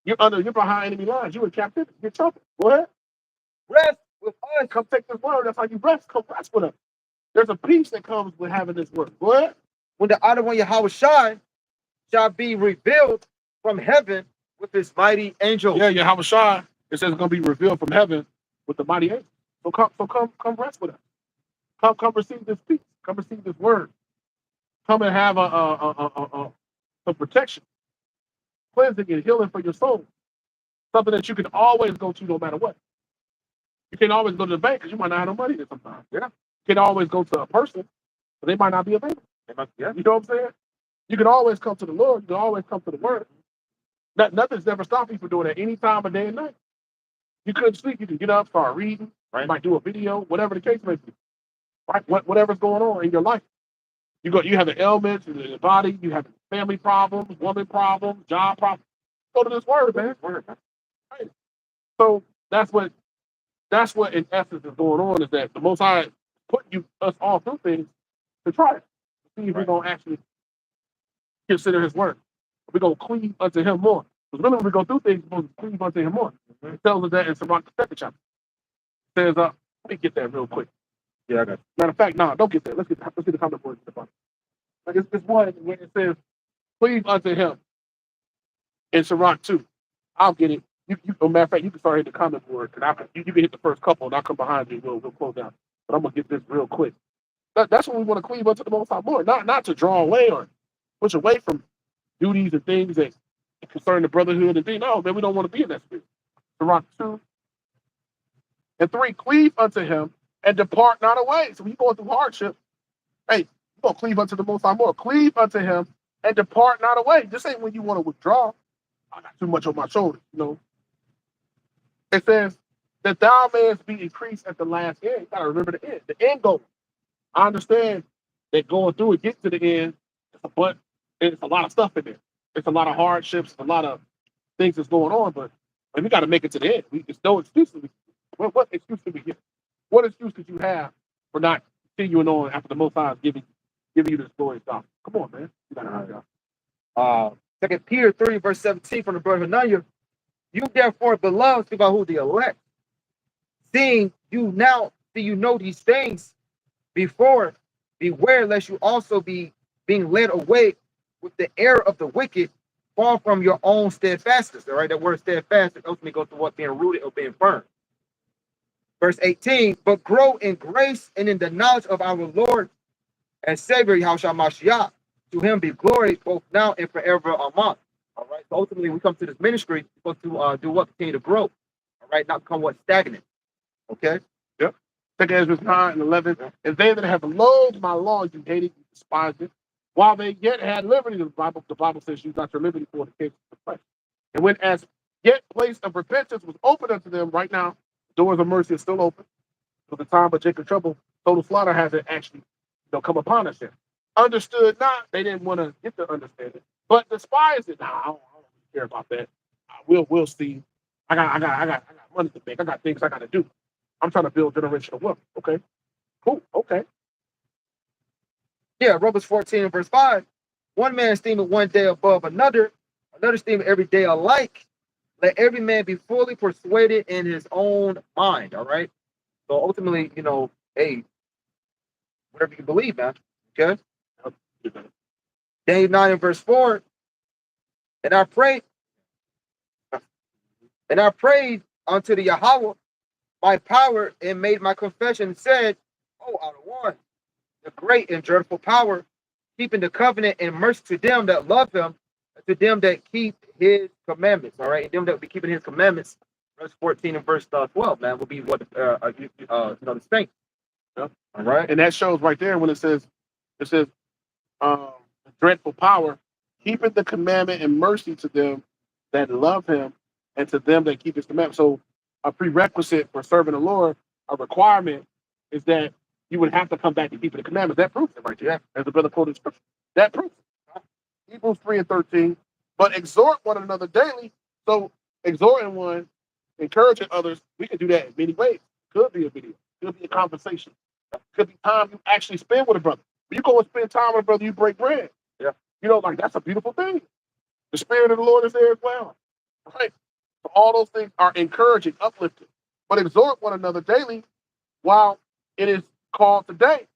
Speaker 1: You're behind enemy lines. You're in captivity. You're troubled. Go ahead.
Speaker 2: Rest with us.
Speaker 1: Come take this word. That's how you rest. Come rest with us. There's a peace that comes with having this word. Go ahead.
Speaker 2: When the outer one Yahweh Shai shall be revealed from heaven with his mighty angel.
Speaker 1: Yeah, Yahweh Shai, it says it's going to be revealed from heaven with the mighty angel. So come rest with us. Come receive this peace. Come receive this word. Come and have some protection, cleansing and healing for your soul. Something that you can always go to no matter what. You can always go to the bank because you might not have no money there sometimes. Yeah. You can always go to a person, but they might not be available.
Speaker 2: Yeah.
Speaker 1: You know what I'm saying? You can always come to the Lord. You can always come to the Word. Nothing's never stopped you from doing that any time of day and night. You couldn't sleep. You can get up, start reading. Right. You might do a video, whatever the case may be. Right? Whatever's going on in your life. You have an ailment in your body. You have family problems, woman problems, job problems. Go to this Word, man. Right. So that's what in essence is going on, is that the Most High put us all through things to try it. To see if we're going to actually consider his word. We're going to cleave unto him more. Because really when we go through things, we're supposed to cleave unto him more. Mm-hmm. It tells us that in Sirach, the 2nd chapter. It says, let me get that real quick.
Speaker 2: Yeah, I got it.
Speaker 1: Matter of fact, no, don't get that. Let's get the comment word. Like it's one when it says, cleave unto him in Sirach 2. I'll get it. Matter of fact, you can start hitting the comment board, and you can hit the first couple, and I'll come behind you. We'll close down. But I'm gonna get this real quick. That's what we want to cleave unto the Most High more, not to draw away or push away from duties and things that concern the brotherhood and things. No, man, we don't want to be in that spirit. Sirach 2 and 3, cleave unto him and depart not away. So when you're going through hardship, hey, you're gonna cleave unto the Most High more. Cleave unto him and depart not away. This ain't when you want to withdraw. I got too much on my shoulders, It says that thou mayest be increased at the last end. You gotta remember the end. The end goal. I understand that going through it, get to the end, but it's a lot of stuff in there. It's a lot of hardships, a lot of things that's going on, but we got to make it to the end. It's no excuses. What excuse could we give? What excuse could you have for not continuing on after the Most High is giving you this glory stuff? Come on, man. You gotta
Speaker 2: 2 Peter 3, verse 17 from the brother Hananiah. You therefore, beloved, speak about who the elect. Seeing you now, do you know these things before? Beware lest you also be being led away with the error of the wicked, fall from your own steadfastness. All right, that word steadfast ultimately goes to what being rooted or being firm. Verse 18, but grow in grace and in the knowledge of our Lord and Savior Yahushua Mashiach. To him be glory both now and forever. Amen. All right. So ultimately, we come to this ministry supposed to do what? Continue to grow. All right, not become what? Stagnant. Okay.
Speaker 1: Yep. 2 Ezra 9 and 11. And they that have loathed my law, you hated, you despised it. While they yet had liberty, the Bible says, use not your liberty for the case of the flesh. And when as yet place of repentance was open unto them, right now, doors of mercy are still open. So the time of Jacob trouble, total slaughter hasn't actually come upon us yet. Understood not, they didn't want to get the understanding, but despised it. Nah, I don't care about that. We'll see. I got money to make. I got things I got to do. I'm trying to build generational wealth. Okay, cool. Okay.
Speaker 2: Yeah, Romans 14 and verse 5. One man esteemeth one day above another esteemeth every day alike. Let every man be fully persuaded in his own mind. All right. So ultimately, hey, whatever you believe, man. Okay. Daniel 9 and verse 4. And I prayed unto the Yahweh my power and made my confession and said, oh, out of one, the great and dreadful power, keeping the covenant and mercy to them that love him, and to them that keep his commandments. All right, and them that be keeping his commandments. Verse 14 and verse 12, man, will be what the saints.
Speaker 1: Yep.
Speaker 2: All right,
Speaker 1: and that shows right there when it says dreadful power, keeping the commandment and mercy to them that love him, and to them that keep his commandments. So a prerequisite for serving the Lord, a requirement, is that you would have to come back and keep the commandments. That proves it right there. As the brother quoted scripture. That proves it. Hebrews 3 and 13. But exhort one another daily. So exhorting one, encouraging others, we can do that in many ways. Could be a video, could be a conversation, could be time you actually spend with a brother. When you go and spend time with a brother, you break bread.
Speaker 2: Yeah.
Speaker 1: That's a beautiful thing. The Spirit of the Lord is there as well. Right? So all those things are encouraging, uplifting. But exhort one another daily while it is called today,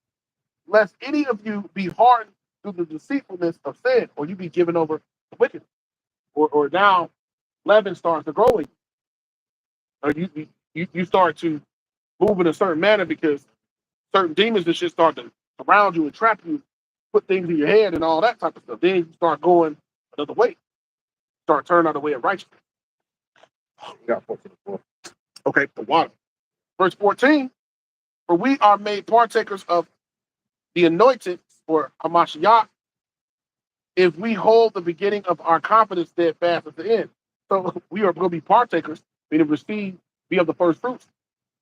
Speaker 1: lest any of you be hardened through the deceitfulness of sin, or you be given over to wickedness. Or now leaven starts to grow in you. Or you start to move in a certain manner because certain demons and shit start to surround you and trap you, put things in your head and all that type of stuff. Then you start going another way. Start turning out the way of righteousness. Okay, the water. Verse 14, for we are made partakers of the anointed, or Hamashiach, if we hold the beginning of our confidence steadfast at the end. So we are going to be partakers, meaning be of the first fruits.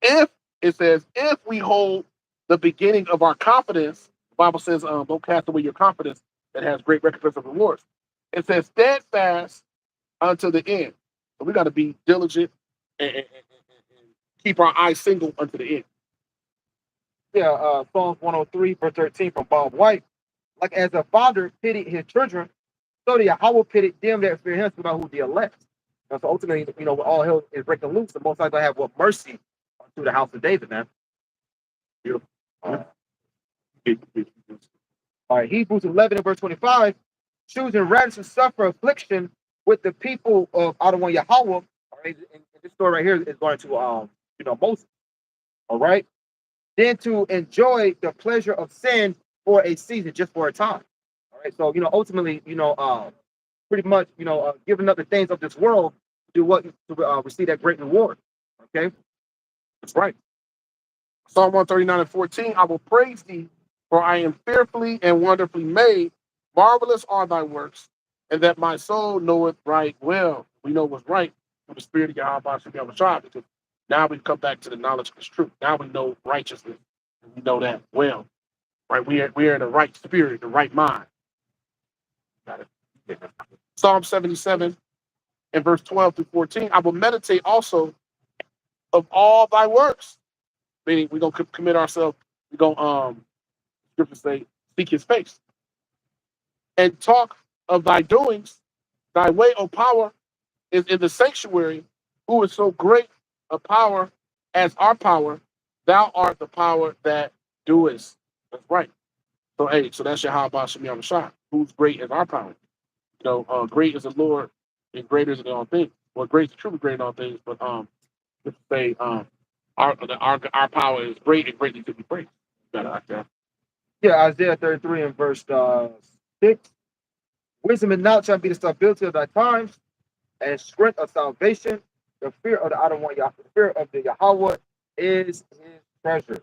Speaker 1: If it says, if we hold the beginning of our confidence, the Bible says, don't cast away your confidence that has great recompense of rewards. It says steadfast unto the end. So we got to be diligent and keep our eyes single unto the end.
Speaker 2: Yeah, Psalms 103, verse 13 from Bob White. Like as a father pitied his children, so the Yahweh pitied them that fear him, about who the elect. And so ultimately, when all hell is breaking loose, the Most High gonna have what mercy through the house of David, man. Beautiful. All right, Hebrews 11 and verse 25, choosing rather to suffer affliction with the people of Adonai Yahweh. All right, and this story right here is going to Moses. All right, then to enjoy the pleasure of sin for a season, just for a time. All right, so ultimately, pretty much, giving up the things of this world to do what to receive that great reward. Okay,
Speaker 1: that's right. Psalm 139 and 14, I will praise thee, for I am fearfully and wonderfully made. Marvelous are thy works, and that my soul knoweth right well. We know what's right from the Spirit of Yahweh Shah, because now we've come back to the knowledge of His truth. Now we know righteousness, and we know that well. Right? We are in the right spirit, the right mind. Got it. Psalm 77 in verse 12 through 14, I will meditate also of all thy works. Meaning we're gonna commit ourselves, we're gonna scripture say, seek his face. And talk of thy doings, thy way, O power, is in the sanctuary, who is so great a power as our power. Thou art the power that doest. That's right. So hey, so that's Yahweh Shem Shah, who's great as our power. Great is the Lord, and greater is in all things. Well, great is truly great in all things, but let's say our power is great and greatly to be praised. Better like that.
Speaker 2: Yeah, Isaiah 33 and verse 6. Wisdom and knowledge shall be the stability of thy times, and strength of salvation. The fear of the Adonai Yahweh, the fear of the Yahweh is his treasure.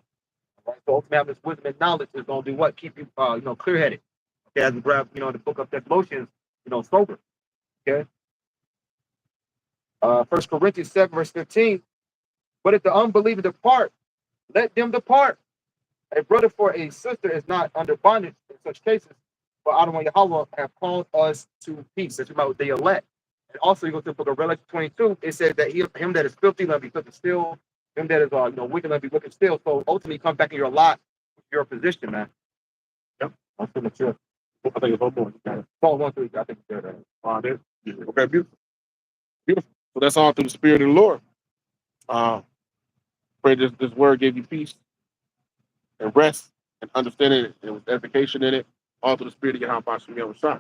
Speaker 2: Right? So ultimately, having this wisdom and knowledge is going to do what? Keep you, clear-headed. Okay, as we grab, the book of Thessalonians, sober. Okay. 1 Corinthians 7, verse 15. But if the unbeliever depart, let them depart. A brother for a sister is not under bondage in such cases. For Adonai Yahweh have called us to peace. That's about the elect. And also, you go to the book of Revelation 22. It says that him that is filthy, let be filthy still. Him that is wicked, let be wicked still. So ultimately, come back in your lot, your position, man. Yep, I'm pretty sure.
Speaker 1: I think it's one more.
Speaker 2: Psalm 1:3. I think it's there.
Speaker 1: Okay, beautiful. Beautiful. So that's all through the Spirit of the Lord. Pray this word gave you peace and rest and understanding it, and with edification in it, all through the Spirit of Yahweh Shem Shah.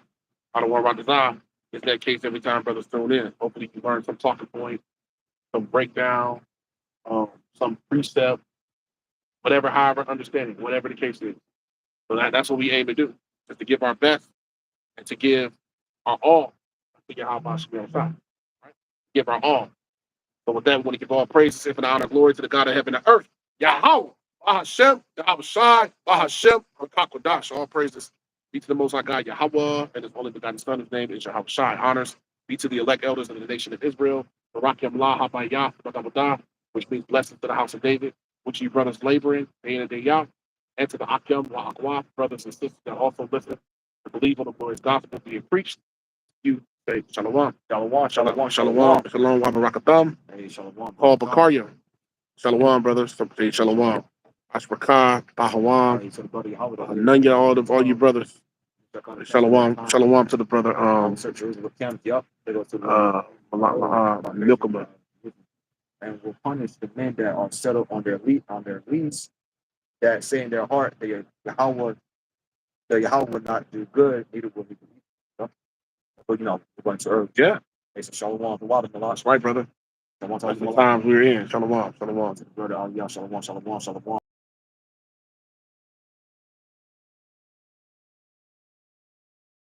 Speaker 1: I don't worry about design. It's that case every time brothers tune in. Hopefully you learn some talking points, some breakdown, some precept, whatever, however, understanding, whatever the case is. So that's what we aim to do, is to give our best and to give our all to Yahweh Shem Shah. Right? Give our all. So with that, we want to give all praises and honor and glory to the God of heaven and earth, Yahweh, Bahashem, Yahweh Shai, Bahashem, Hakakodash. All praises be to the Most High God, Yahweh, and His only begotten Son. His name is Yahweh Shai. Honors be to the elect elders of the nation of Israel, Barakim La Habayah, which means blessings to the house of David, which you brothers laboring, day in and day out, and to the Akim La Akwa, brothers and sisters that also listen and believe on the glorious gospel being preached. You say Shalom, Shalom, Shalom, Shalom, Shalom, Wabarakatham,
Speaker 3: Shalom.
Speaker 1: Paul Bakaria. Shalom, brothers. Say Shalom. Ashrakan, Bahawam, Nanya, all you brothers. Shalom, Shalom to the brother. Milkama.
Speaker 3: And will punish the men that are settled on their lease, that say in their heart that Yahweh will not do good, neither will he believe. But we're going to earth.
Speaker 1: Yeah.
Speaker 3: It's a Shalom, the water, the lost.
Speaker 1: Right, brother. That's the times we're in. Shalom, Shalom.
Speaker 3: Brother, Shalom, Shalom, Shalom.